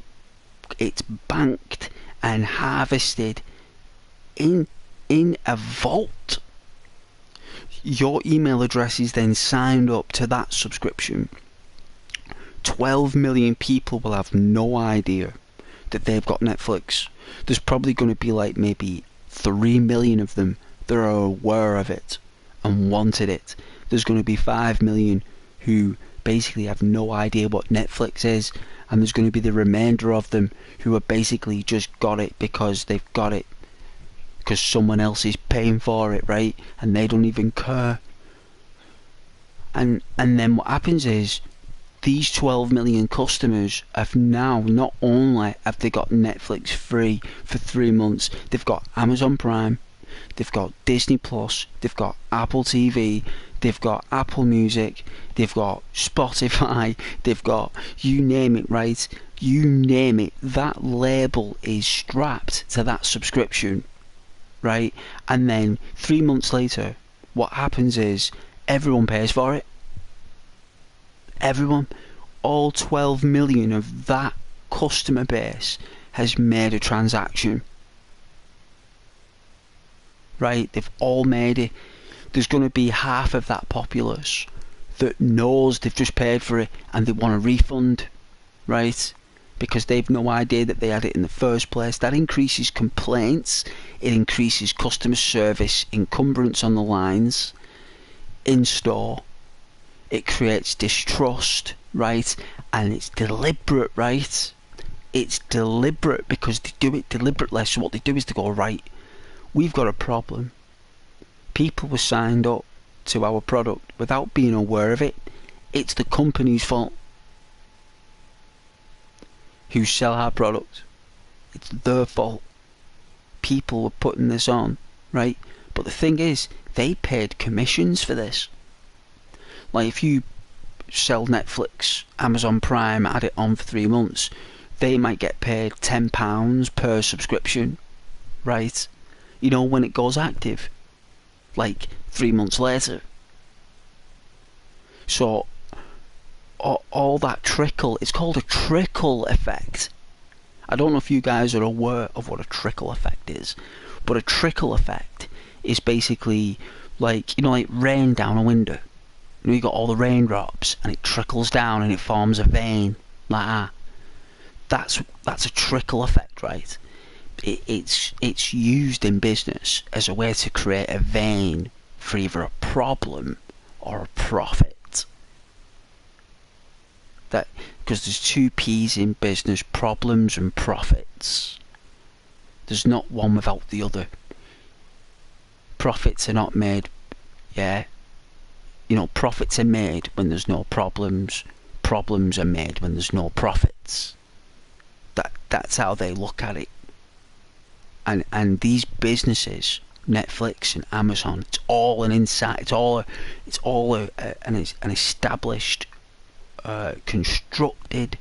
banked and harvested in a vault. Your email address is then signed up to that subscription. 12 million people will have no idea that they've got Netflix. There's probably going to be like maybe 3 million of them that are aware of it and wanted it. There's going to be 5 million who basically have no idea what Netflix is, and there's going to be the remainder of them who are basically just got it because they've got it because someone else is paying for it, right? And they don't even care. And then what happens is these 12 million customers have now, not only have they got Netflix free for 3 months, they've got Amazon Prime, they've got Disney Plus, they've got Apple TV, they've got Apple Music, they've got Spotify, they've got, you name it, right? You name it, that label is strapped to that subscription, right? And then 3 months later, what happens is everyone pays for it. Everyone. All 12 million of that customer base has made a transaction. Right? They've all made it. There's going to be half of that populace that knows they've just paid for it and they want a refund. Right? Because they've no idea that they had it in the first place. That increases complaints. It increases customer service encumbrance on the lines in store. It creates distrust, right? And it's deliberate, right? It's deliberate because they do it deliberately. So what they do is they go, right, we've got a problem. People were signed up to our product without being aware of it. It's the company's fault who sell our product. It's their fault. People were putting this on, right? But the thing is, they paid commissions for this. Like if you sell Netflix, Amazon Prime, add it on for 3 months, they might get paid £10 per subscription, right? You know, when it goes active, like 3 months later. So all that trickle, it's called a trickle effect. I don't know if you guys are aware of what a trickle effect is, but a trickle effect is basically like, you know, like rain down a window. You know, you got all the raindrops and it trickles down and it forms a vein like that. That's a trickle effect, right? It's used in business as a way to create a vein for either a problem or a profit. That because there's 2 P's in business: problems and profits. There's not one without the other. Profits are not made, yeah. You know, profits are made when there's no problems. Problems are made when there's no profits. That's how they look at it. And these businesses, Netflix and Amazon, it's all an insight. It's all an established, constructed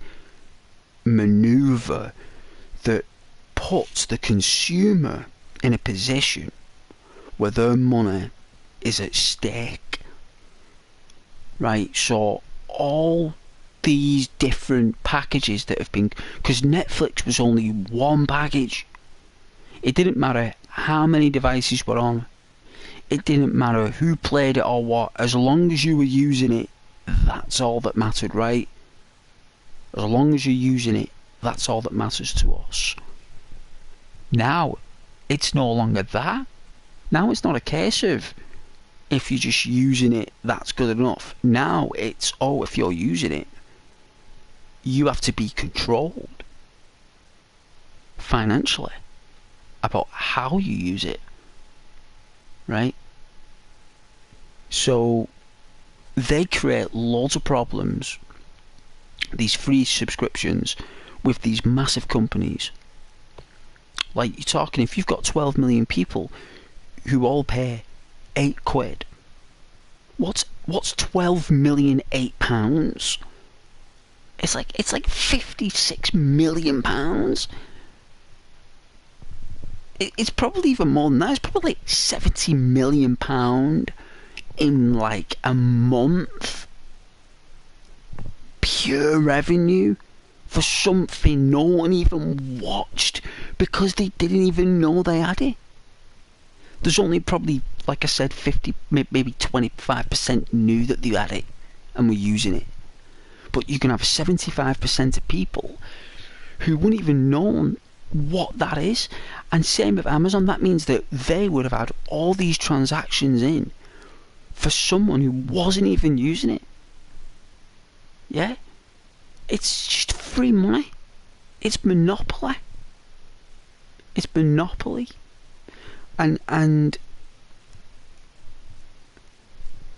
maneuver that puts the consumer in a position where their money is at stake. Right, so all these different packages that have been, because Netflix was only one package. It didn't matter how many devices were on. It didn't matter who played it or what. As long as you were using it, that's all that mattered, right? As long as you're using it, that's all that matters to us. Now, it's no longer that. Now it's not a case of if you're just using it, that's good enough. Now it's, oh, if you're using it, you have to be controlled financially about how you use it, right? So they create loads of problems, these free subscriptions, with these massive companies. Like, you're talking, if you've got 12 million people who all pay £8, what's 12 million £8? It's like 56 million pounds. It's probably even more than that. It's probably like 70 million pound in like a month. Pure revenue for something no one even watched because they didn't even know they had it. There's only probably, like I said, 50, maybe 25% knew that they had it and were using it. But you can have 75% of people who wouldn't even know what that is. And same with Amazon. That means that they would have had all these transactions in for someone who wasn't even using it. Yeah? It's just free money. It's monopoly. It's monopoly. And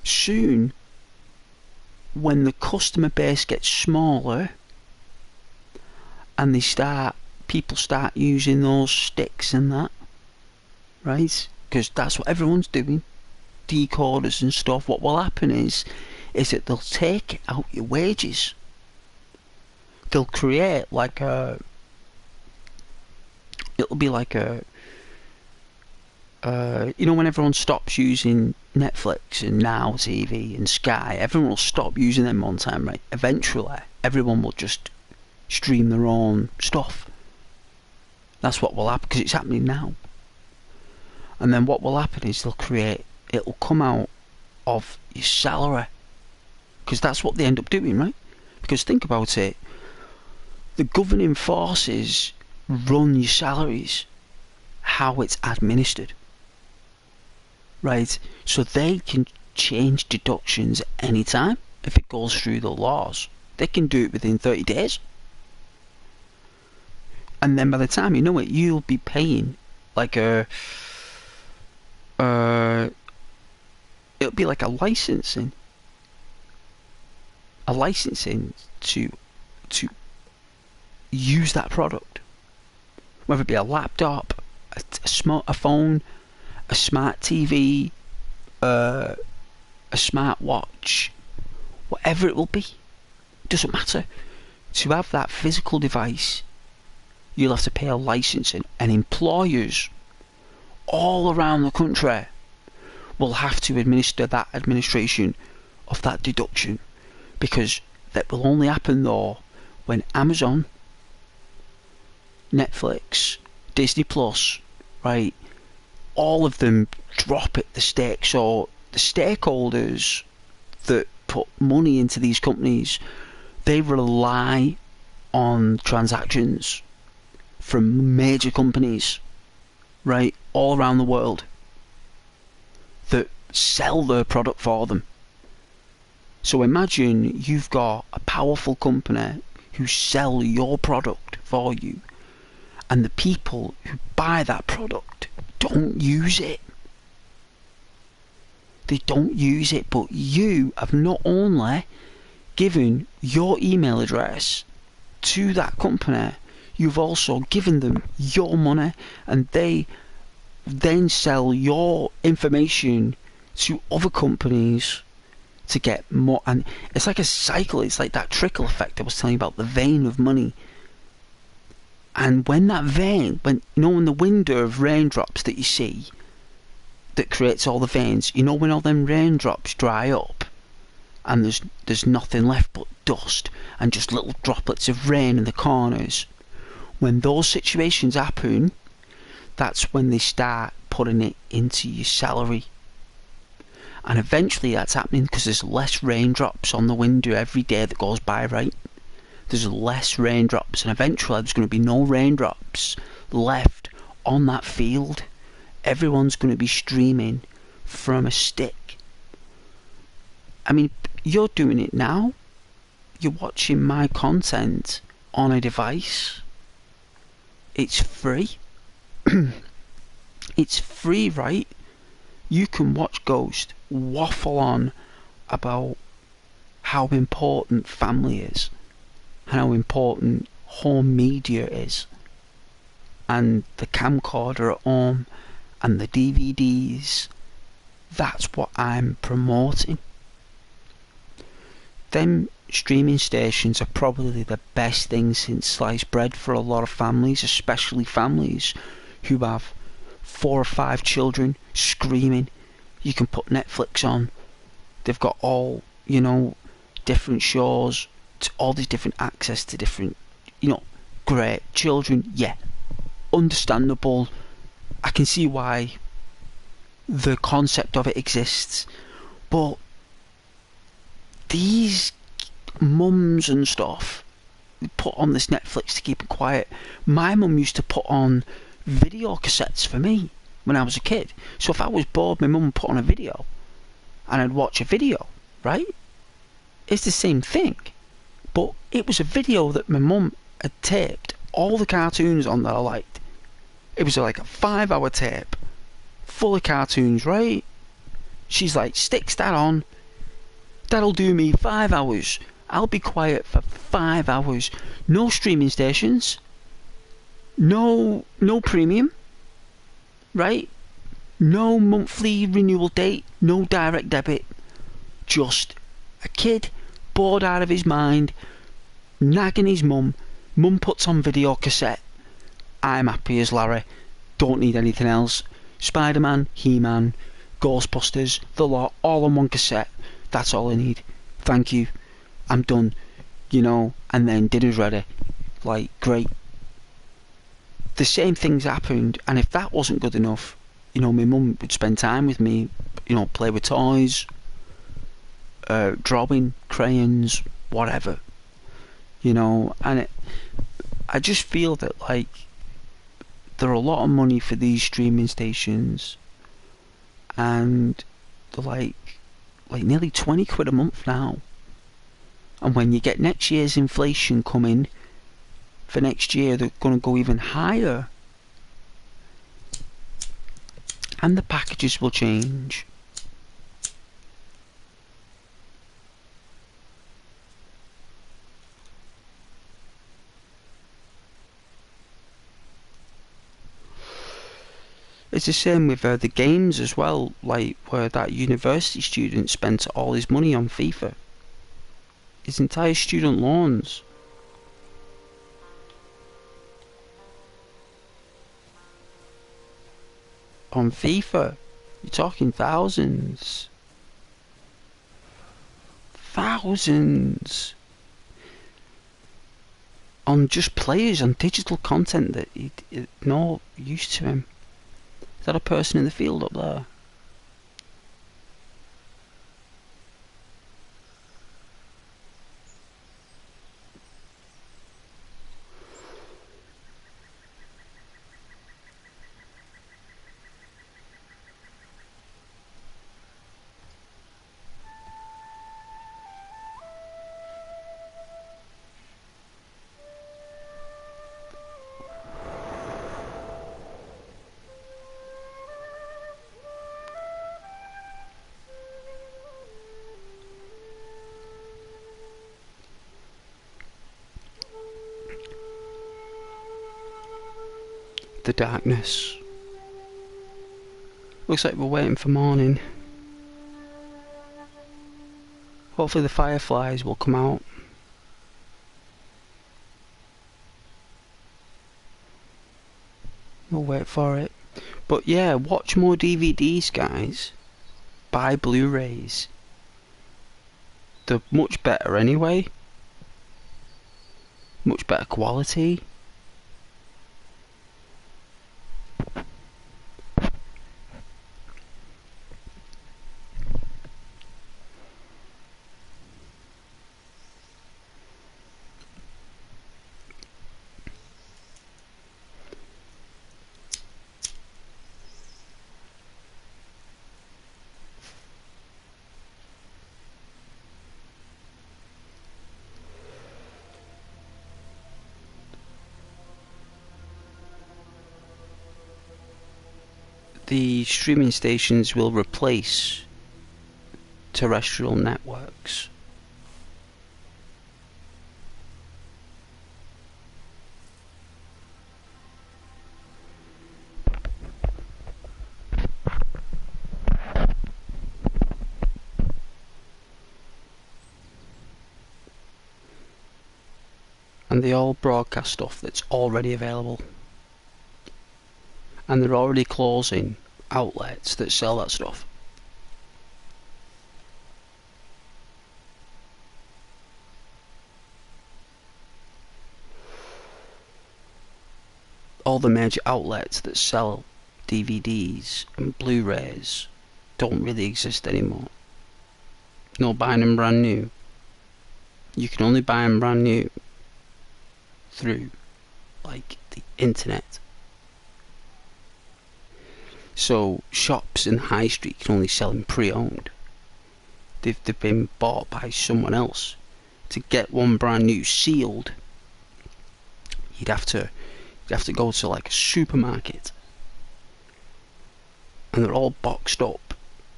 soon when the customer base gets smaller and people start using those sticks and that, right? Because that's what everyone's doing, decoders and stuff. What will happen is that they'll take out your wages. They'll create like it'll be like when everyone stops using Netflix and Now TV and Sky, everyone will stop using them one time, right? Eventually, everyone will just stream their own stuff. That's what will happen, because it's happening now. And then what will happen is it'll come out of your salary, because that's what they end up doing, right? Because think about it, the governing forces run your salaries, how it's administered, right? So they can change deductions anytime if it goes through the laws. They can do it within 30 days. And then by the time you know it, you'll be paying like it'll be like a licensing to use that product, whether it be a laptop, a phone, a smart TV, a smart watch, whatever it will be. It doesn't matter. To have that physical device, you'll have to pay a licensing, and employers all around the country will have to administer that administration of that deduction, because that will only happen though when Amazon, Netflix, Disney Plus, right, all of them drop at the stake. So the stakeholders that put money into these companies, they rely on transactions from major companies, right, all around the world, that sell their product for them. So imagine you've got a powerful company who sell your product for you, and the people who buy that product don't use it. They don't use it, but you have not only given your email address to that company, you've also given them your money, and they then sell your information to other companies to get more. And it's like a cycle. It's like that trickle effect I was telling you about, the vein of money. And when that vein, when the window of raindrops that you see that creates all the veins, when all them raindrops dry up and there's nothing left but dust and just little droplets of rain in the corners, when those situations happen, that's when they start putting it into your salary. And eventually that's happening because there's less raindrops on the window every day that goes by, right? There's less raindrops, and eventually there's going to be no raindrops left on that field. Everyone's going to be streaming from a stick. I mean, you're doing it now. You're watching my content on a device. It's free. It's free, right? You can watch Ghost waffle on about how important family is, how important home media is, and the camcorder at home and the DVDs. That's what I'm promoting. Them streaming stations are probably the best thing since sliced bread for a lot of families, especially families who have 4 or 5 children screaming. You can put Netflix on. They've got all, different shows, all these different access to different, great children. Yeah, understandable. I can see why the concept of it exists, but these mums and stuff put on this Netflix to keep it quiet. My mum used to put on video cassettes for me when I was a kid. So if I was bored, my mum would put on a video and I'd watch a video, right? It's the same thing, but it was a video that my mum had taped all the cartoons on that I liked. It was like a 5-hour tape full of cartoons, right? She's like, sticks that on, That'll do me 5 hours. I'll be quiet for 5 hours. No streaming stations. No premium. Right? No monthly renewal date. No direct debit. Just a kid bored out of his mind, nagging his mum. Mum puts on video cassette. I'm happy as Larry. Don't need anything else. Spider-Man, He-Man, Ghostbusters, the lot, all on one cassette. That's all I need. Thank you. I'm done. You know, and then dinner's ready. Like, great. The same things happened, and if that wasn't good enough, you know, my mum would spend time with me, you know, play with toys, drawing, crayons, whatever. You know, and I just feel that, like, there are a lot of money for these streaming stations, and they're like nearly 20 quid a month now. And when you get next year's inflation coming, for next year they're going to go even higher. And the packages will change. It's the same with the games as well, like where that university student spent all his money on FIFA. His entire student loans. On FIFA. You're talking thousands. Thousands. On just players, on digital content that it no use to him. Is that a person in the field up there? The darkness. Looks like we're waiting for morning. Hopefully the fireflies will come out. We'll wait for it. But yeah, watch more DVDs, guys. Buy Blu-rays. They're much better anyway. Much better quality. The streaming stations will replace terrestrial networks. And they all broadcast stuff that's already available. And they're already closing outlets that sell that stuff. All the major outlets that sell DVDs and Blu-rays don't really exist anymore. No buying them brand new. You can only buy them brand new through, like, the internet. So shops in high street can only sell them pre-owned. They've been bought by someone else. To get one brand new sealed, you'd have to go to like a supermarket, and they're all boxed up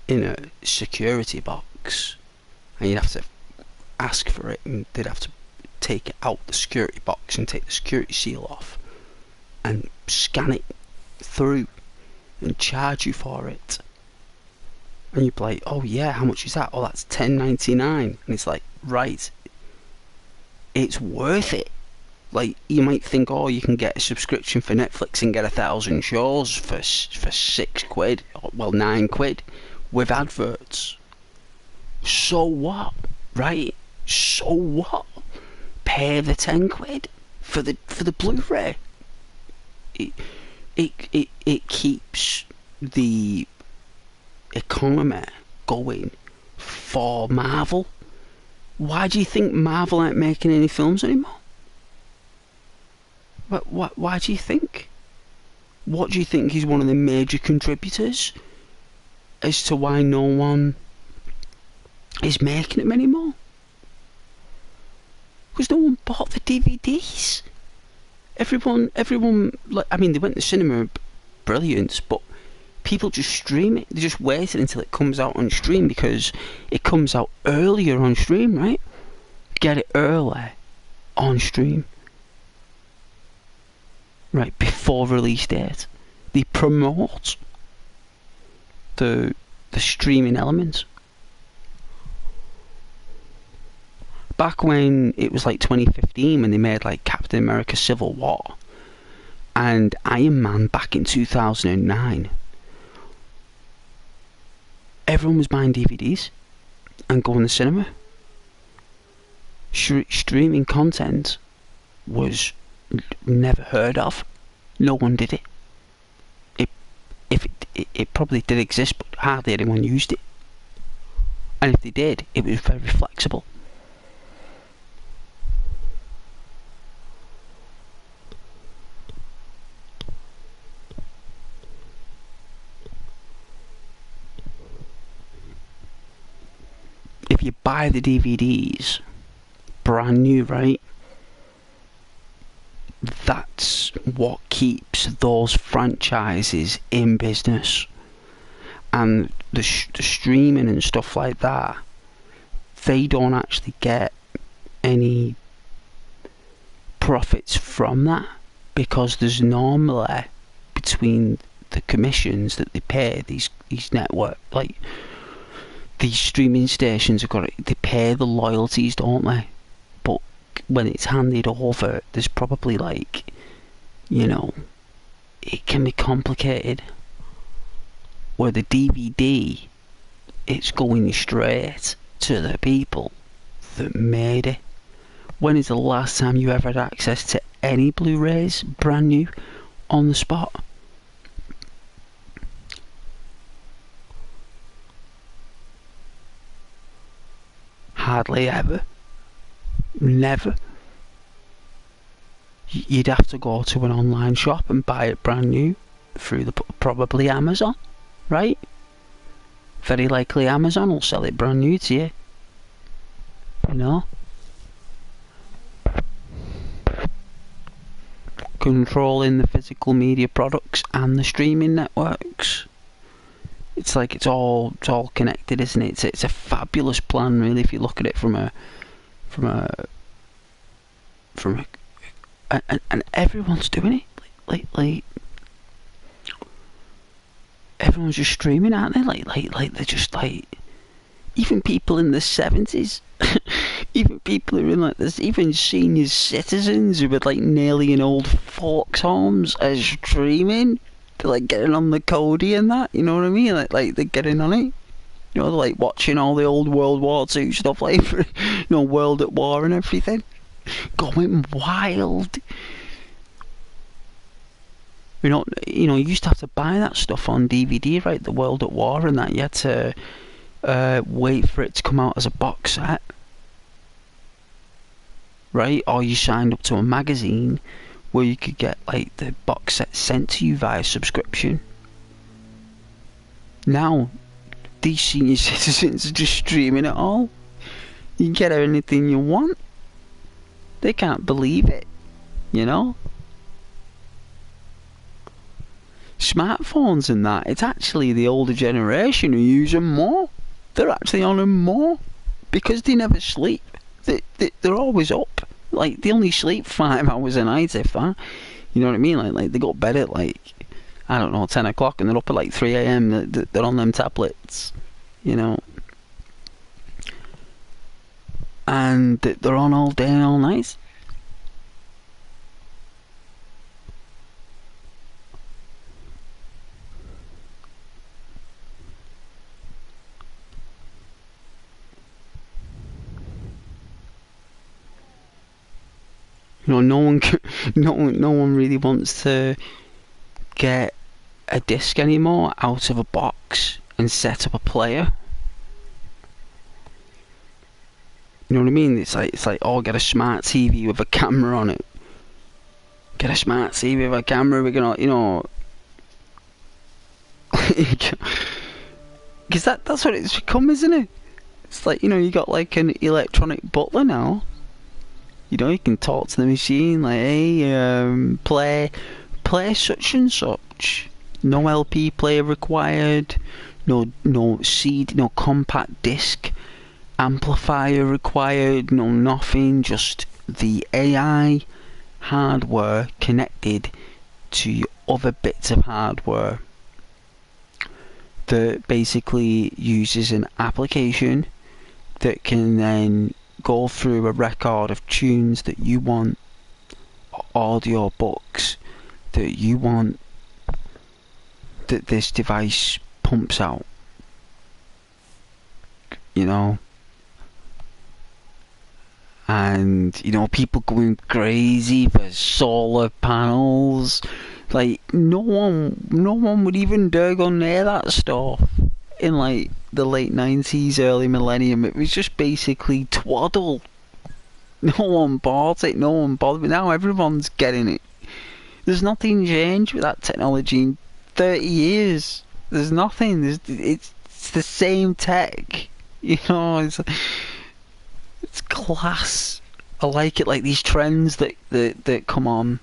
in a security box and you'd have to ask for it, and they'd have to take it out the security box and take the security seal off and scan it through and charge you for it. And you'd be like, oh yeah, how much is that? Oh, that's $10.99. And it's like, right, it's worth it. Like, you might think, oh, you can get a subscription for Netflix and get 1,000 shows for £6, well, £9 with adverts. So what, right? So what? Pay the £10 for the Blu-ray. It keeps the economy going for Marvel. Why do you think Marvel aren't making any films anymore? Why do you think? What do you think is one of the major contributors as to why no one is making them anymore? Because no one bought the DVDs. Everyone, like, I mean, they went to cinema, brilliant, but people just stream it. They just waited until it comes out on stream, because it comes out earlier on stream, right? Get it early on stream. Right, before release date. They promote the streaming element. Back when it was like 2015, when they made like Captain America Civil War and Iron Man back in 2009, everyone was buying DVDs and going to cinema. Streaming content was never heard of. No one did it. It probably did exist, but hardly anyone used it. And if they did, it was very flexible. If you buy the DVDs brand new, right, that's what keeps those franchises in business. And the streaming and stuff like that, they don't actually get any profits from that, because there's normally, between the commissions that they pay these network, like these streaming stations have got they pay the loyalties, don't they? But when it's handed over, there's probably, like, you know, it can be complicated. Where the DVD, it's going straight to the people that made it. When is the last time you ever had access to any Blu-rays brand new on the spot? Hardly ever. Never. You'd have to go to an online shop and buy it brand new through probably Amazon, right? Very likely Amazon will sell it brand new to you. You know? Controlling the physical media products and the streaming networks. It's like it's all connected, isn't it? It's a fabulous plan, really, if you look at it from a and everyone's doing it. Like everyone's just streaming, aren't they? Like they're just like, even people in the 70s, even people who are in like this, even senior citizens who were like nearly in old folks' homes are streaming. They're like getting on the Cody and that, you know what I mean? Like they're getting on it. You know, they're like watching all the old World War II stuff, like, you know, World at War and everything. Going wild. You know, you used to have to buy that stuff on DVD, right? The World at War and that. You had to wait for it to come out as a box set, right? Or you signed up to a magazine where you could get like the box set sent to you via subscription. Now, these senior citizens are just streaming it all. You can get anything you want. They can't believe it, you know? Smartphones and that, it's actually the older generation who use them more. They're actually on them more because they never sleep. They're always up. Like, they only sleep 5 hours a night, if that. You know what I mean? Like they go to bed at, like, I don't know, 10 o'clock, and they're up at like 3 a.m. They're on them tablets, you know. And they're on all day and all night. You know, no one really wants to get a disc anymore out of a box and set up a player. You know what I mean? It's like, oh, get a smart TV with a camera on it. Get a smart TV with a camera. We're gonna, you know, because that's what it's become, isn't it? It's like, you know, you got like an electronic butler now. You know, you can talk to the machine like, hey, play such and such. No LP player required. No CD, no compact disc amplifier required. No nothing. Just the AI hardware connected to other bits of hardware that basically uses an application that can then go through a record of tunes that you want, audio books that you want, that this device pumps out. You know? And, you know, people going crazy for solar panels. Like, no one would even dare go near that stuff in, like, the late 90s, early millennium. It was just basically twaddle. No one bought it, no one bothered. But now everyone's getting it. There's nothing changed with that technology in 30 years. There's nothing. It's the same tech. You know, it's class. I like it, like these trends that come on.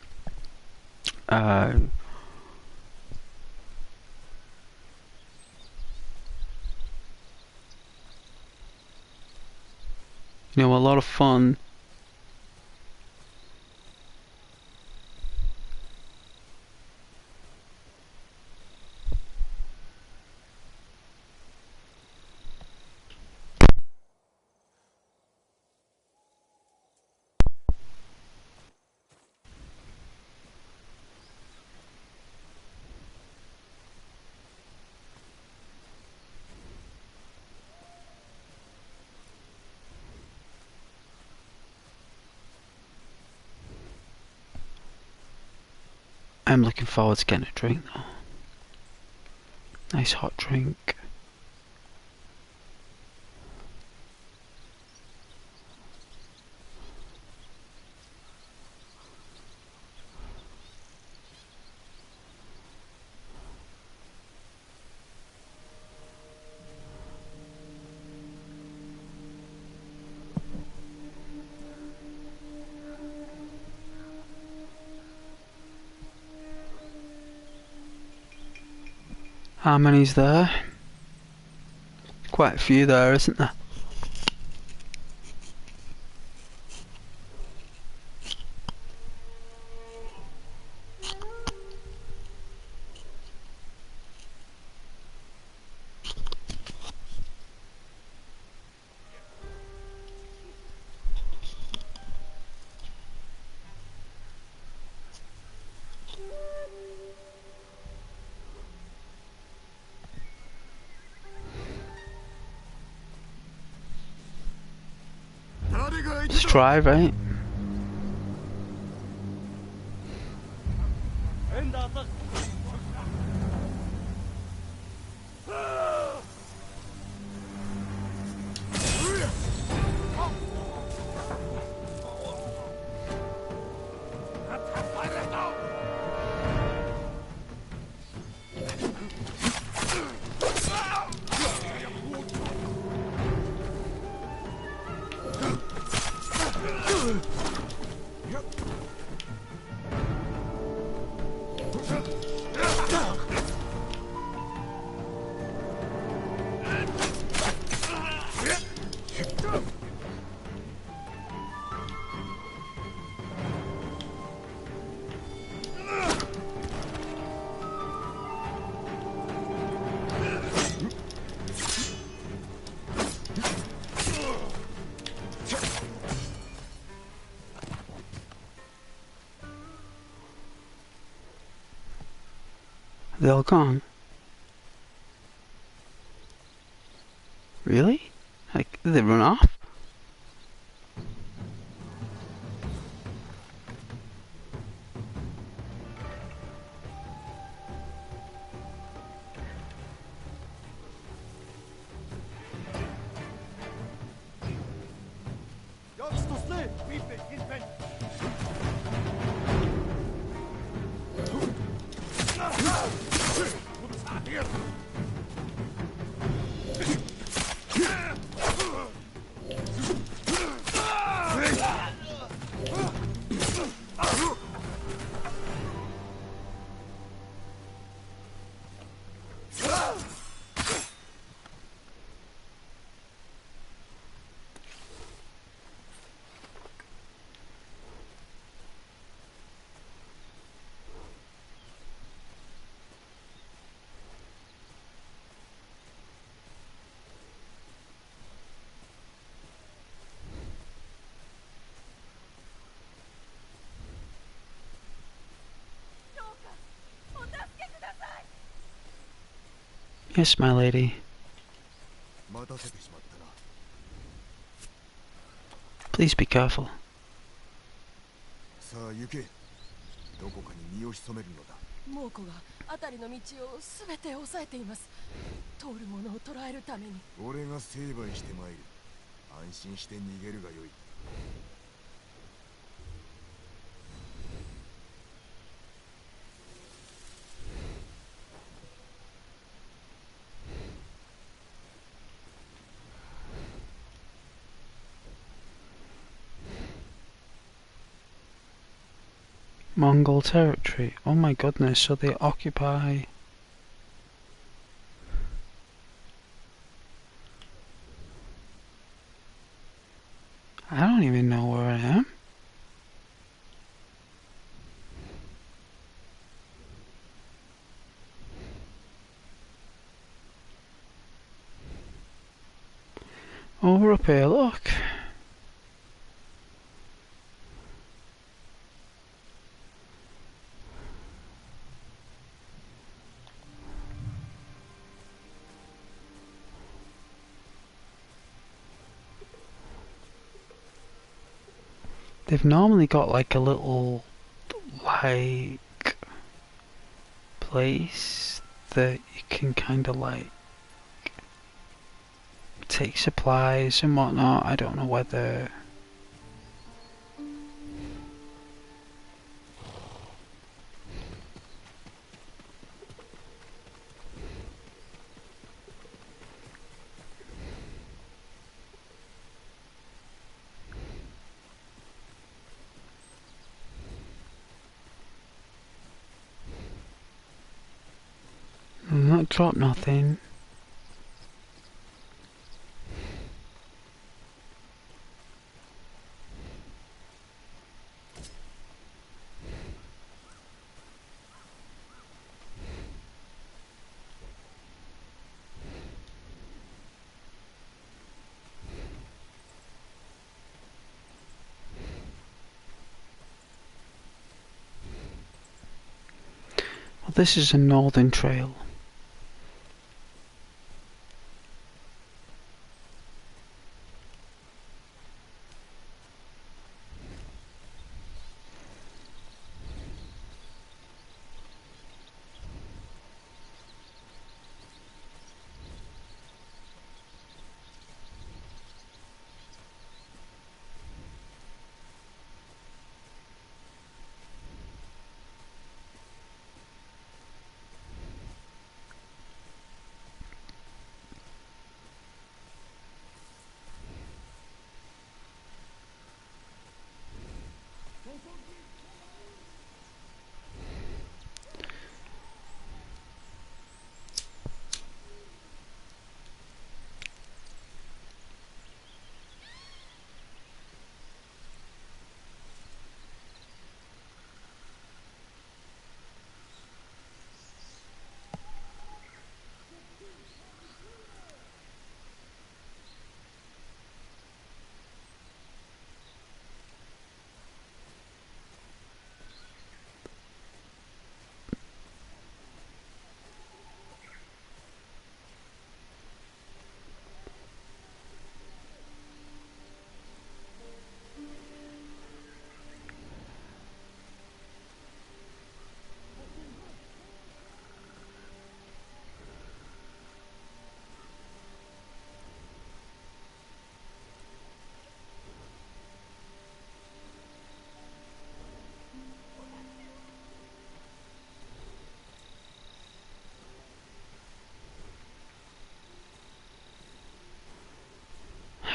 You know, a lot of fun. I'm looking forward to getting a drink though. Nice hot drink. How many's there? Quite a few there, isn't there? Let's try, right? They all gone? Really? Like, did they run off? Yes, my lady. 待たせてしまったな。 Please be careful. さあ行け。どこかに身を潜めるのだ。猛虎が辺りの道を全て押さえています。通る者を捕らえるために。俺が成敗してまいる。安心して逃げるがよい。Mongol territory. Oh my goodness, so they occupy... I don't even know where I am. Oh, we're up here, look. They've normally got like a little, like, place that you can kind of like take supplies and whatnot. I don't know whether... Not drop nothing. Well, this is a northern trail.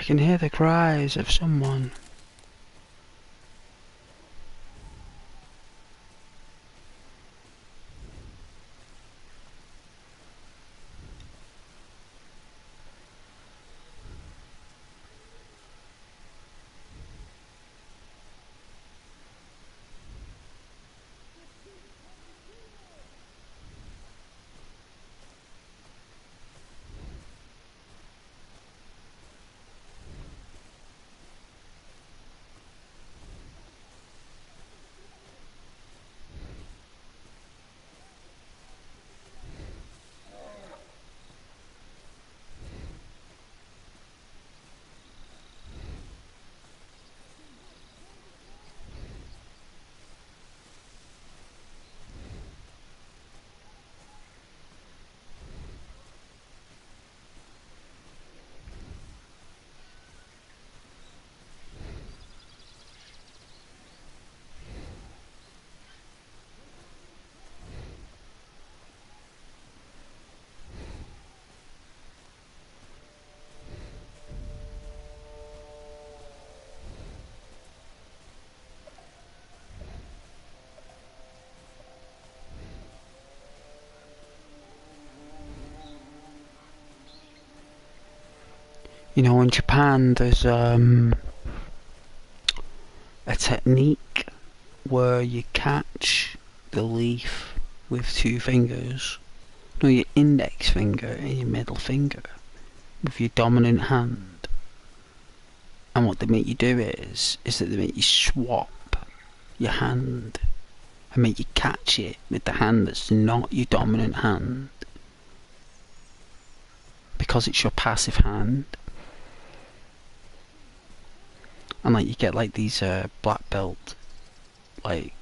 can hear the cries of someone. You know, in Japan there's a technique where you catch the leaf with 2 fingers. No, your index finger and your middle finger with your dominant hand. And what they make you do is that they make you swap your hand and make you catch it with the hand that's not your dominant hand, because it's your passive hand. And like you get like these black belt like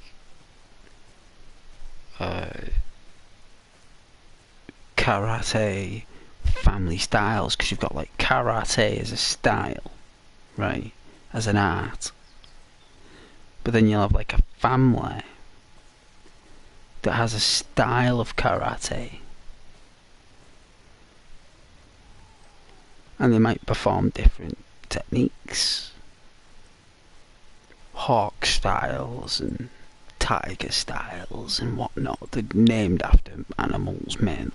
karate family styles, because you've got like karate as a style, right, as an art, but then you'll have like a family that has a style of karate, and they might perform different techniques, hawk styles and tiger styles and whatnot. They're named after animals mainly.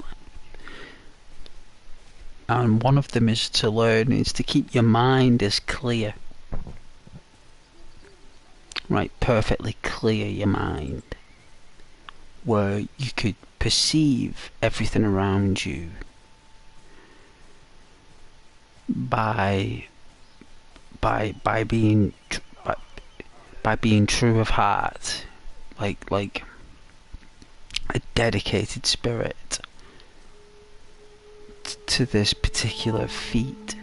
And one of them is to learn is to keep your mind as clear. Right, perfectly clear your mind, where you could perceive everything around you by being true of heart, like a dedicated spirit to this particular feat.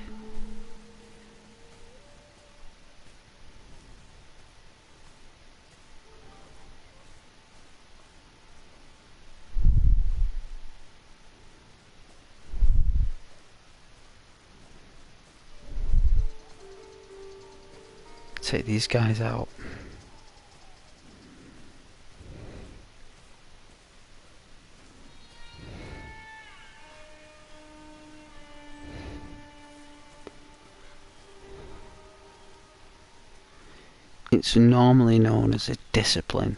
Take these guys out. It's normally known as a discipline.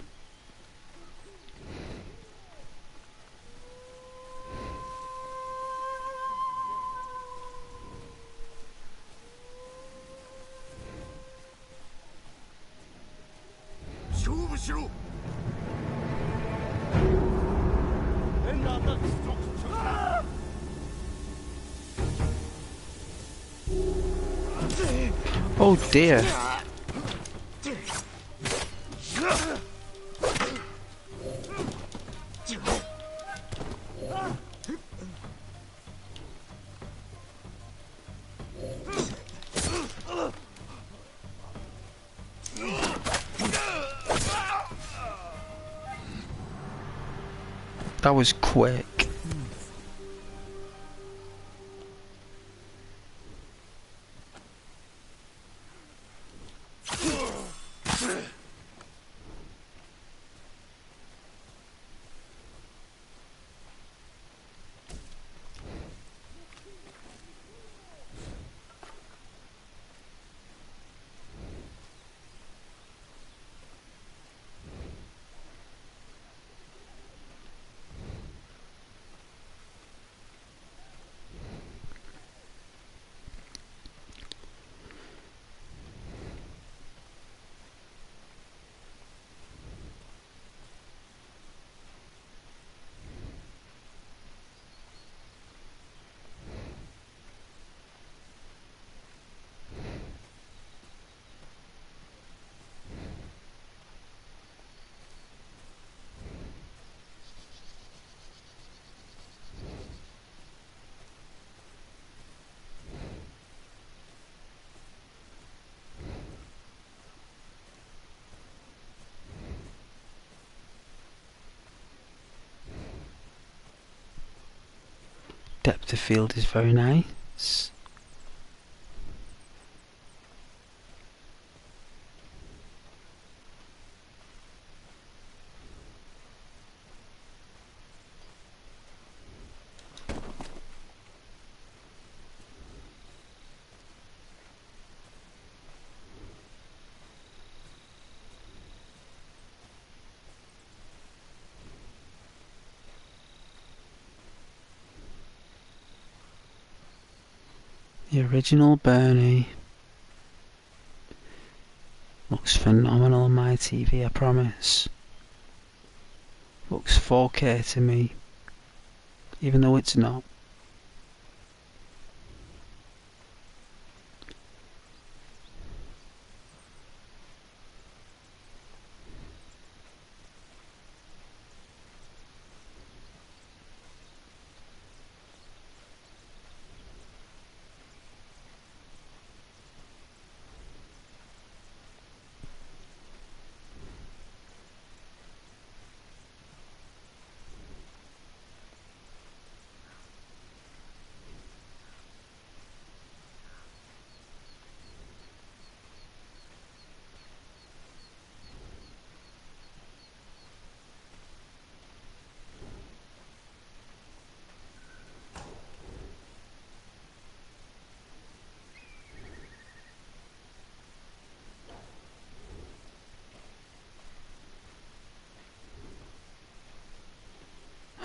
Oh dear. That was quick. depth of field is very nice. The original Bernie looks phenomenal on my TV, I promise. Looks 4K to me, even though it's not.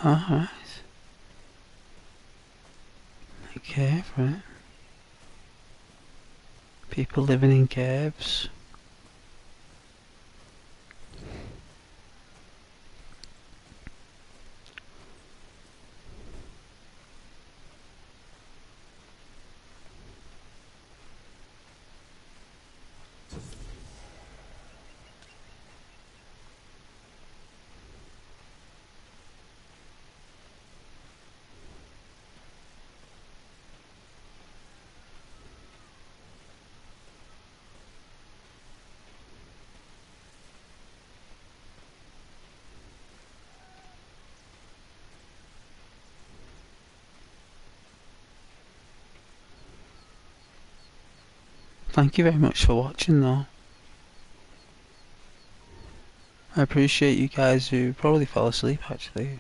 Alright. Okay, right. People living in caves. Thank you very much for watching though. I appreciate you guys who probably fell asleep actually.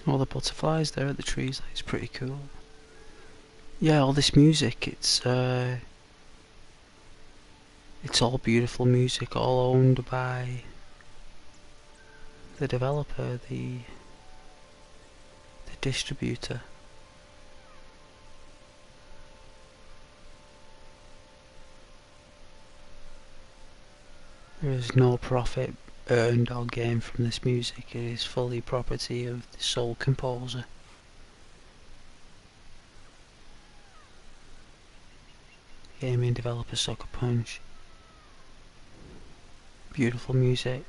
All the butterflies there at the trees, that's pretty cool. Yeah, all this music, it's all beautiful music, all owned by the developer, the distributor. There is no profit earned or gained from this music. It is fully property of the sole composer. Gaming developer Sucker Punch. Beautiful music.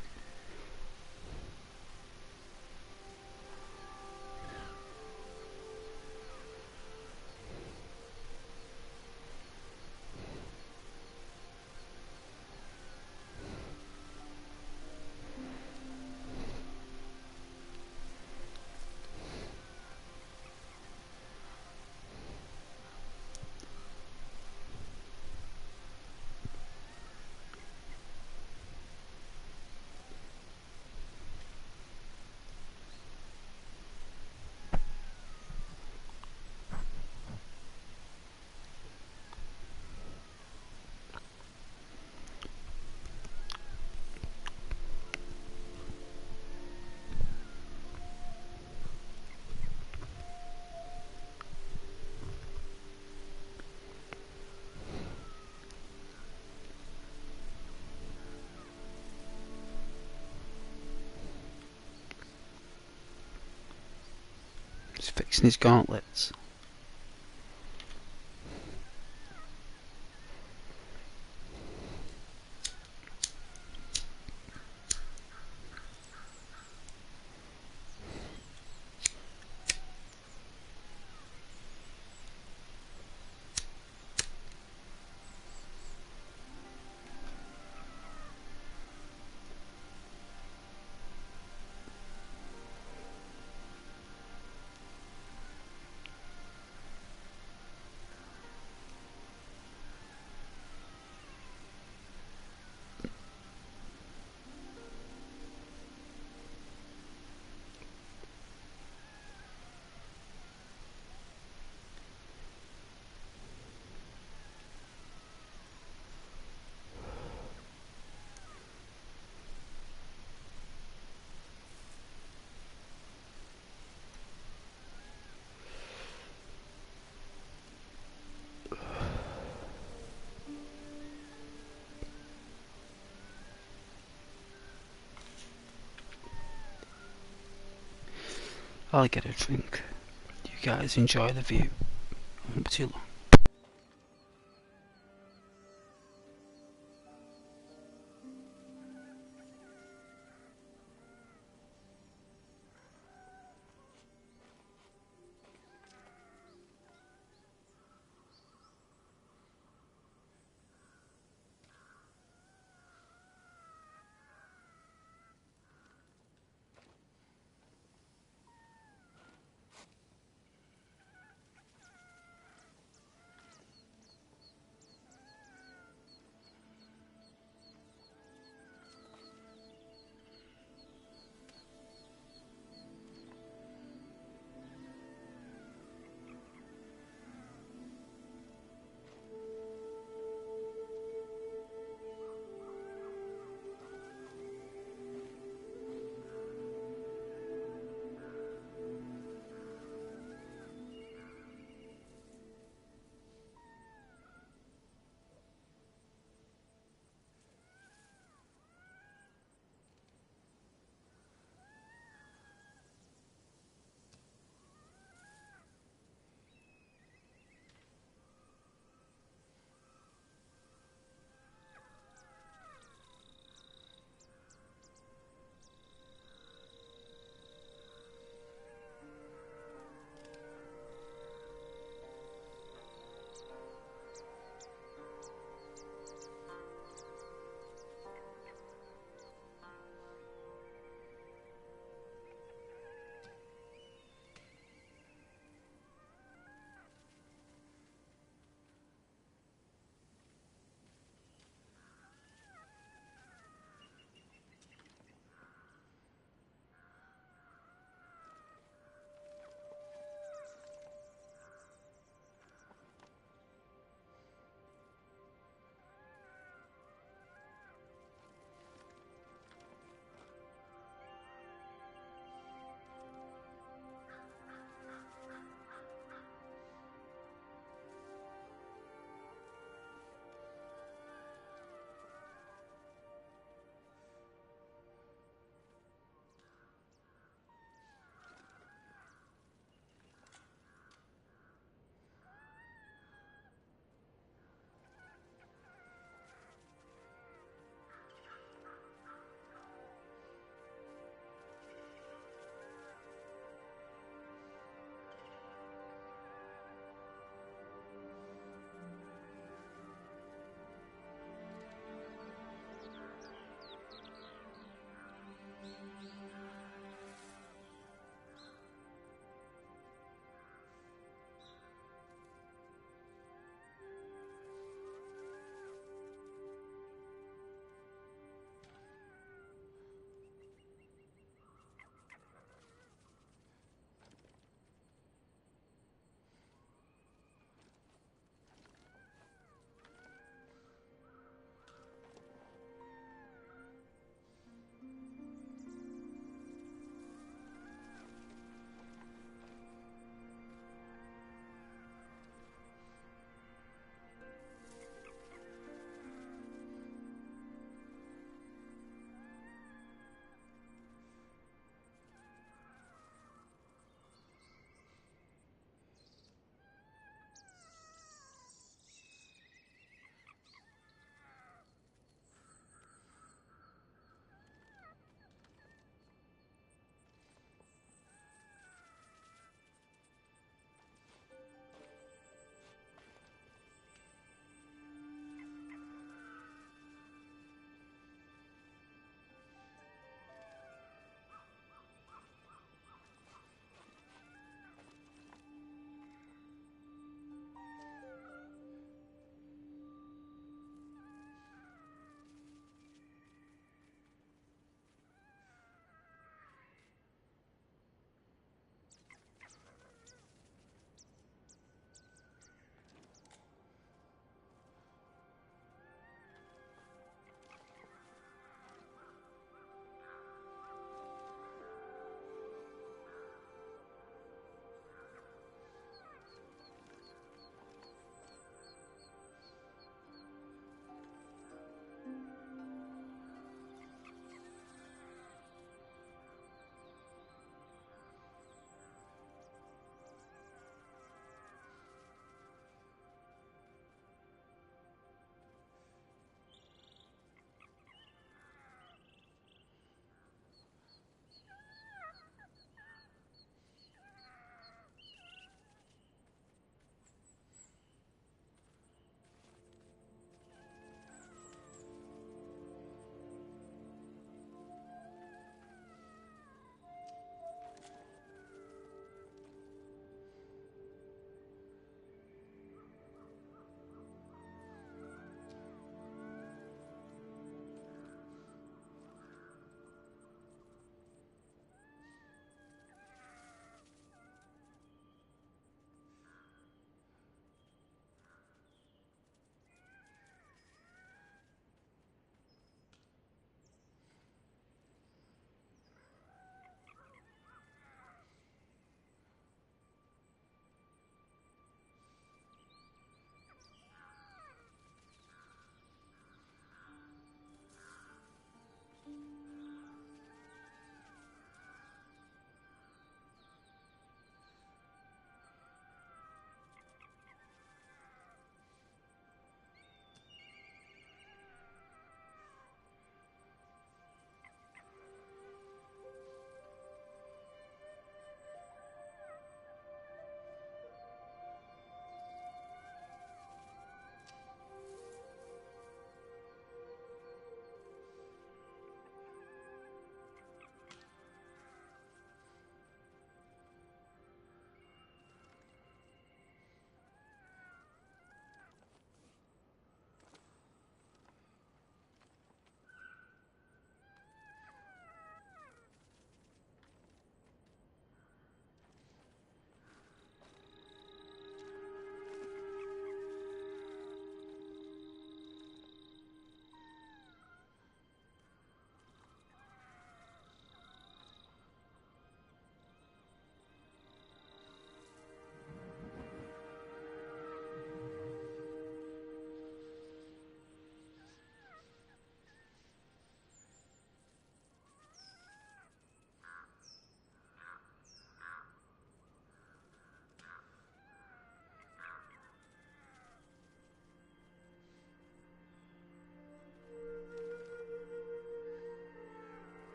He's fixing his gauntlets. I'll get a drink. You guys enjoy the view. It won't be too long.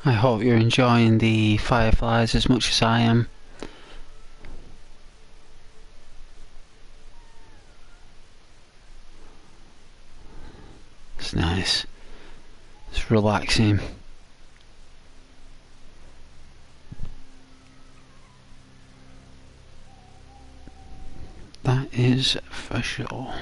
I hope you're enjoying the fireflies as much as I am. It's nice. It's relaxing. That is for sure.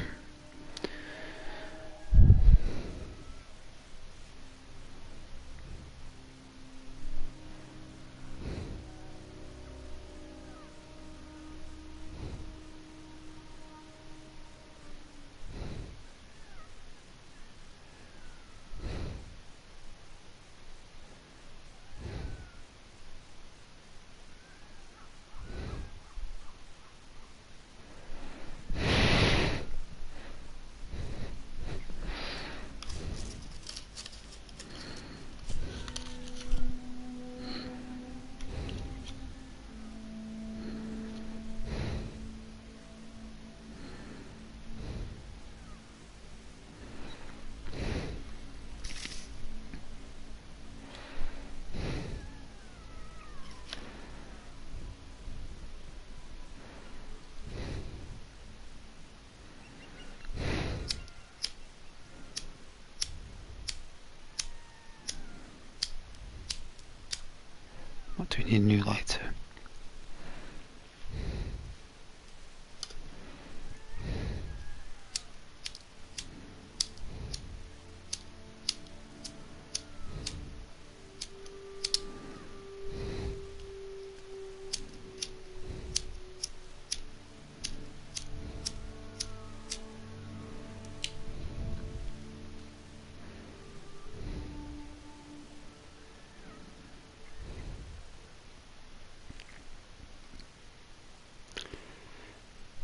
What do we need a new lighter?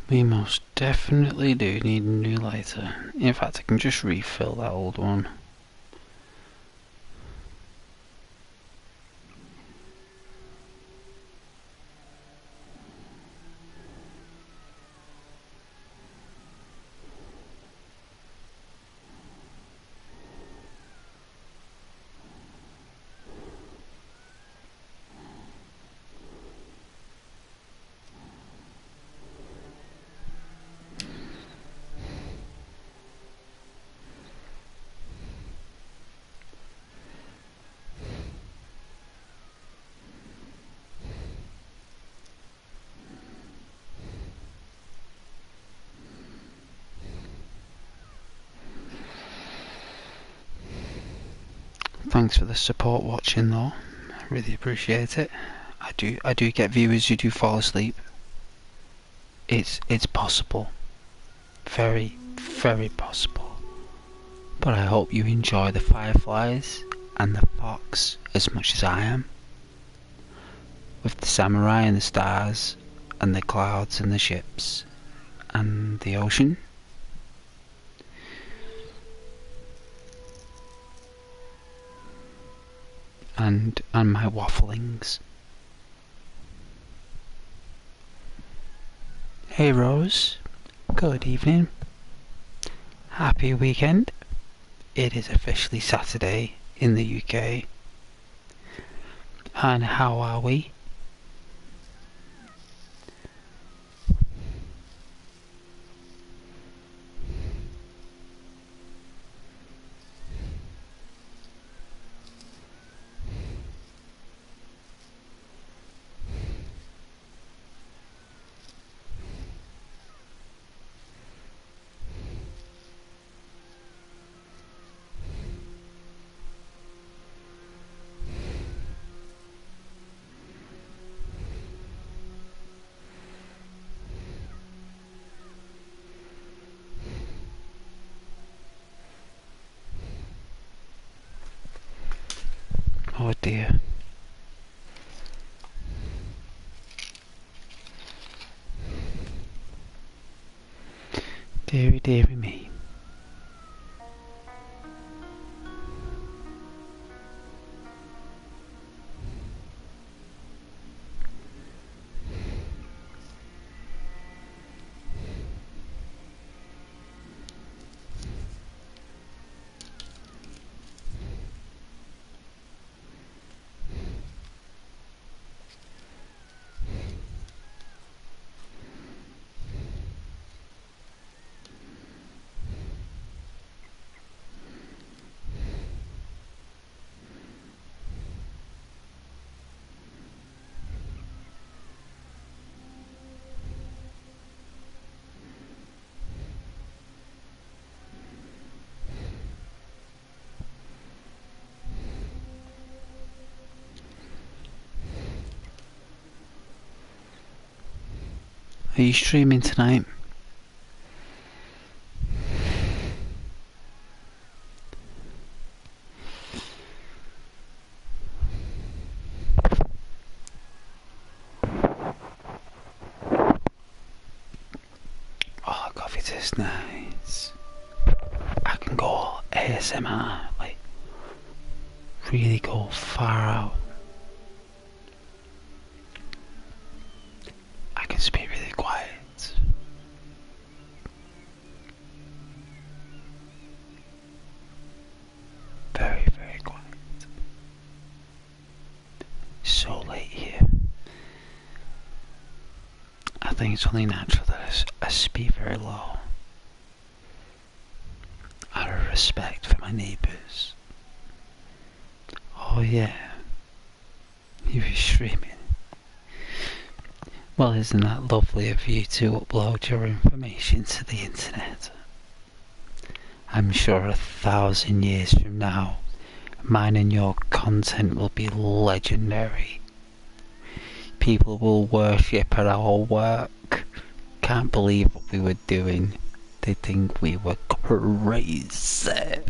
We most definitely do need a new lighter. In fact, I can just refill that old one. Thanks for the support watching though. I really appreciate it. I do get viewers who do fall asleep. It's possible. Very, very possible. But I hope you enjoy the fireflies and the fox as much as I am. With the samurai and the stars and the clouds and the ships and the ocean. And my wafflings. Hey Rose, good evening. Happy weekend. It is officially Saturday in the UK. And how are we? Oh dear. Deary, deary me. Are you streaming tonight? Oh, the coffee tastes nice. I can go ASMR, like really go far out. I can speak really quiet. Very, very quiet. So late here. I think it's only natural that I speak very low. Out of respect for my neighbours. Oh yeah. You were streaming. Well, isn't that lovely of you to upload your information to the internet? I'm sure 1,000 years from now, mine and your content will be legendary. People will worship at our work. Can't believe what we were doing. They think we were crazy.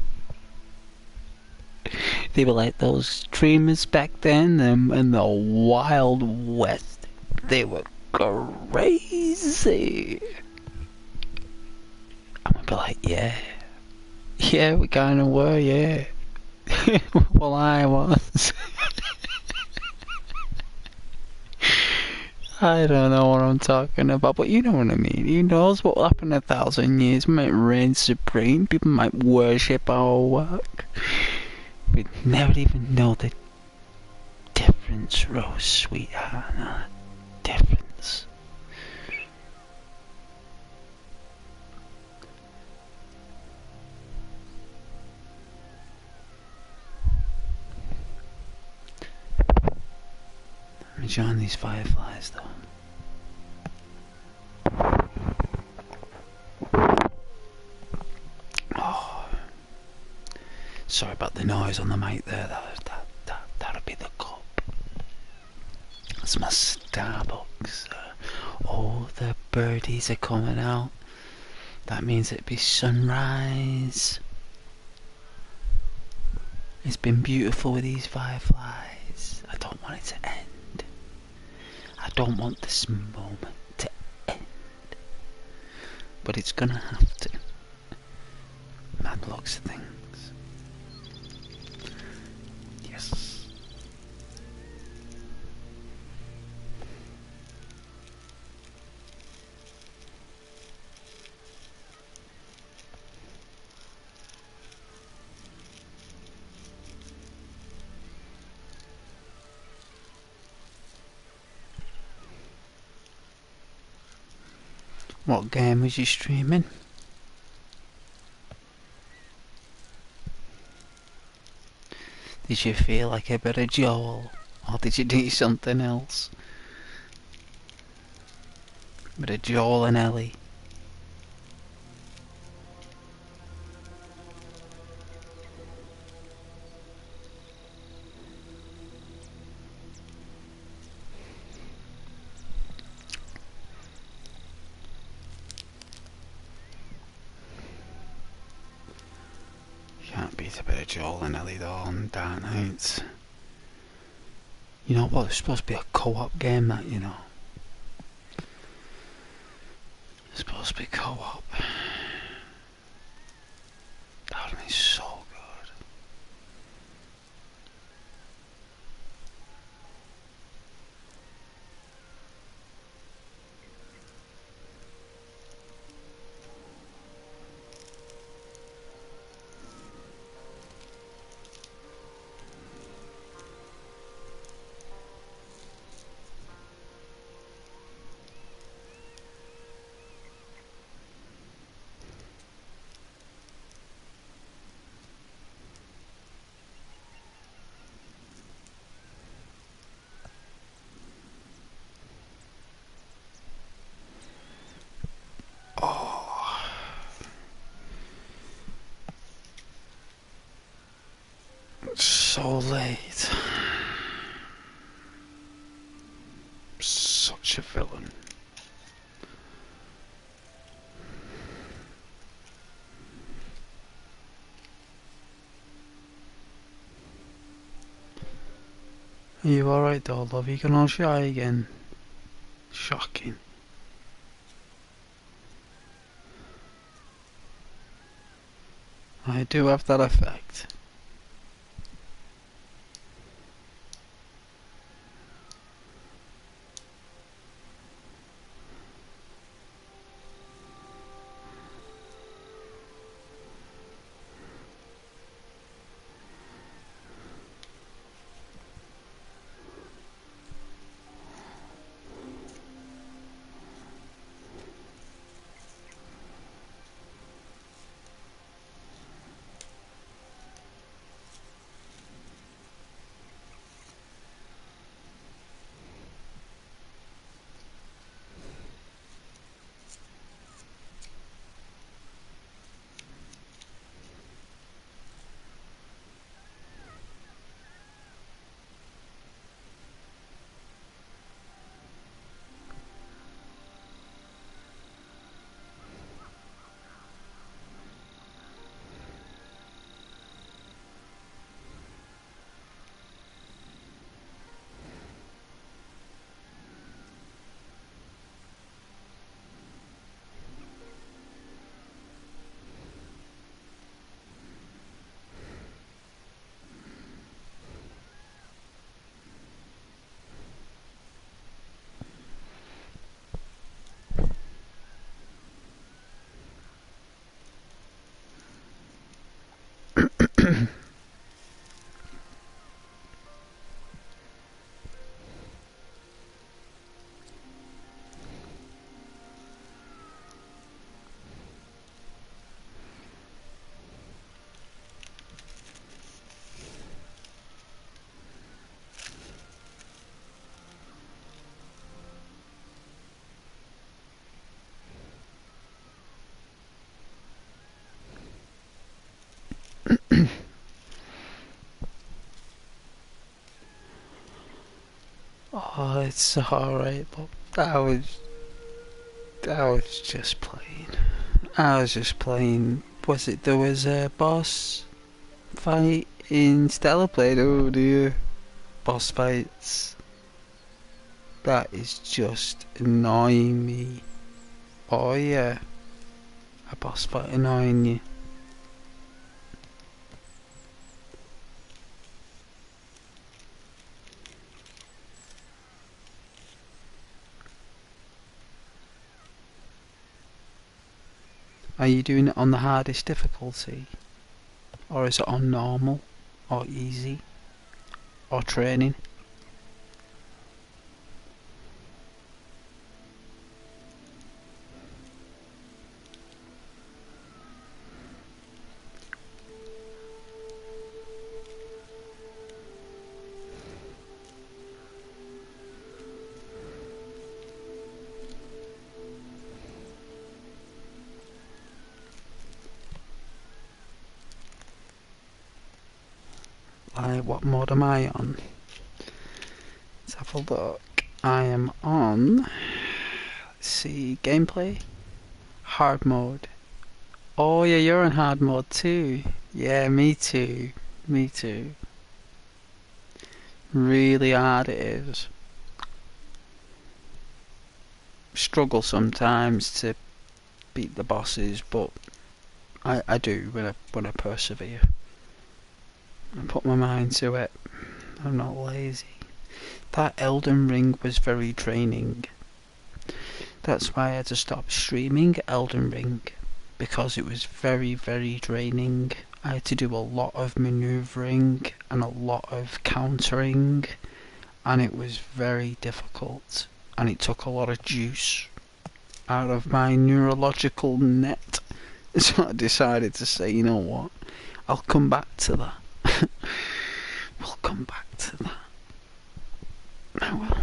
They were like those streamers back then in the Wild West. They were crazy. I'm gonna be like, yeah. Yeah, we kinda were, yeah. Well, I was. I don't know what I'm talking about, but you know what I mean. Who knows what will happen in 1,000 years? We might reign supreme. People might worship our work. We'd never even know the difference, Rose, sweetheart. No, difference. I'm enjoying these fireflies, though. Oh, sorry about the noise on the mic there. That'll be the cup. That's my Starbucks. Oh, the birdies are coming out. That means it'd be sunrise. It's been beautiful with these fireflies. I don't want it to end. I don't want this moment to end. But it's gonna have to. Mad looks of things. Yes. What game was you streaming? Did you feel like a bit of Joel? Or did you do something else? A bit of Joel and Ellie. Can't beat a bit of Joel and Ellie though on dark nights. You know what? It's supposed to be a co-op game, that, you know. It's supposed to be co-op. That would be so good. So late. Such a villain. Are you alright though, love? You can all shy again. Shocking. I do have that effect. Oh, it's alright, but I was just playing. I was just playing. There was a boss fight in Stellar Blade? Oh dear. Boss fights. That is just annoying me. Oh yeah. A boss fight annoying you. Are you doing it on the hardest difficulty? Or is it on normal? Or easy? Or training? What mode am I on? Let's have a look. I am on, let's see, gameplay, hard mode. Oh yeah, you're on hard mode too. Yeah, me too. Me too. Really hard it is. Struggle sometimes to beat the bosses, but I do when I persevere. I put my mind to it. I'm not lazy. That Elden Ring was very draining. That's why I had to stop streaming Elden Ring, because it was very, very draining. I had to do a lot of manoeuvring and a lot of countering, and it was very difficult, and it took a lot of juice out of my neurological net. So I decided to say, you know what, I'll come back to that. We'll come back to that. I will.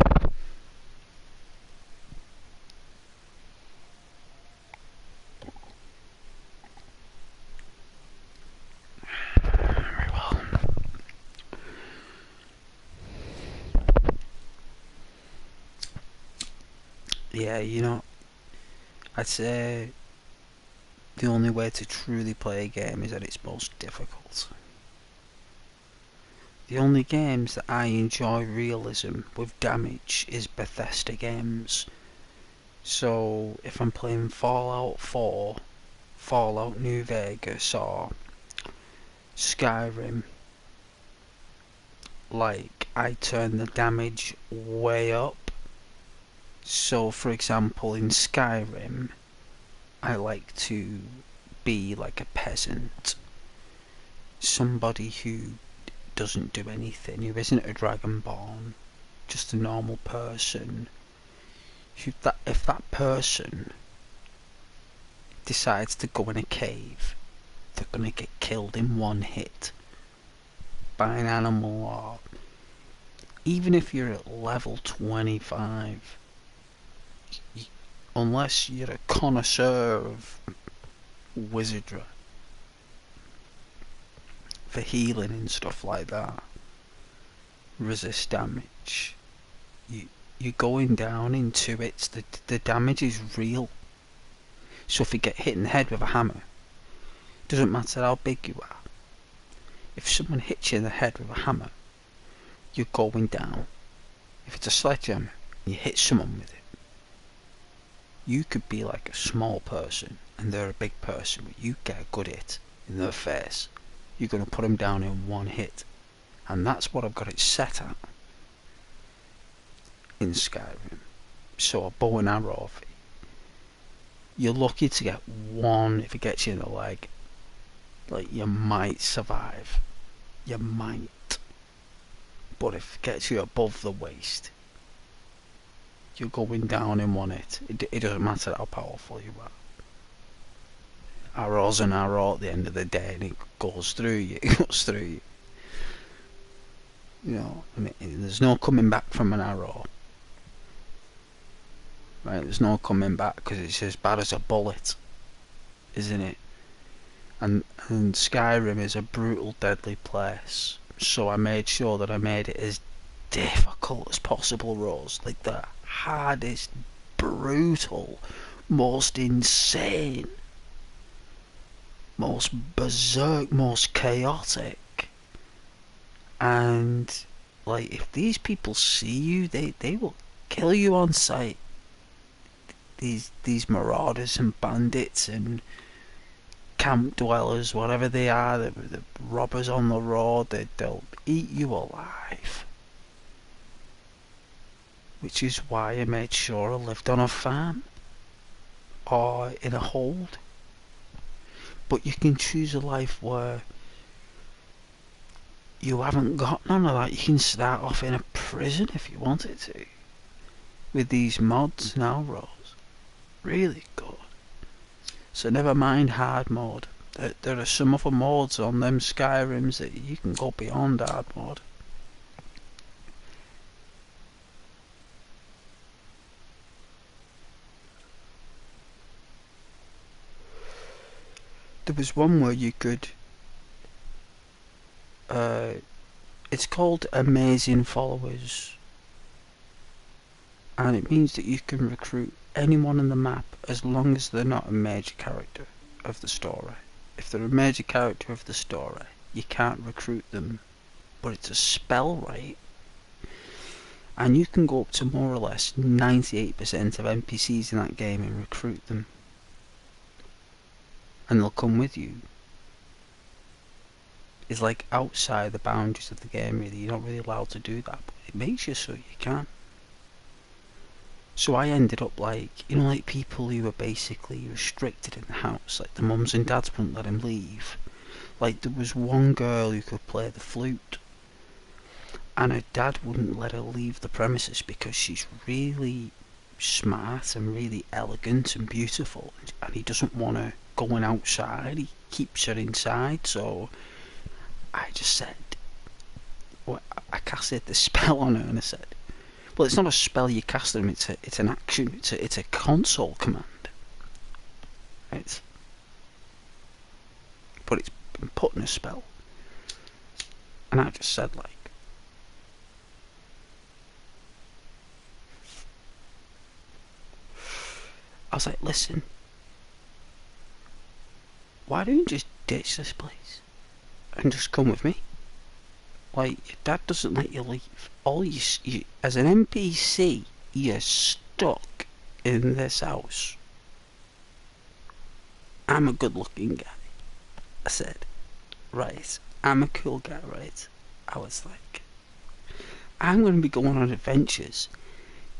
Very well. Yeah, you know, I'd say the only way to truly play a game is at its most difficult. The only games that I enjoy realism with damage is Bethesda games. So if I'm playing Fallout 4, Fallout New Vegas, or Skyrim, like, I turn the damage way up. So for example, in Skyrim, I like to be like a peasant. Somebody who doesn't do anything, who isn't a dragonborn, just a normal person. If that person decides to go in a cave, they're gonna get killed in one hit by an animal, or even if you're at level 25, unless you're a connoisseur of wizardry for healing and stuff like that, resist damage, you're going down into it. The damage is real. So if you get hit in the head with a hammer, doesn't matter how big you are, if someone hits you in the head with a hammer, you're going down. If it's a sledgehammer, you hit someone with it, you could be like a small person and they're a big person, but you get a good hit in their face, you're going to put them down in one hit. And that's what I've got it set at in Skyrim. So a bow and arrow, you're lucky to get one. If it gets you in the leg, like, you might survive, you might, but if it gets you above the waist, you're going down in one hit. It doesn't matter how powerful you are. Arrow's an arrow at the end of the day, and it goes through you. It goes through you. You know, I mean, there's no coming back from an arrow. Right? There's no coming back, because it's as bad as a bullet, isn't it? And Skyrim is a brutal, deadly place. So I made sure that I made it as difficult as possible, Rose. Like the hardest, brutal, most insane, most berserk, most chaotic. And like, if these people see you, they will kill you on sight. These marauders and bandits and camp dwellers, whatever they are, the robbers on the road, they'll eat you alive. Which is why I made sure I lived on a farm or in a hold. But you can choose a life where you haven't got none of that. You can start off in a prison if you wanted to, with these mods now, Rose. Really good. So never mind hard mode. There are some other modes on them Skyrims that you can go beyond hard mode. There was one where you could, it's called Amazing Followers, and it means that you can recruit anyone on the map as long as they're not a major character of the story. If they're a major character of the story, you can't recruit them, but it's a spell, right? And you can go up to more or less 98% of NPCs in that game and recruit them, and they'll come with you. It's like outside the boundaries of the game, really. You're not really allowed to do that, but it makes you so you can. So I ended up like, you know, like people who were basically restricted in the house, like the mums and dads wouldn't let them leave. Like there was one girl who could play the flute, and her dad wouldn't let her leave the premises because she's really smart and really elegant and beautiful, and he doesn't want her going outside. He keeps her inside. So I just said, well, I casted the spell on her, and I said, well, it's not a spell you cast them, it's an action, it's a console command. But it's been put in a spell. And I just said, like, I was like, listen, why don't you just ditch this place and just come with me? Like, your dad doesn't let you leave. You as an NPC, you're stuck in this house. I'm a good-looking guy. I said, right, I'm a cool guy, right? I was like, I'm going to be going on adventures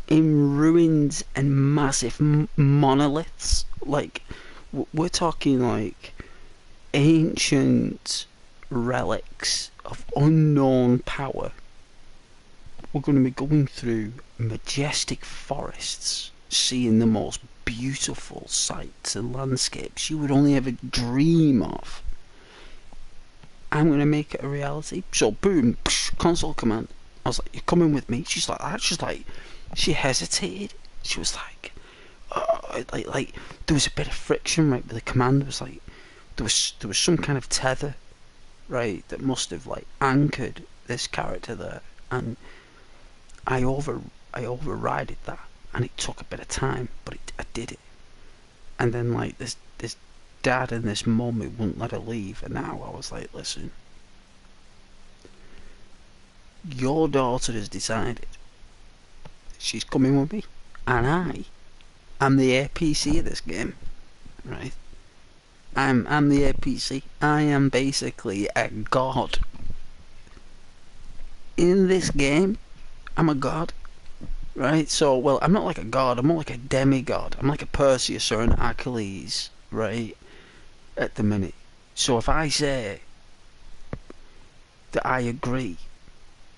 in ruins and massive monoliths. Like, we're talking like ancient relics of unknown power. We're going to be going through majestic forests, seeing the most beautiful sights and landscapes you would only ever dream of. I'm going to make it a reality. So boom, psh, console command. I was like, you're coming with me? She's like that. She's like, she hesitated. She was like, like there was a bit of friction, right, with the command. It was like, there was some kind of tether, right, that must have like anchored this character there, and I overrided that, and it took a bit of time, but I did it. And then like this dad and this mum who wouldn't let her leave, and now I was like, listen, your daughter has decided she's coming with me, and I am the APC of this game, right? I'm the APC. I am basically a god in this game. I'm a god, right? So, well, I'm not like a god. I'm more like a demigod. I'm like a Perseus or an Achilles, right? At the minute. So if I say that I agree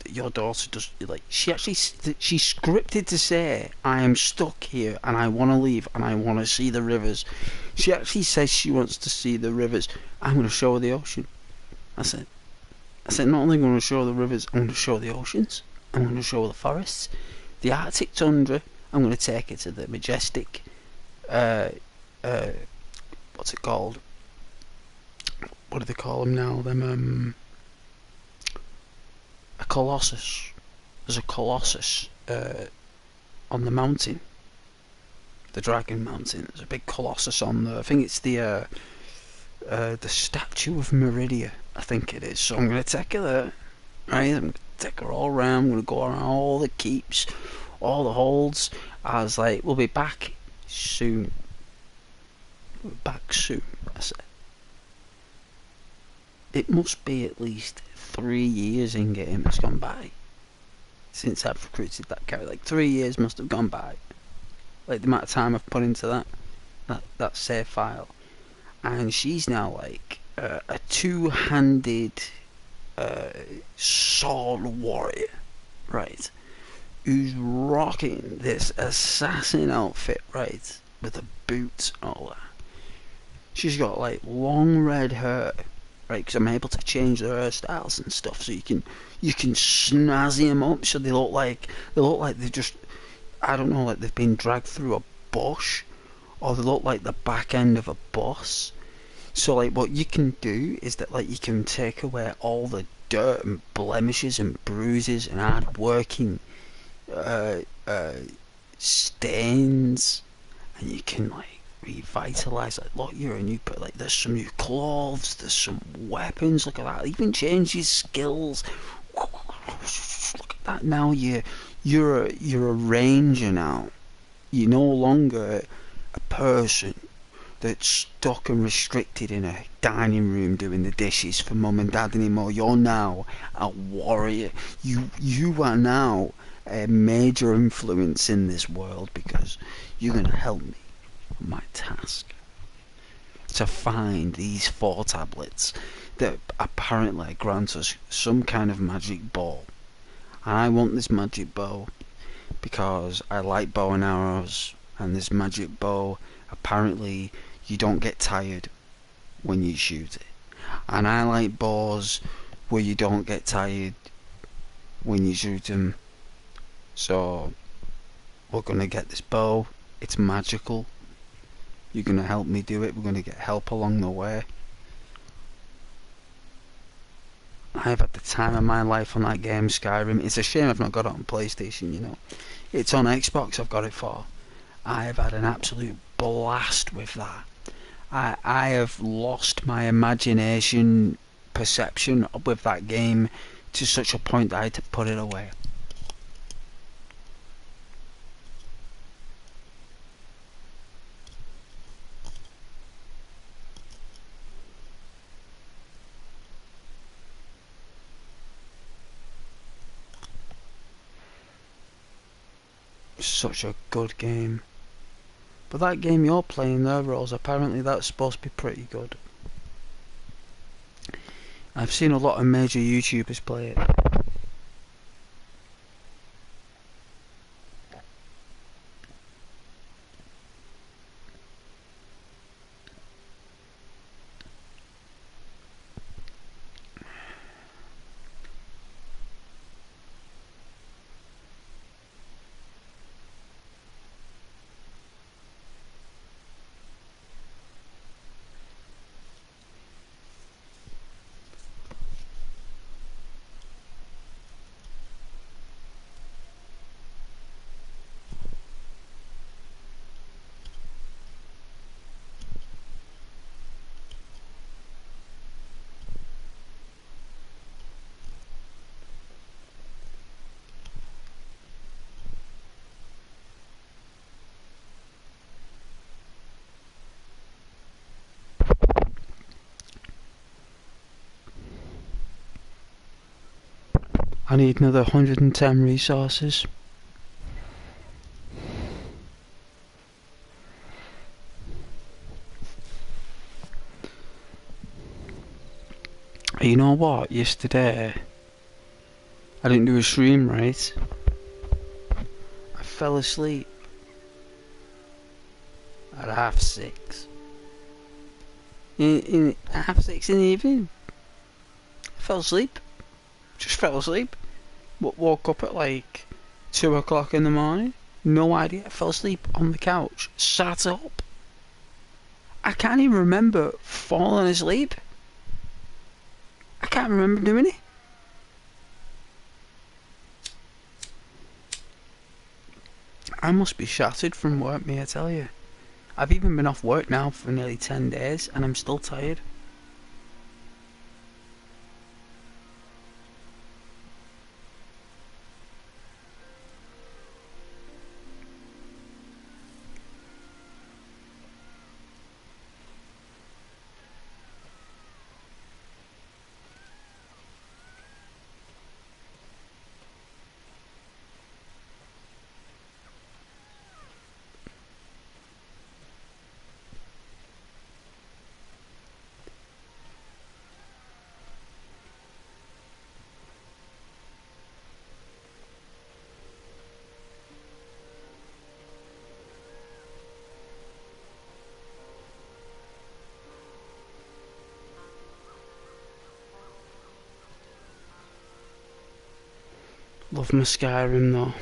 that your daughter does, like, she scripted to say, I am stuck here and I want to leave and I want to see the rivers. She actually says she wants to see the rivers. I'm going to show her the ocean. I said, not only am I going to show her the rivers, I'm going to show her the oceans. I'm going to show her the forests, the Arctic tundra. I'm going to take her to the majestic, what's it called? What do they call them now? A colossus. There's a colossus on the mountain, the Dragon Mountain. There's a big colossus on there. I think it's the statue of Meridia. I think it is. So I'm going to take her there. Right, I'm going to take her all around. I'm going to go around all the keeps, all the holds. I was like, we'll be back soon. We'll be back soon, I said. It must be at least 3 years in game that's gone by since I've recruited that character. Like 3 years must have gone by. Like the amount of time I've put into that save file. And she's now like a two-handed sword warrior, right? Who's rocking this assassin outfit, right? With the boots and all that. She's got like long red hair, right? Because I'm able to change their hairstyles and stuff, so you can snazzy them up so they look like they've just, I don't know, like they've been dragged through a bush, or they look like the back end of a bus. So like what you can do is that like you can take away all the dirt and blemishes and bruises and hard working stains, and you can like revitalize. Like, look, you're a new, but like there's some new clothes, there's some weapons. Look at that. Even changes skills. Look at that. Now you're a ranger now. You're no longer a person that's stuck and restricted in a dining room doing the dishes for mum and dad anymore. You're now a warrior. You are now a major influence in this world because you're going to help me on my task to find these 4 tablets that apparently grant us some kind of magic bow. And I want this magic bow because I like bow and arrows, and this magic bow, apparently you don't get tired when you shoot it. And I like bows where you don't get tired when you shoot them. So we're going to get this bow. It's magical. You're going to help me do it. We're going to get help along the way. I've had the time of my life on that game, Skyrim. It's a shame I've not got it on PlayStation, you know. It's on Xbox I've got it for. I've had an absolute blast with that. I have lost my imagination perception with that game to such a point that I had to put it away. Such a good game. But that game you're playing there, Rose, apparently that's supposed to be pretty good. I've seen a lot of major YouTubers play it. I need another 110 resources. You know what? Yesterday, I didn't do a stream, right? I fell asleep at 6:30. In 6:30 in the evening. I fell asleep. Just fell asleep. Woke up at like 2 o'clock in the morning. No idea. I fell asleep on the couch. Sat up. I can't even remember falling asleep. I can't remember doing it. I must be shattered from work, may I tell you. I've even been off work now for nearly 10 days and I'm still tired. Love my Skyrim though.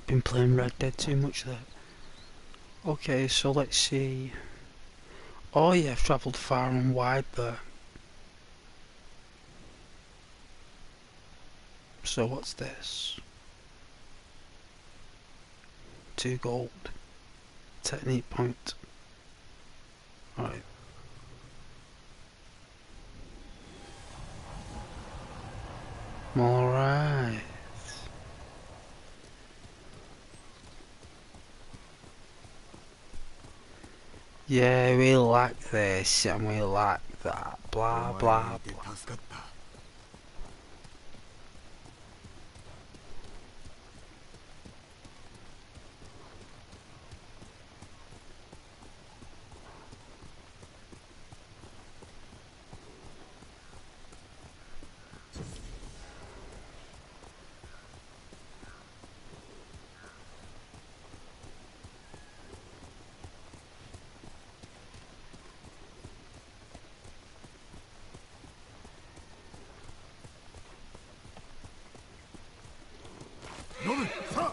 been playing Red Dead too much there. Okay, so let's see. Oh yeah, I've travelled far and wide there. So what's this? 2 gold. Technique point. Right. Alright. Yeah, we like this and we like that. Blah blah blah. 助かった。飲む、さあ。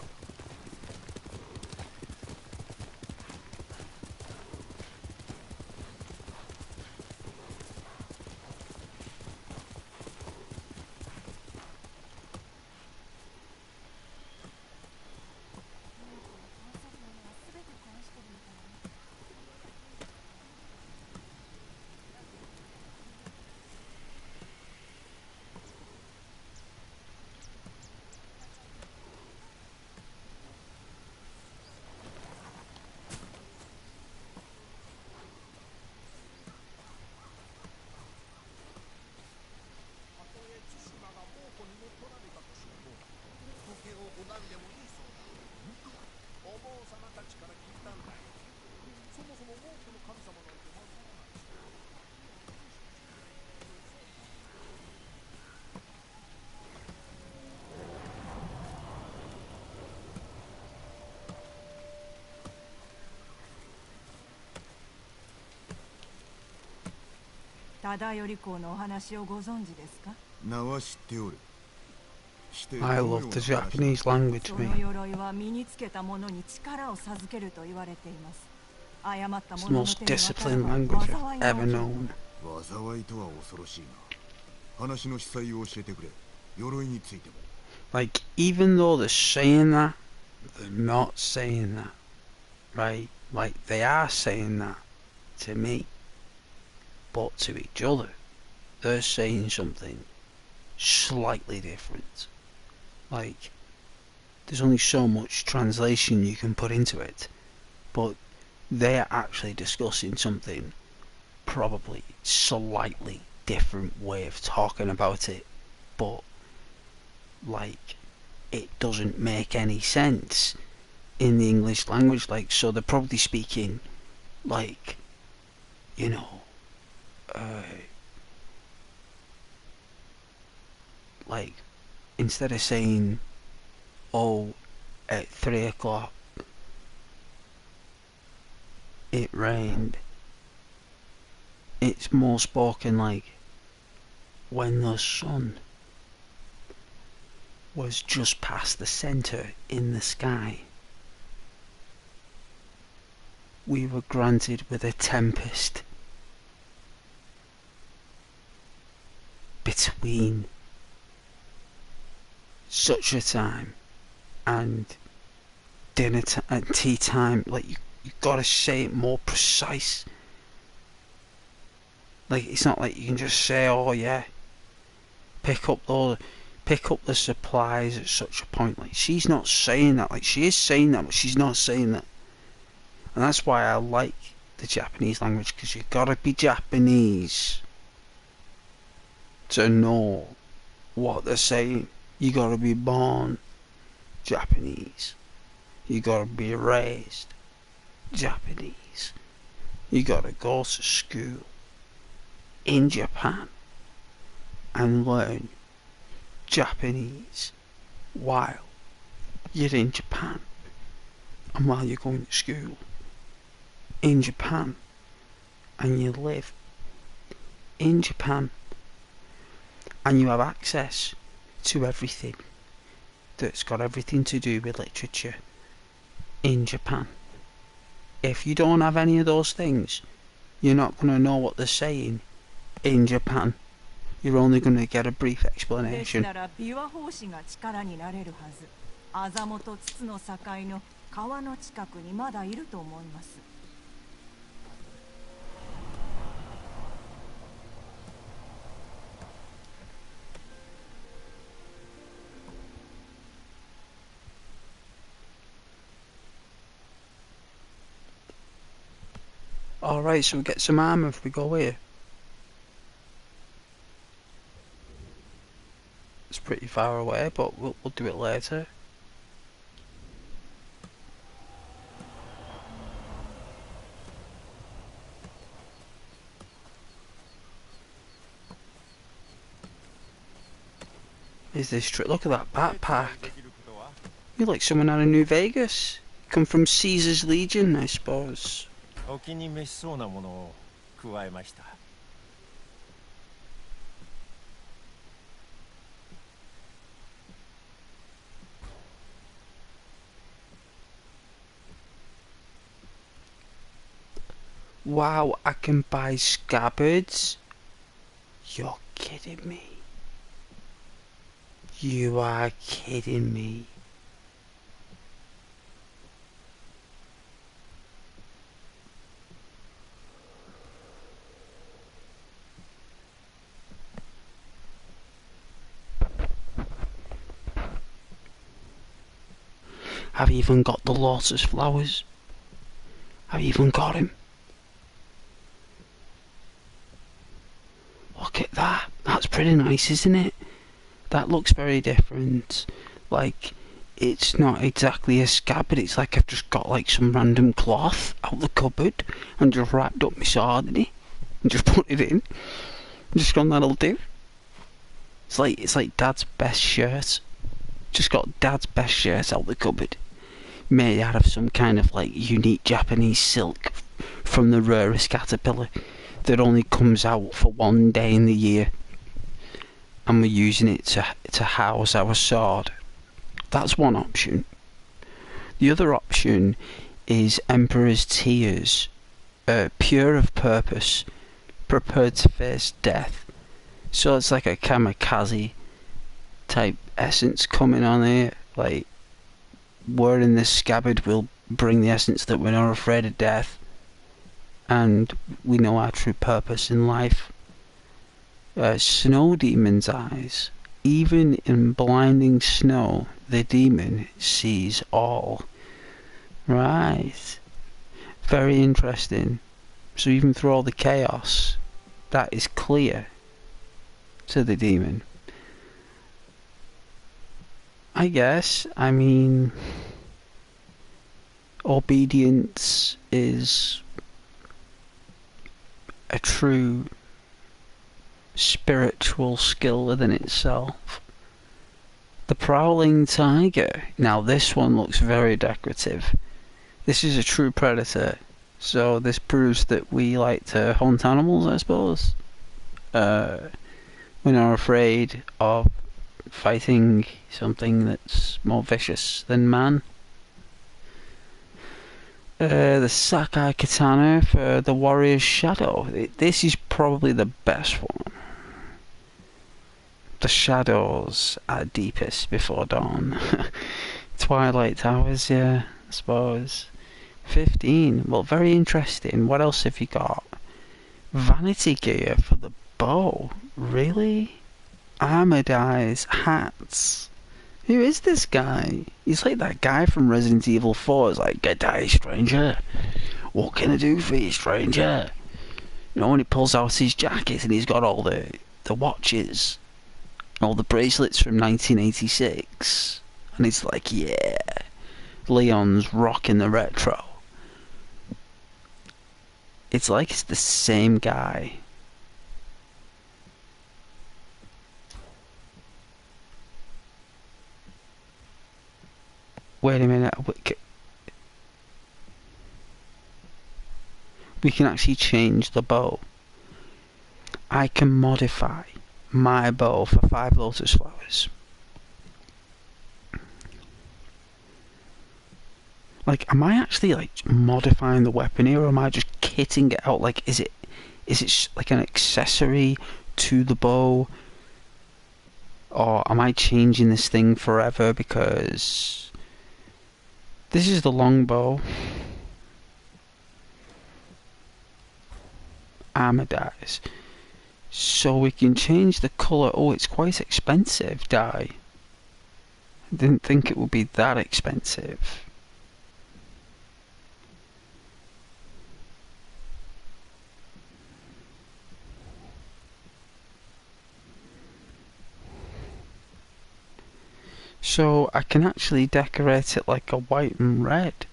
忠頼公のお話をご存知ですか？名は知っておる。 I love the Japanese language, そ me. の鎧は身につけた者に力を授けると言われています。誤った It's the 者の most 手に渡れ disciplined ば language 災い I've が ever 起きる。 known. 災いとは恐ろしいな。話の司祭を教えてくれ。鎧についても。 Like, even though they're saying that, they're not saying that, right? Like, they are saying that to me, but to each other, they're saying something slightly different. Like, there's only so much translation you can put into it, but they're actually discussing something probably slightly different way of talking about it, but like it doesn't make any sense in the English language. Like, so they're probably speaking like, you know, like instead of saying, oh, at 3 o'clock it rained, it's more spoken like when the sun was just past the centre in the sky, we were granted with a tempest between such a time and dinner and tea time. Like, you gotta say it more precise. Like, it's not like you can just say, oh yeah, pick up the supplies at such a point. Like, she's not saying that. Like, she is saying that, but she's not saying that. And that's why I like the Japanese language, because you've got to be Japanese to know what they're saying. You got to be born Japanese. You got to be raised Japanese. You got to go to school in Japan and learn Japanese while you're in Japan and while you're going to school in Japan and you live in Japan and you have access to everything that's got everything to do with literature in Japan. If you don't have any of those things, you're not going to know what they're saying in Japan. You're only going to get a brief explanation. でしたら琵琶法師が力になれるはず。アザモと筒の境の川の近くにまだいると思います。Alright, so we get some armor if we go here. It's pretty far away, but we'll do it later. Is this true? Look at that backpack. You're like someone out of New Vegas. Come from Caesar's Legion, I suppose. お気に召しそうなものを加えました。Wow, I can buy scabbards? You're kidding me. You are kidding me. I've even got the lotus flowers. I've even got him. Look at that. That's pretty nice, isn't it? That looks very different. Like, it's not exactly a scabbard. It's like I've just got like some random cloth out the cupboard and just wrapped up my sword in it and just put it in. Just gone, that'll do. It's like Dad's best shirt. Just got Dad's best shirt out the cupboard, made out of some kind of like unique Japanese silk from the rarest caterpillar that only comes out for one day in the year, and we're using it to house our sword. That's one option. The other option is Emperor's Tears, pure of purpose, prepared to face death. So it's like a kamikaze type essence coming on here. Like, wearing this scabbard will bring the essence that we're not afraid of death, and we know our true purpose in life. Snow Demon's eyes. Even in blinding snow, the demon sees all. Right. Very interesting. So even through all the chaos, that is clear to the demon. I guess. I mean, obedience is a true spiritual skill within itself. The prowling tiger. Now this one looks very decorative. This is a true predator. So this proves that we like to hunt animals, I suppose. We're not afraid of fighting something that's more vicious than man. The Sakai Katana for the Warrior's Shadow. This is probably the best one. The shadows are deepest before dawn. Twilight Towers, yeah, I suppose. 15. Well, very interesting. What else have you got? Vanity gear for the bow. Really? Armored eyes, hats. Who is this guy? He's like that guy from Resident Evil 4. It's like, good day, stranger. What can I do for you, stranger? You know, when he pulls out his jacket and he's got all the watches, all the bracelets from 1986. And he's like, yeah, Leon's rocking the retro. It's like it's the same guy. Wait a minute. We can actually change the bow. I can modify my bow for 5 lotus flowers. Like, am I actually like modifying the weapon here, or am I just kitting it out? Like, is it like an accessory to the bow, or am I changing this thing forever? Because this is the longbow. Armor dies. So we can change the colour. Oh, it's quite expensive dye. I didn't think it would be that expensive. So I can actually decorate it like a white and red,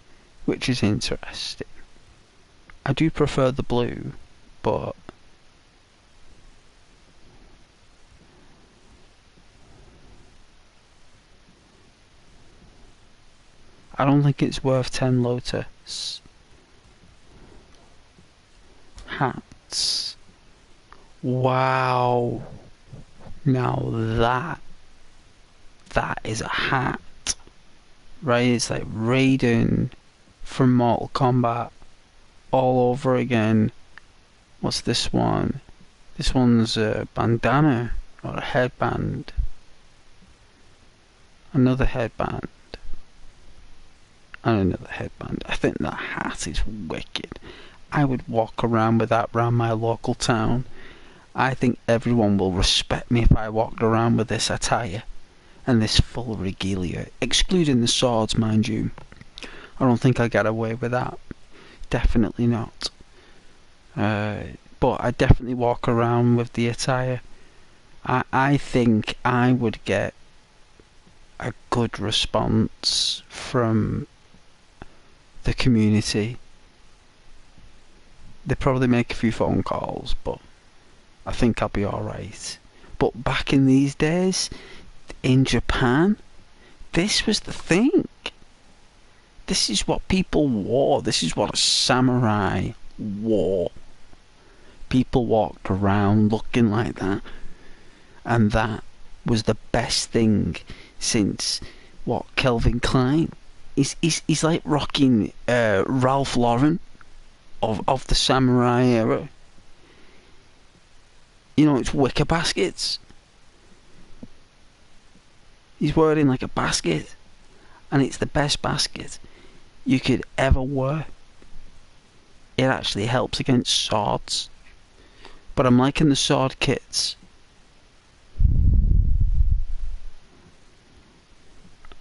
which is interesting. I do prefer the blue, but I don't think it's worth 10 Lotus. Hats. Wow. Now that is a hat. Right, it's like Raiden from Mortal Kombat all over again. What's this one? This one's a bandana or a headband. Another headband. And another headband. I think that hat is wicked. I would walk around with that around my local town. I think everyone will respect me if I walked around with this attire and this full regalia, excluding the swords, mind you. I don't think I get away with that. Definitely not. But I definitely walk around with the attire. I think I would get a good response from the community. They probably make a few phone calls, but I think I'll be alright. But back in these days, in Japan, this was the thing. This is what people wore. This is what a samurai wore. People walked around looking like that. And that was the best thing since, what, Calvin Klein? He's like rocking Ralph Lauren of the samurai era. You know, it's wicker baskets. He's wearing like a basket, and it's the best basket you could ever wear. It actually helps against swords. But I'm liking the sword kits.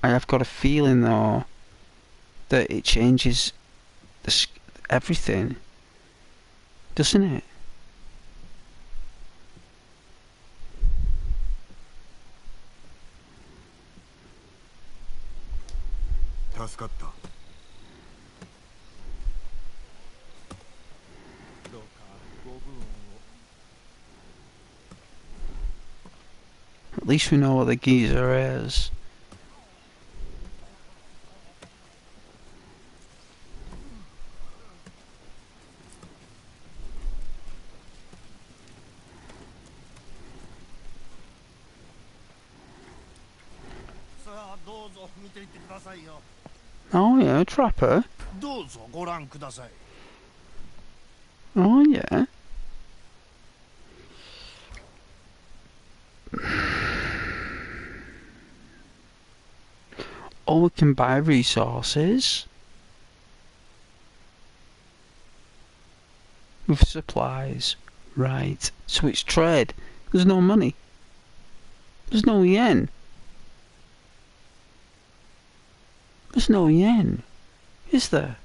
I have got a feeling though that it changes everything, doesn't it? At least we know what the geezer is. Oh yeah, trapper. Oh yeah. Oh, we can buy resources with supplies. Right. So it's trade. There's no money. There's no yen. There's no yen, is there?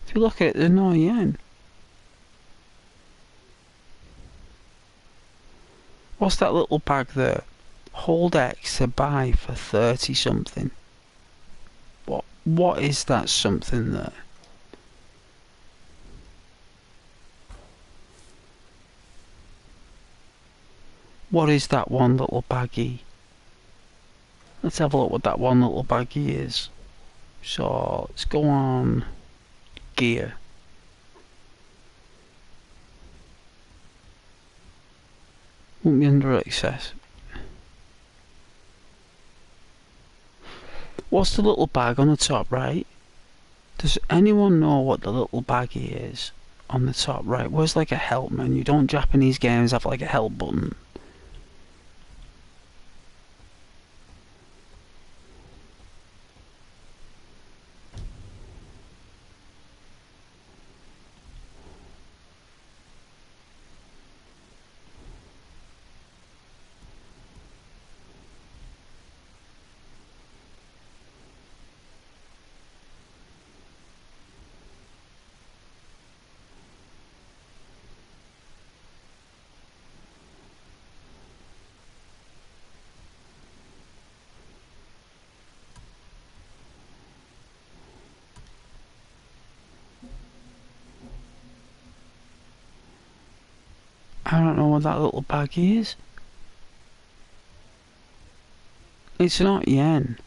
If you look at it, there's no yen. What's that little bag there? Hold X to buy for 30 something. What is that something there? What is that one little baggie? Let's have a look what that one little baggie is. So let's go on gear. Won't be under access. What's the little bag on the top right? Does anyone know what the little baggie is on the top right? Where's like a help menu? Don't Japanese games have like a help button? I don't know what that little baggie is. It's not yen.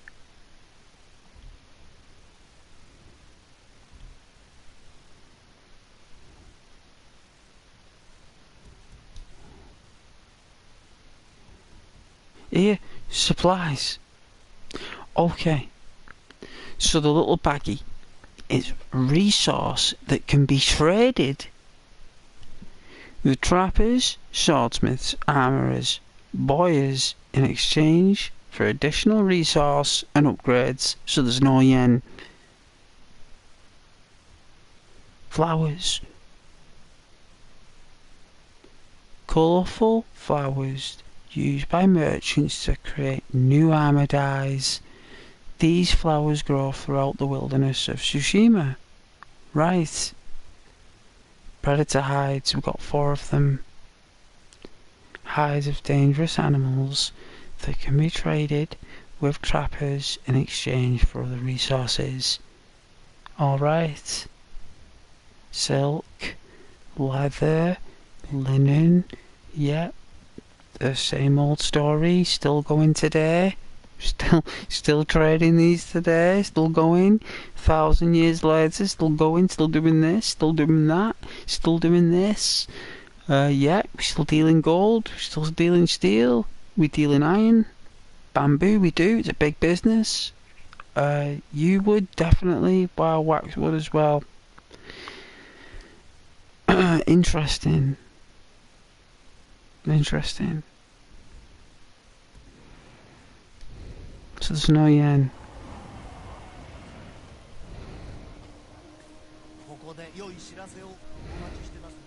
Here, supplies. Okay. So the little baggie is resource that can be traded with trappers, swordsmiths, armourers, bowyers in exchange for additional resource and upgrades, so there's no yen. Flowers. Colourful flowers used by merchants to create new armour dyes. These flowers grow throughout the wilderness of Tsushima. Right. Predator hides, we've got 4 of them. Hides of dangerous animals that can be traded with trappers in exchange for other resources. Alright. Silk, leather, linen, yep. The same old story, still going today. Still trading these today, still going. 1,000 years later, still going, still doing this, still doing that, still doing this. Yeah, we're still dealing gold, we're still dealing steel, we deal in iron, bamboo, we do, it's a big business. You would definitely, wow, waxwood as well. Interesting. Interesting. So there's no yen. ここで良い知らせをお待ちしてますね。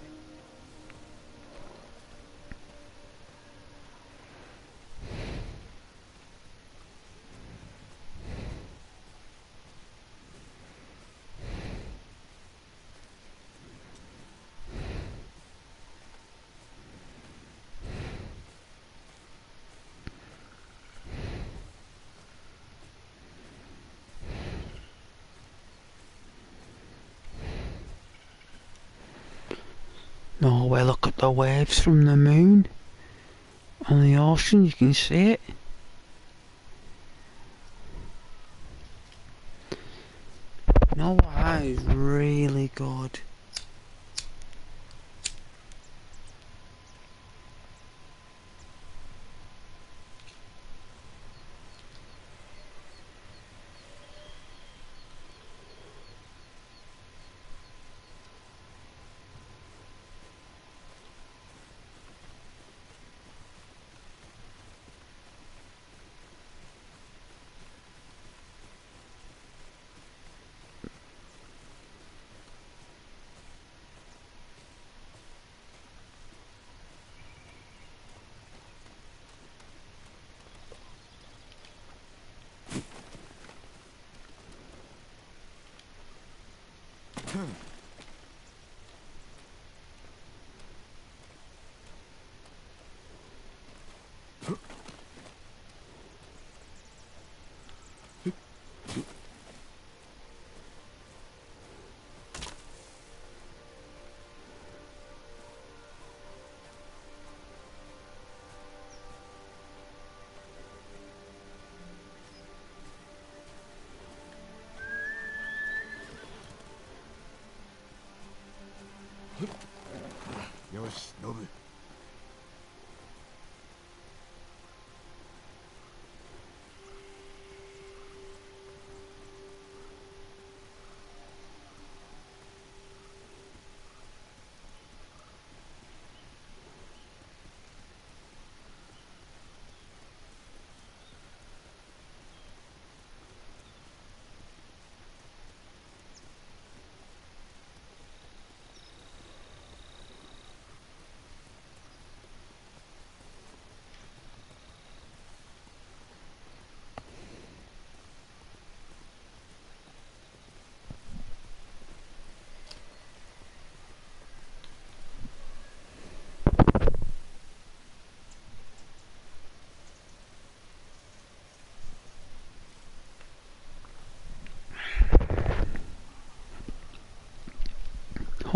Norway, look at the waves from the moon. On the ocean, you can see it. Norway is really good.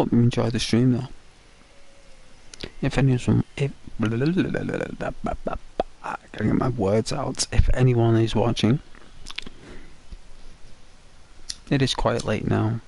hope you enjoy the stream though. If anyone, if I can get my words out. If anyone is watching, it is quite late now.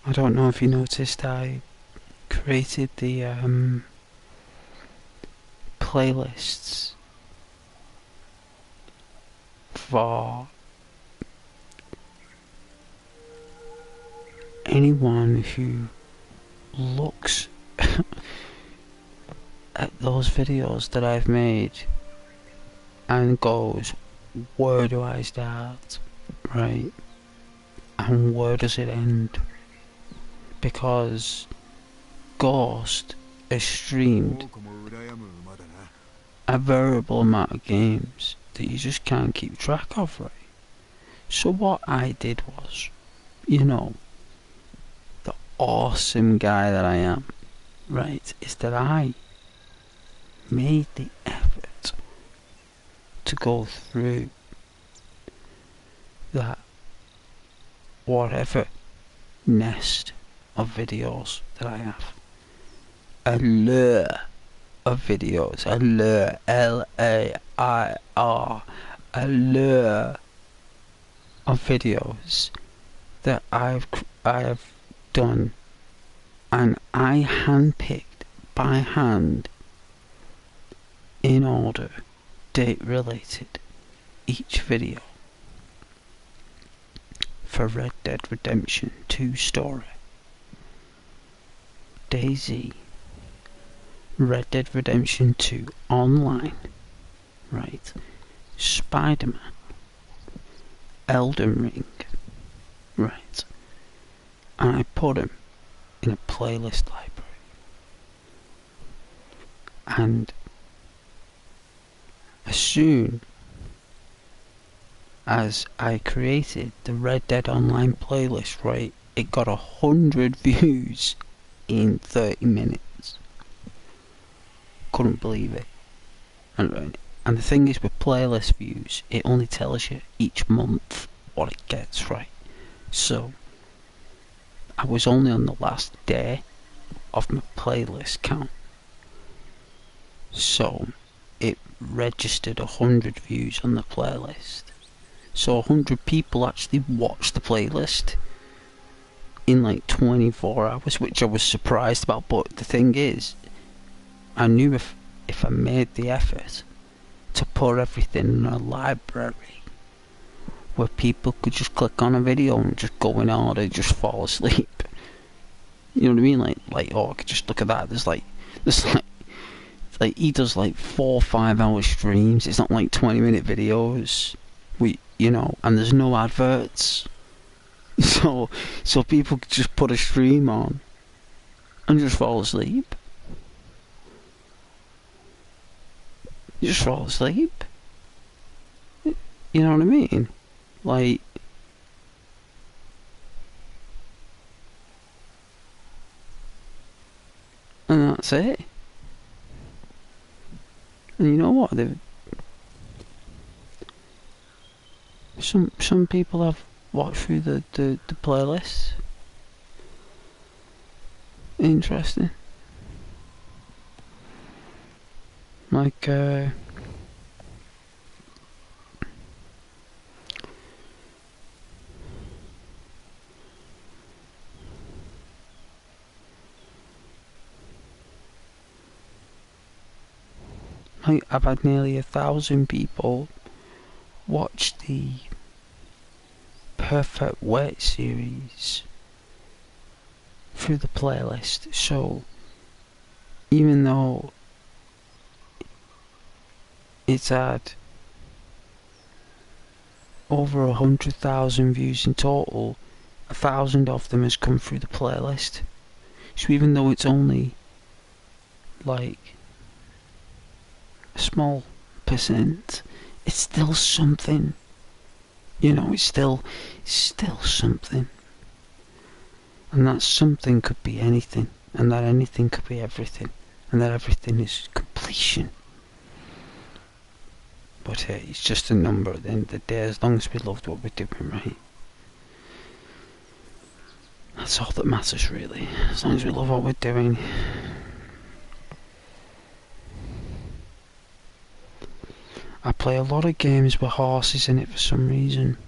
I don't know if you noticed, I created the playlists for anyone who looks at those videos that I've made and goes, where do I start, right? And where does it end? Because Ghost has streamed a variable amount of games that you just can't keep track of, right? So what I did was, you know, the awesome guy that I am, right, is that I made the effort to go through that whatever nest of videos that I have. A lure of videos. A lure. L-A-I-R. A lure of videos that I have done, and I handpicked by hand in order, date related, each video for Red Dead Redemption 2 story, DayZ, Red Dead Redemption 2 online, right, Spider-Man, Elden Ring, right, and I put them in a playlist library, and as soon as I created the Red Dead Online playlist, right, it got 100 views in 30 minutes. Couldn't believe it. And the thing is, with playlist views, it only tells you each month, what it gets, right? So I was only on the last day of my playlist count, so it registered 100 views on the playlist. So 100 people actually watched the playlist in like 24 hours, which I was surprised about. But the thing is, I knew if I made the effort to put everything in a library where people could just click on a video and just go in order, just fall asleep. You know what I mean? Like, oh, I could just look at that. There's like he does like 4 or 5 hour streams. It's not like 20-minute videos. And there's no adverts. So people could just put a stream on and just fall asleep. You just fall asleep. You know what I mean? Like, and that's it. And you know what? Some people have watched through the playlist. Interesting. Like, I've had nearly 1,000 people watch the Perfect Weight series through the playlist. So even though it's had over 100,000 views in total, 1,000 of them has come through the playlist. So even though it's only like a small percent, it's still something. It's still something. And that something could be anything, and that anything could be everything, and that everything is completion. But hey, it's just a number at the end of the day, as long as we loved what we're doing, right? That's all that matters, really. As long as we love what we're doing. I play a lot of games with horses in it for some reason.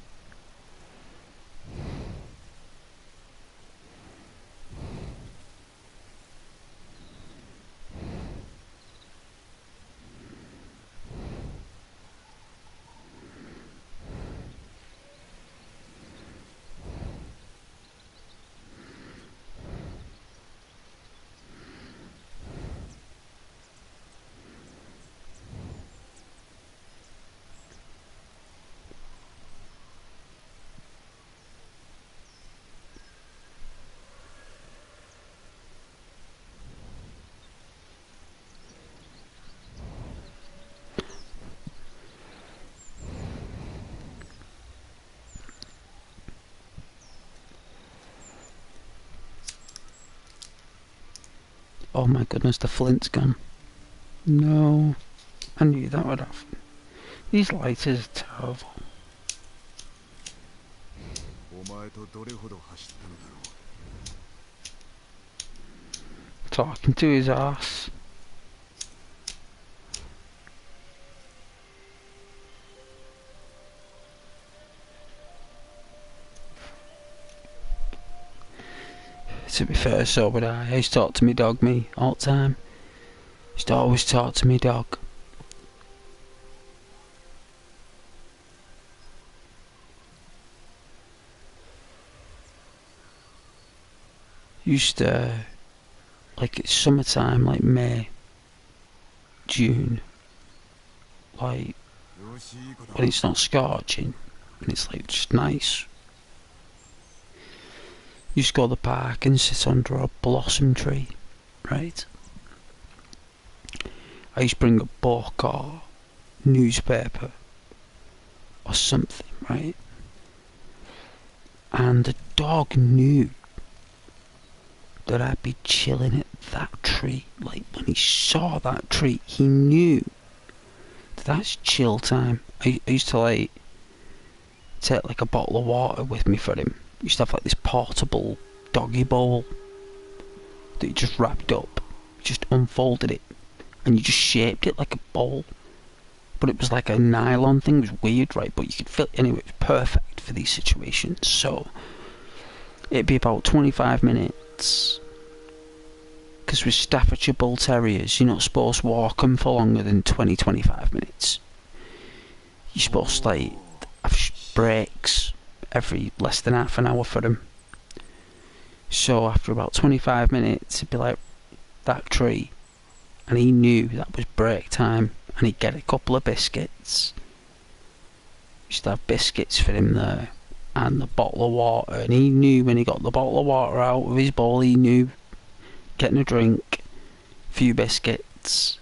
Oh my goodness, the flint's gone. No, I knew that would happen. These lighters are terrible. Talking to his ass. To be fair, so would I. I used to talk to me dog, all the time. Used to always talk to me dog. Used to, like, it's summertime, like May, June, like, when it's not scorching, and it's like just nice. You just go to the park and sit under a blossom tree, right? I used to bring a book or newspaper or something, right? And the dog knew that I'd be chilling at that tree. Like, when he saw that tree, he knew that that's chill time. I used to, like, take like a bottle of water with me for him. I used to have like this portable doggy bowl that you just wrapped up, just unfolded it, and you just shaped it like a bowl. But it was like a nylon thing. It was weird, right? But you could fill it anyway. It was perfect for these situations. So it'd be about 25 minutes. Because with Staffordshire Bull Terriers, you're not supposed to walk them for longer than 20-25 minutes. You're supposed to like have breaks every less than half an hour for them. So after about 25 minutes, it'd be like that tree, and he knew that was break time, and he'd get a couple of biscuits. Used to have biscuits for him there, and the bottle of water, and he knew when he got the bottle of water out of his bowl, he knew getting a drink, few biscuits,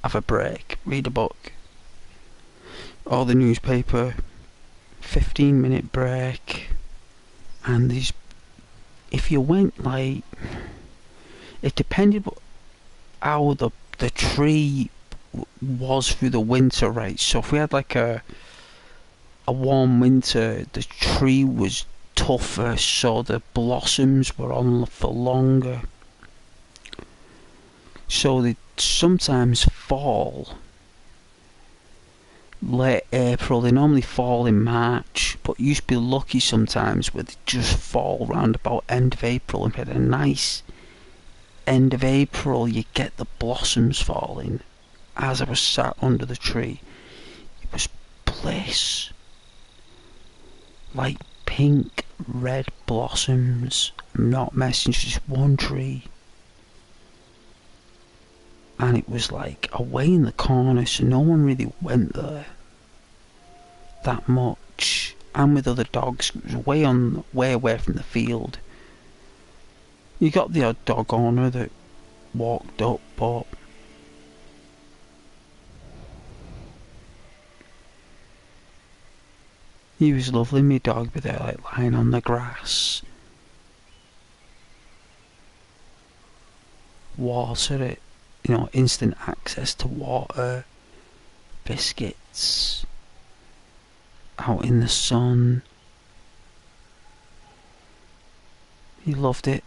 have a break, read a book, or the newspaper, 15-minute break. And these, if you went like, it depended how the tree was through the winter, right? So if we had like a warm winter, the tree was tougher, so the blossoms were on for longer. So they sometimes fall late April. They normally fall in March, but you used to be lucky sometimes where they just fall round about end of April, and we had a nice end of April. You get the blossoms falling as I was sat under the tree. It was bliss. Like pink, red blossoms. I'm not messing, just one tree. And it was like away in the corner, so no one really went there that much. And with other dogs, it was way away from the field. You got the odd dog owner that walked up, but he was lovely. My dog was there, like lying on the grass. Water it. You know, instant access to water, biscuits, out in the sun. He loved it.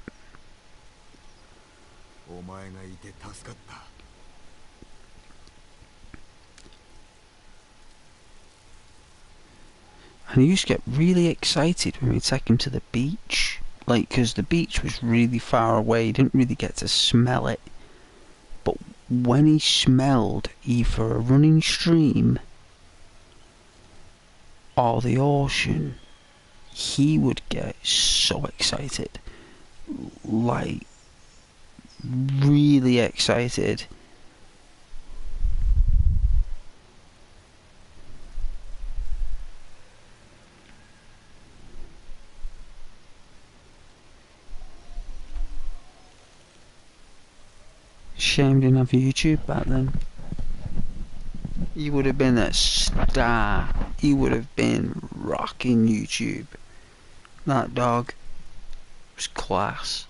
And he used to get really excited when we take him to the beach. Like, because the beach was really far away, he didn't really get to smell it. But when he smelled either a running stream or the ocean, he would get so excited. Like, really excited. Shame didn't have YouTube back then. He would have been a star. He would have been rocking YouTube. That dog was class.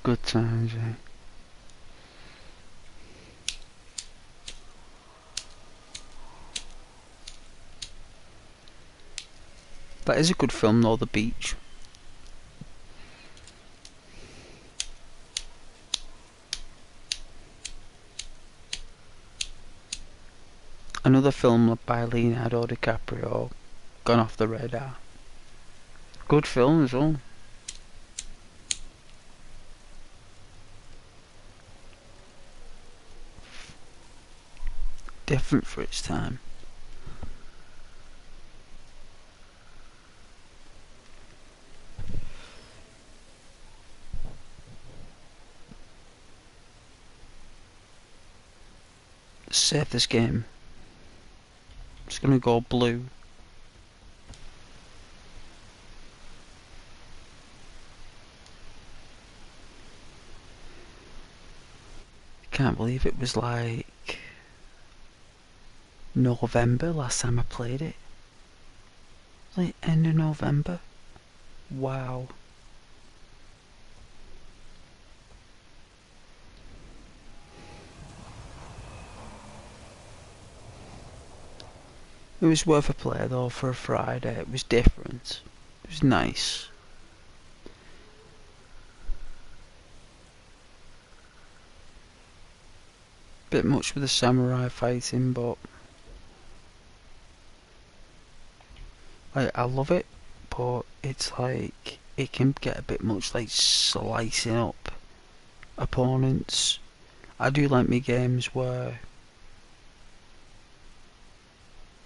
Good times, eh? That is a good film though, The Beach. Another film by Leonardo DiCaprio, gone off the radar. Good film as well. Different for its time. save this game. Just gonna go blue. Can't believe it was like November last time I played it. Like end of November. Wow. It was worth a play though for a Friday. It was different. It was nice. Bit much with the samurai fighting, but I love it, but it's like it can get a bit much, like slicing up opponents. I do like me games where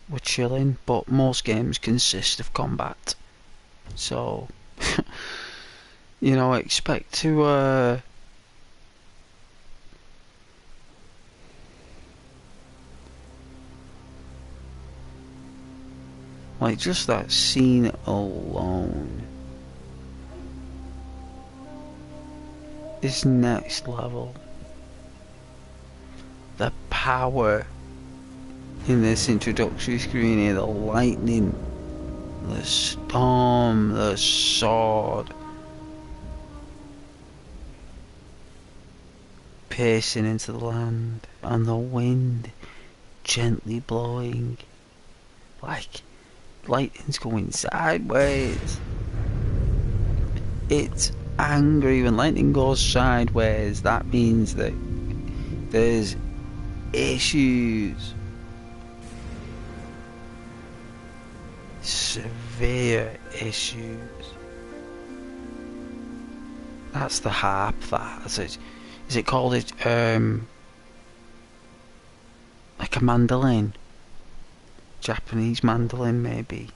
we're chilling, but most games consist of combat. So, you know, I expect to like just that scene alone is next level. The power in this introductory screen here, the lightning, the storm, the sword piercing into the land, and the wind gently blowing like lightning's going sideways. It's angry. When lightning goes sideways, that means that there's issues. Severe issues. That's the harp. Is it called it like a mandolin? Japanese mandolin, maybe.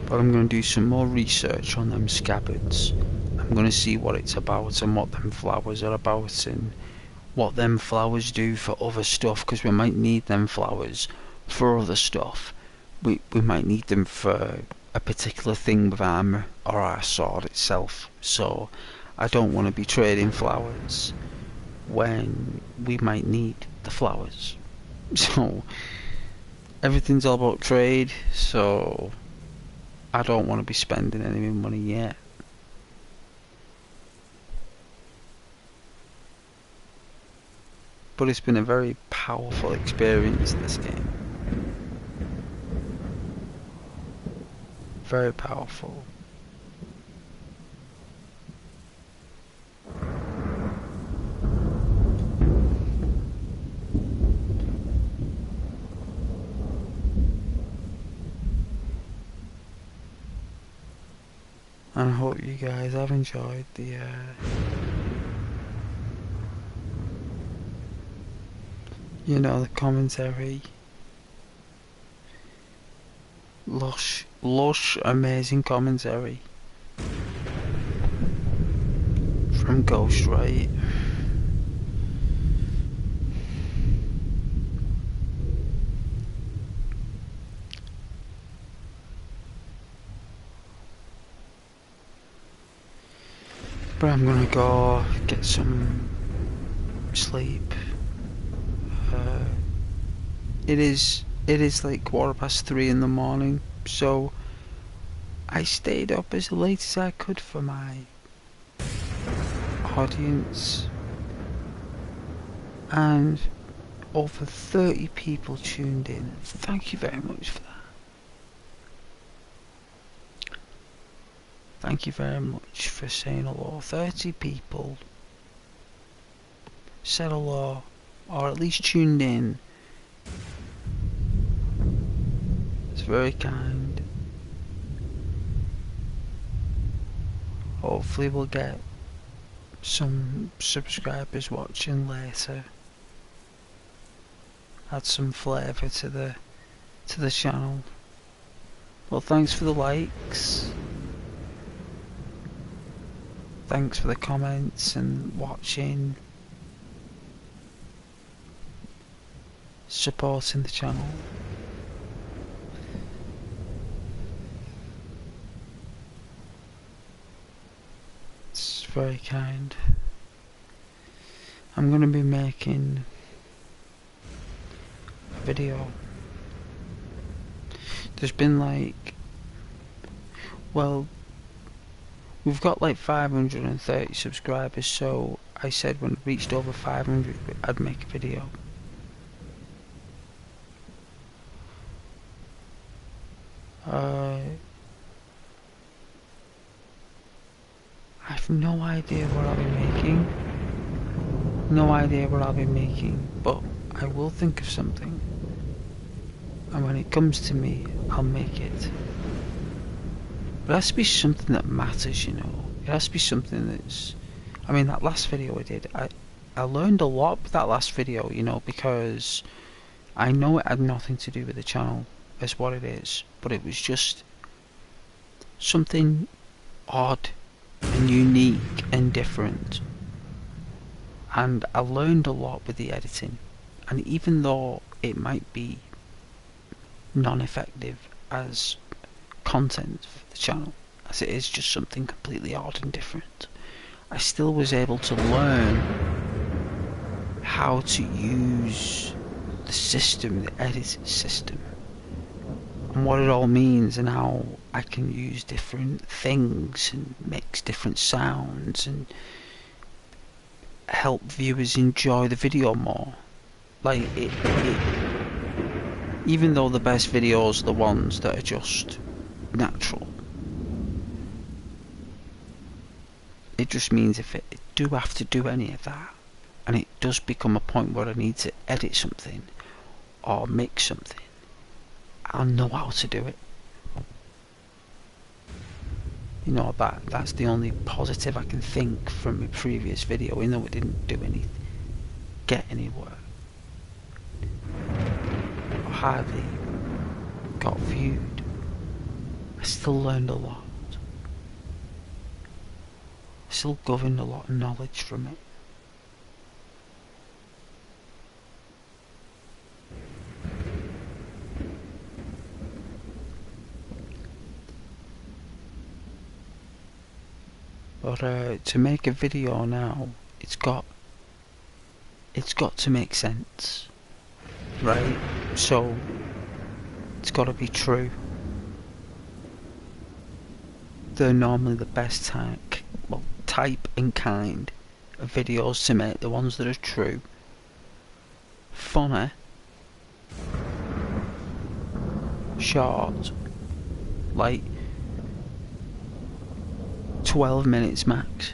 But I'm going to do some more research on them scabbards. I'm going to see what it's about and what them flowers are about and what them flowers do for other stuff, because we might need them flowers for other stuff. We might need them for a particular thing with armour or our sword itself. So I don't want to be trading flowers when we might need the flowers. So everything's all about trade, so I don't want to be spending any money yet. But it's been a very powerful experience, this game. Very powerful. And I hope you guys have enjoyed the you know, the commentary. Lush, amazing commentary from Ghostwright. But I'm gonna go get some sleep. It is like 3:15 in the morning, so I stayed up as late as I could for my audience, and over 30 people tuned in. Thank you very much for that. Thank you very much for saying hello. 30 people said hello, or at least tuned in very kind. Hopefully we'll get some subscribers watching later. Add some flavour to the channel. Well, thanks for the likes. Thanks for the comments and watching. Supporting the channel. It's very kind. I'm going to be making a video. There's been like, well, we've got like 530 subscribers, so I said when it reached over 500 I'd make a video. I've no idea what I'll be making. No idea what I'll be making, but I will think of something. And when it comes to me, I'll make it. But it has to be something that matters, you know. It has to be something that's... I mean, that last video I did, I learned a lot with that last video, you know, because I know it had nothing to do with the channel as what it is, but it was just something odd and unique and different. And I learned a lot with the editing, and even though it might be non-effective as content for the channel, as it is just something completely odd and different, I still was able to learn how to use the system, the editing system, and what it all means, and how I can use different things and mix different sounds and help viewers enjoy the video more. Like even though the best videos are the ones that are just natural, it just means if it do have to do any of that, and it does become a point where I need to edit something or mix something, I'll know how to do it. You know, that's the only positive I can think from my previous video, even though it didn't do anything, get anywhere, or hardly got viewed. I still learned a lot. I still gained a lot of knowledge from it. But to make a video now, it's got to make sense, right? So it's got to be true. They're normally the best type and kind of videos to make, the ones that are true, funny, short, like 12 minutes max.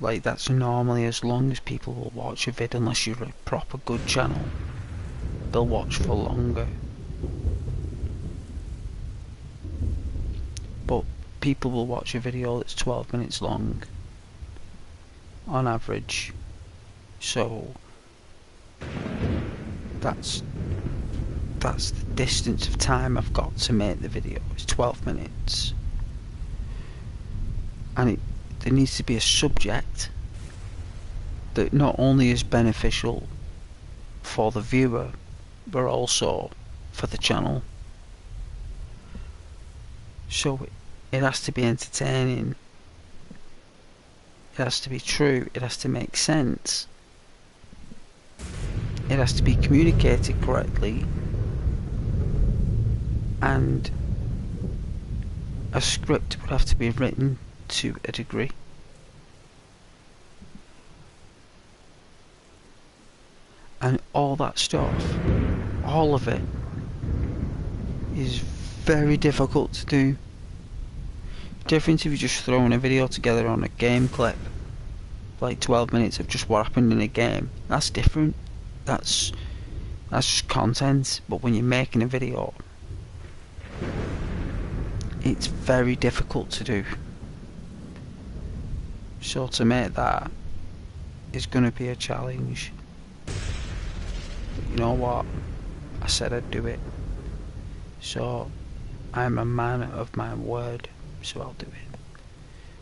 Like, that's normally as long as people will watch a vid, unless you're a proper good channel. They'll watch for longer. But people will watch a video that's 12 minutes long on average. So that's the distance of time I've got to make the video. It's 12 minutes. And there needs to be a subject that not only is beneficial for the viewer, but also for the channel. So it has to be entertaining, it has to be true, it has to make sense, it has to be communicated correctly, and a script would have to be written to a degree. And all that stuff, all of it, is very difficult to do. Different if you're just throwing a video together on a game clip, like 12 minutes of just what happened in a game. That's different. That's That's just content. But when you're making a video, it's very difficult to do. So to make that is going to be a challenge. You know what? I said I'd do it. So I'm a man of my word, so I'll do it.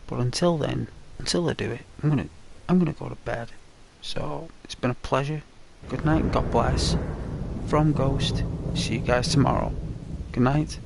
But until then, until I do it, I'm gonna go to bed. So it's been a pleasure. Good night, God bless. From Ghost. See you guys tomorrow. Good night.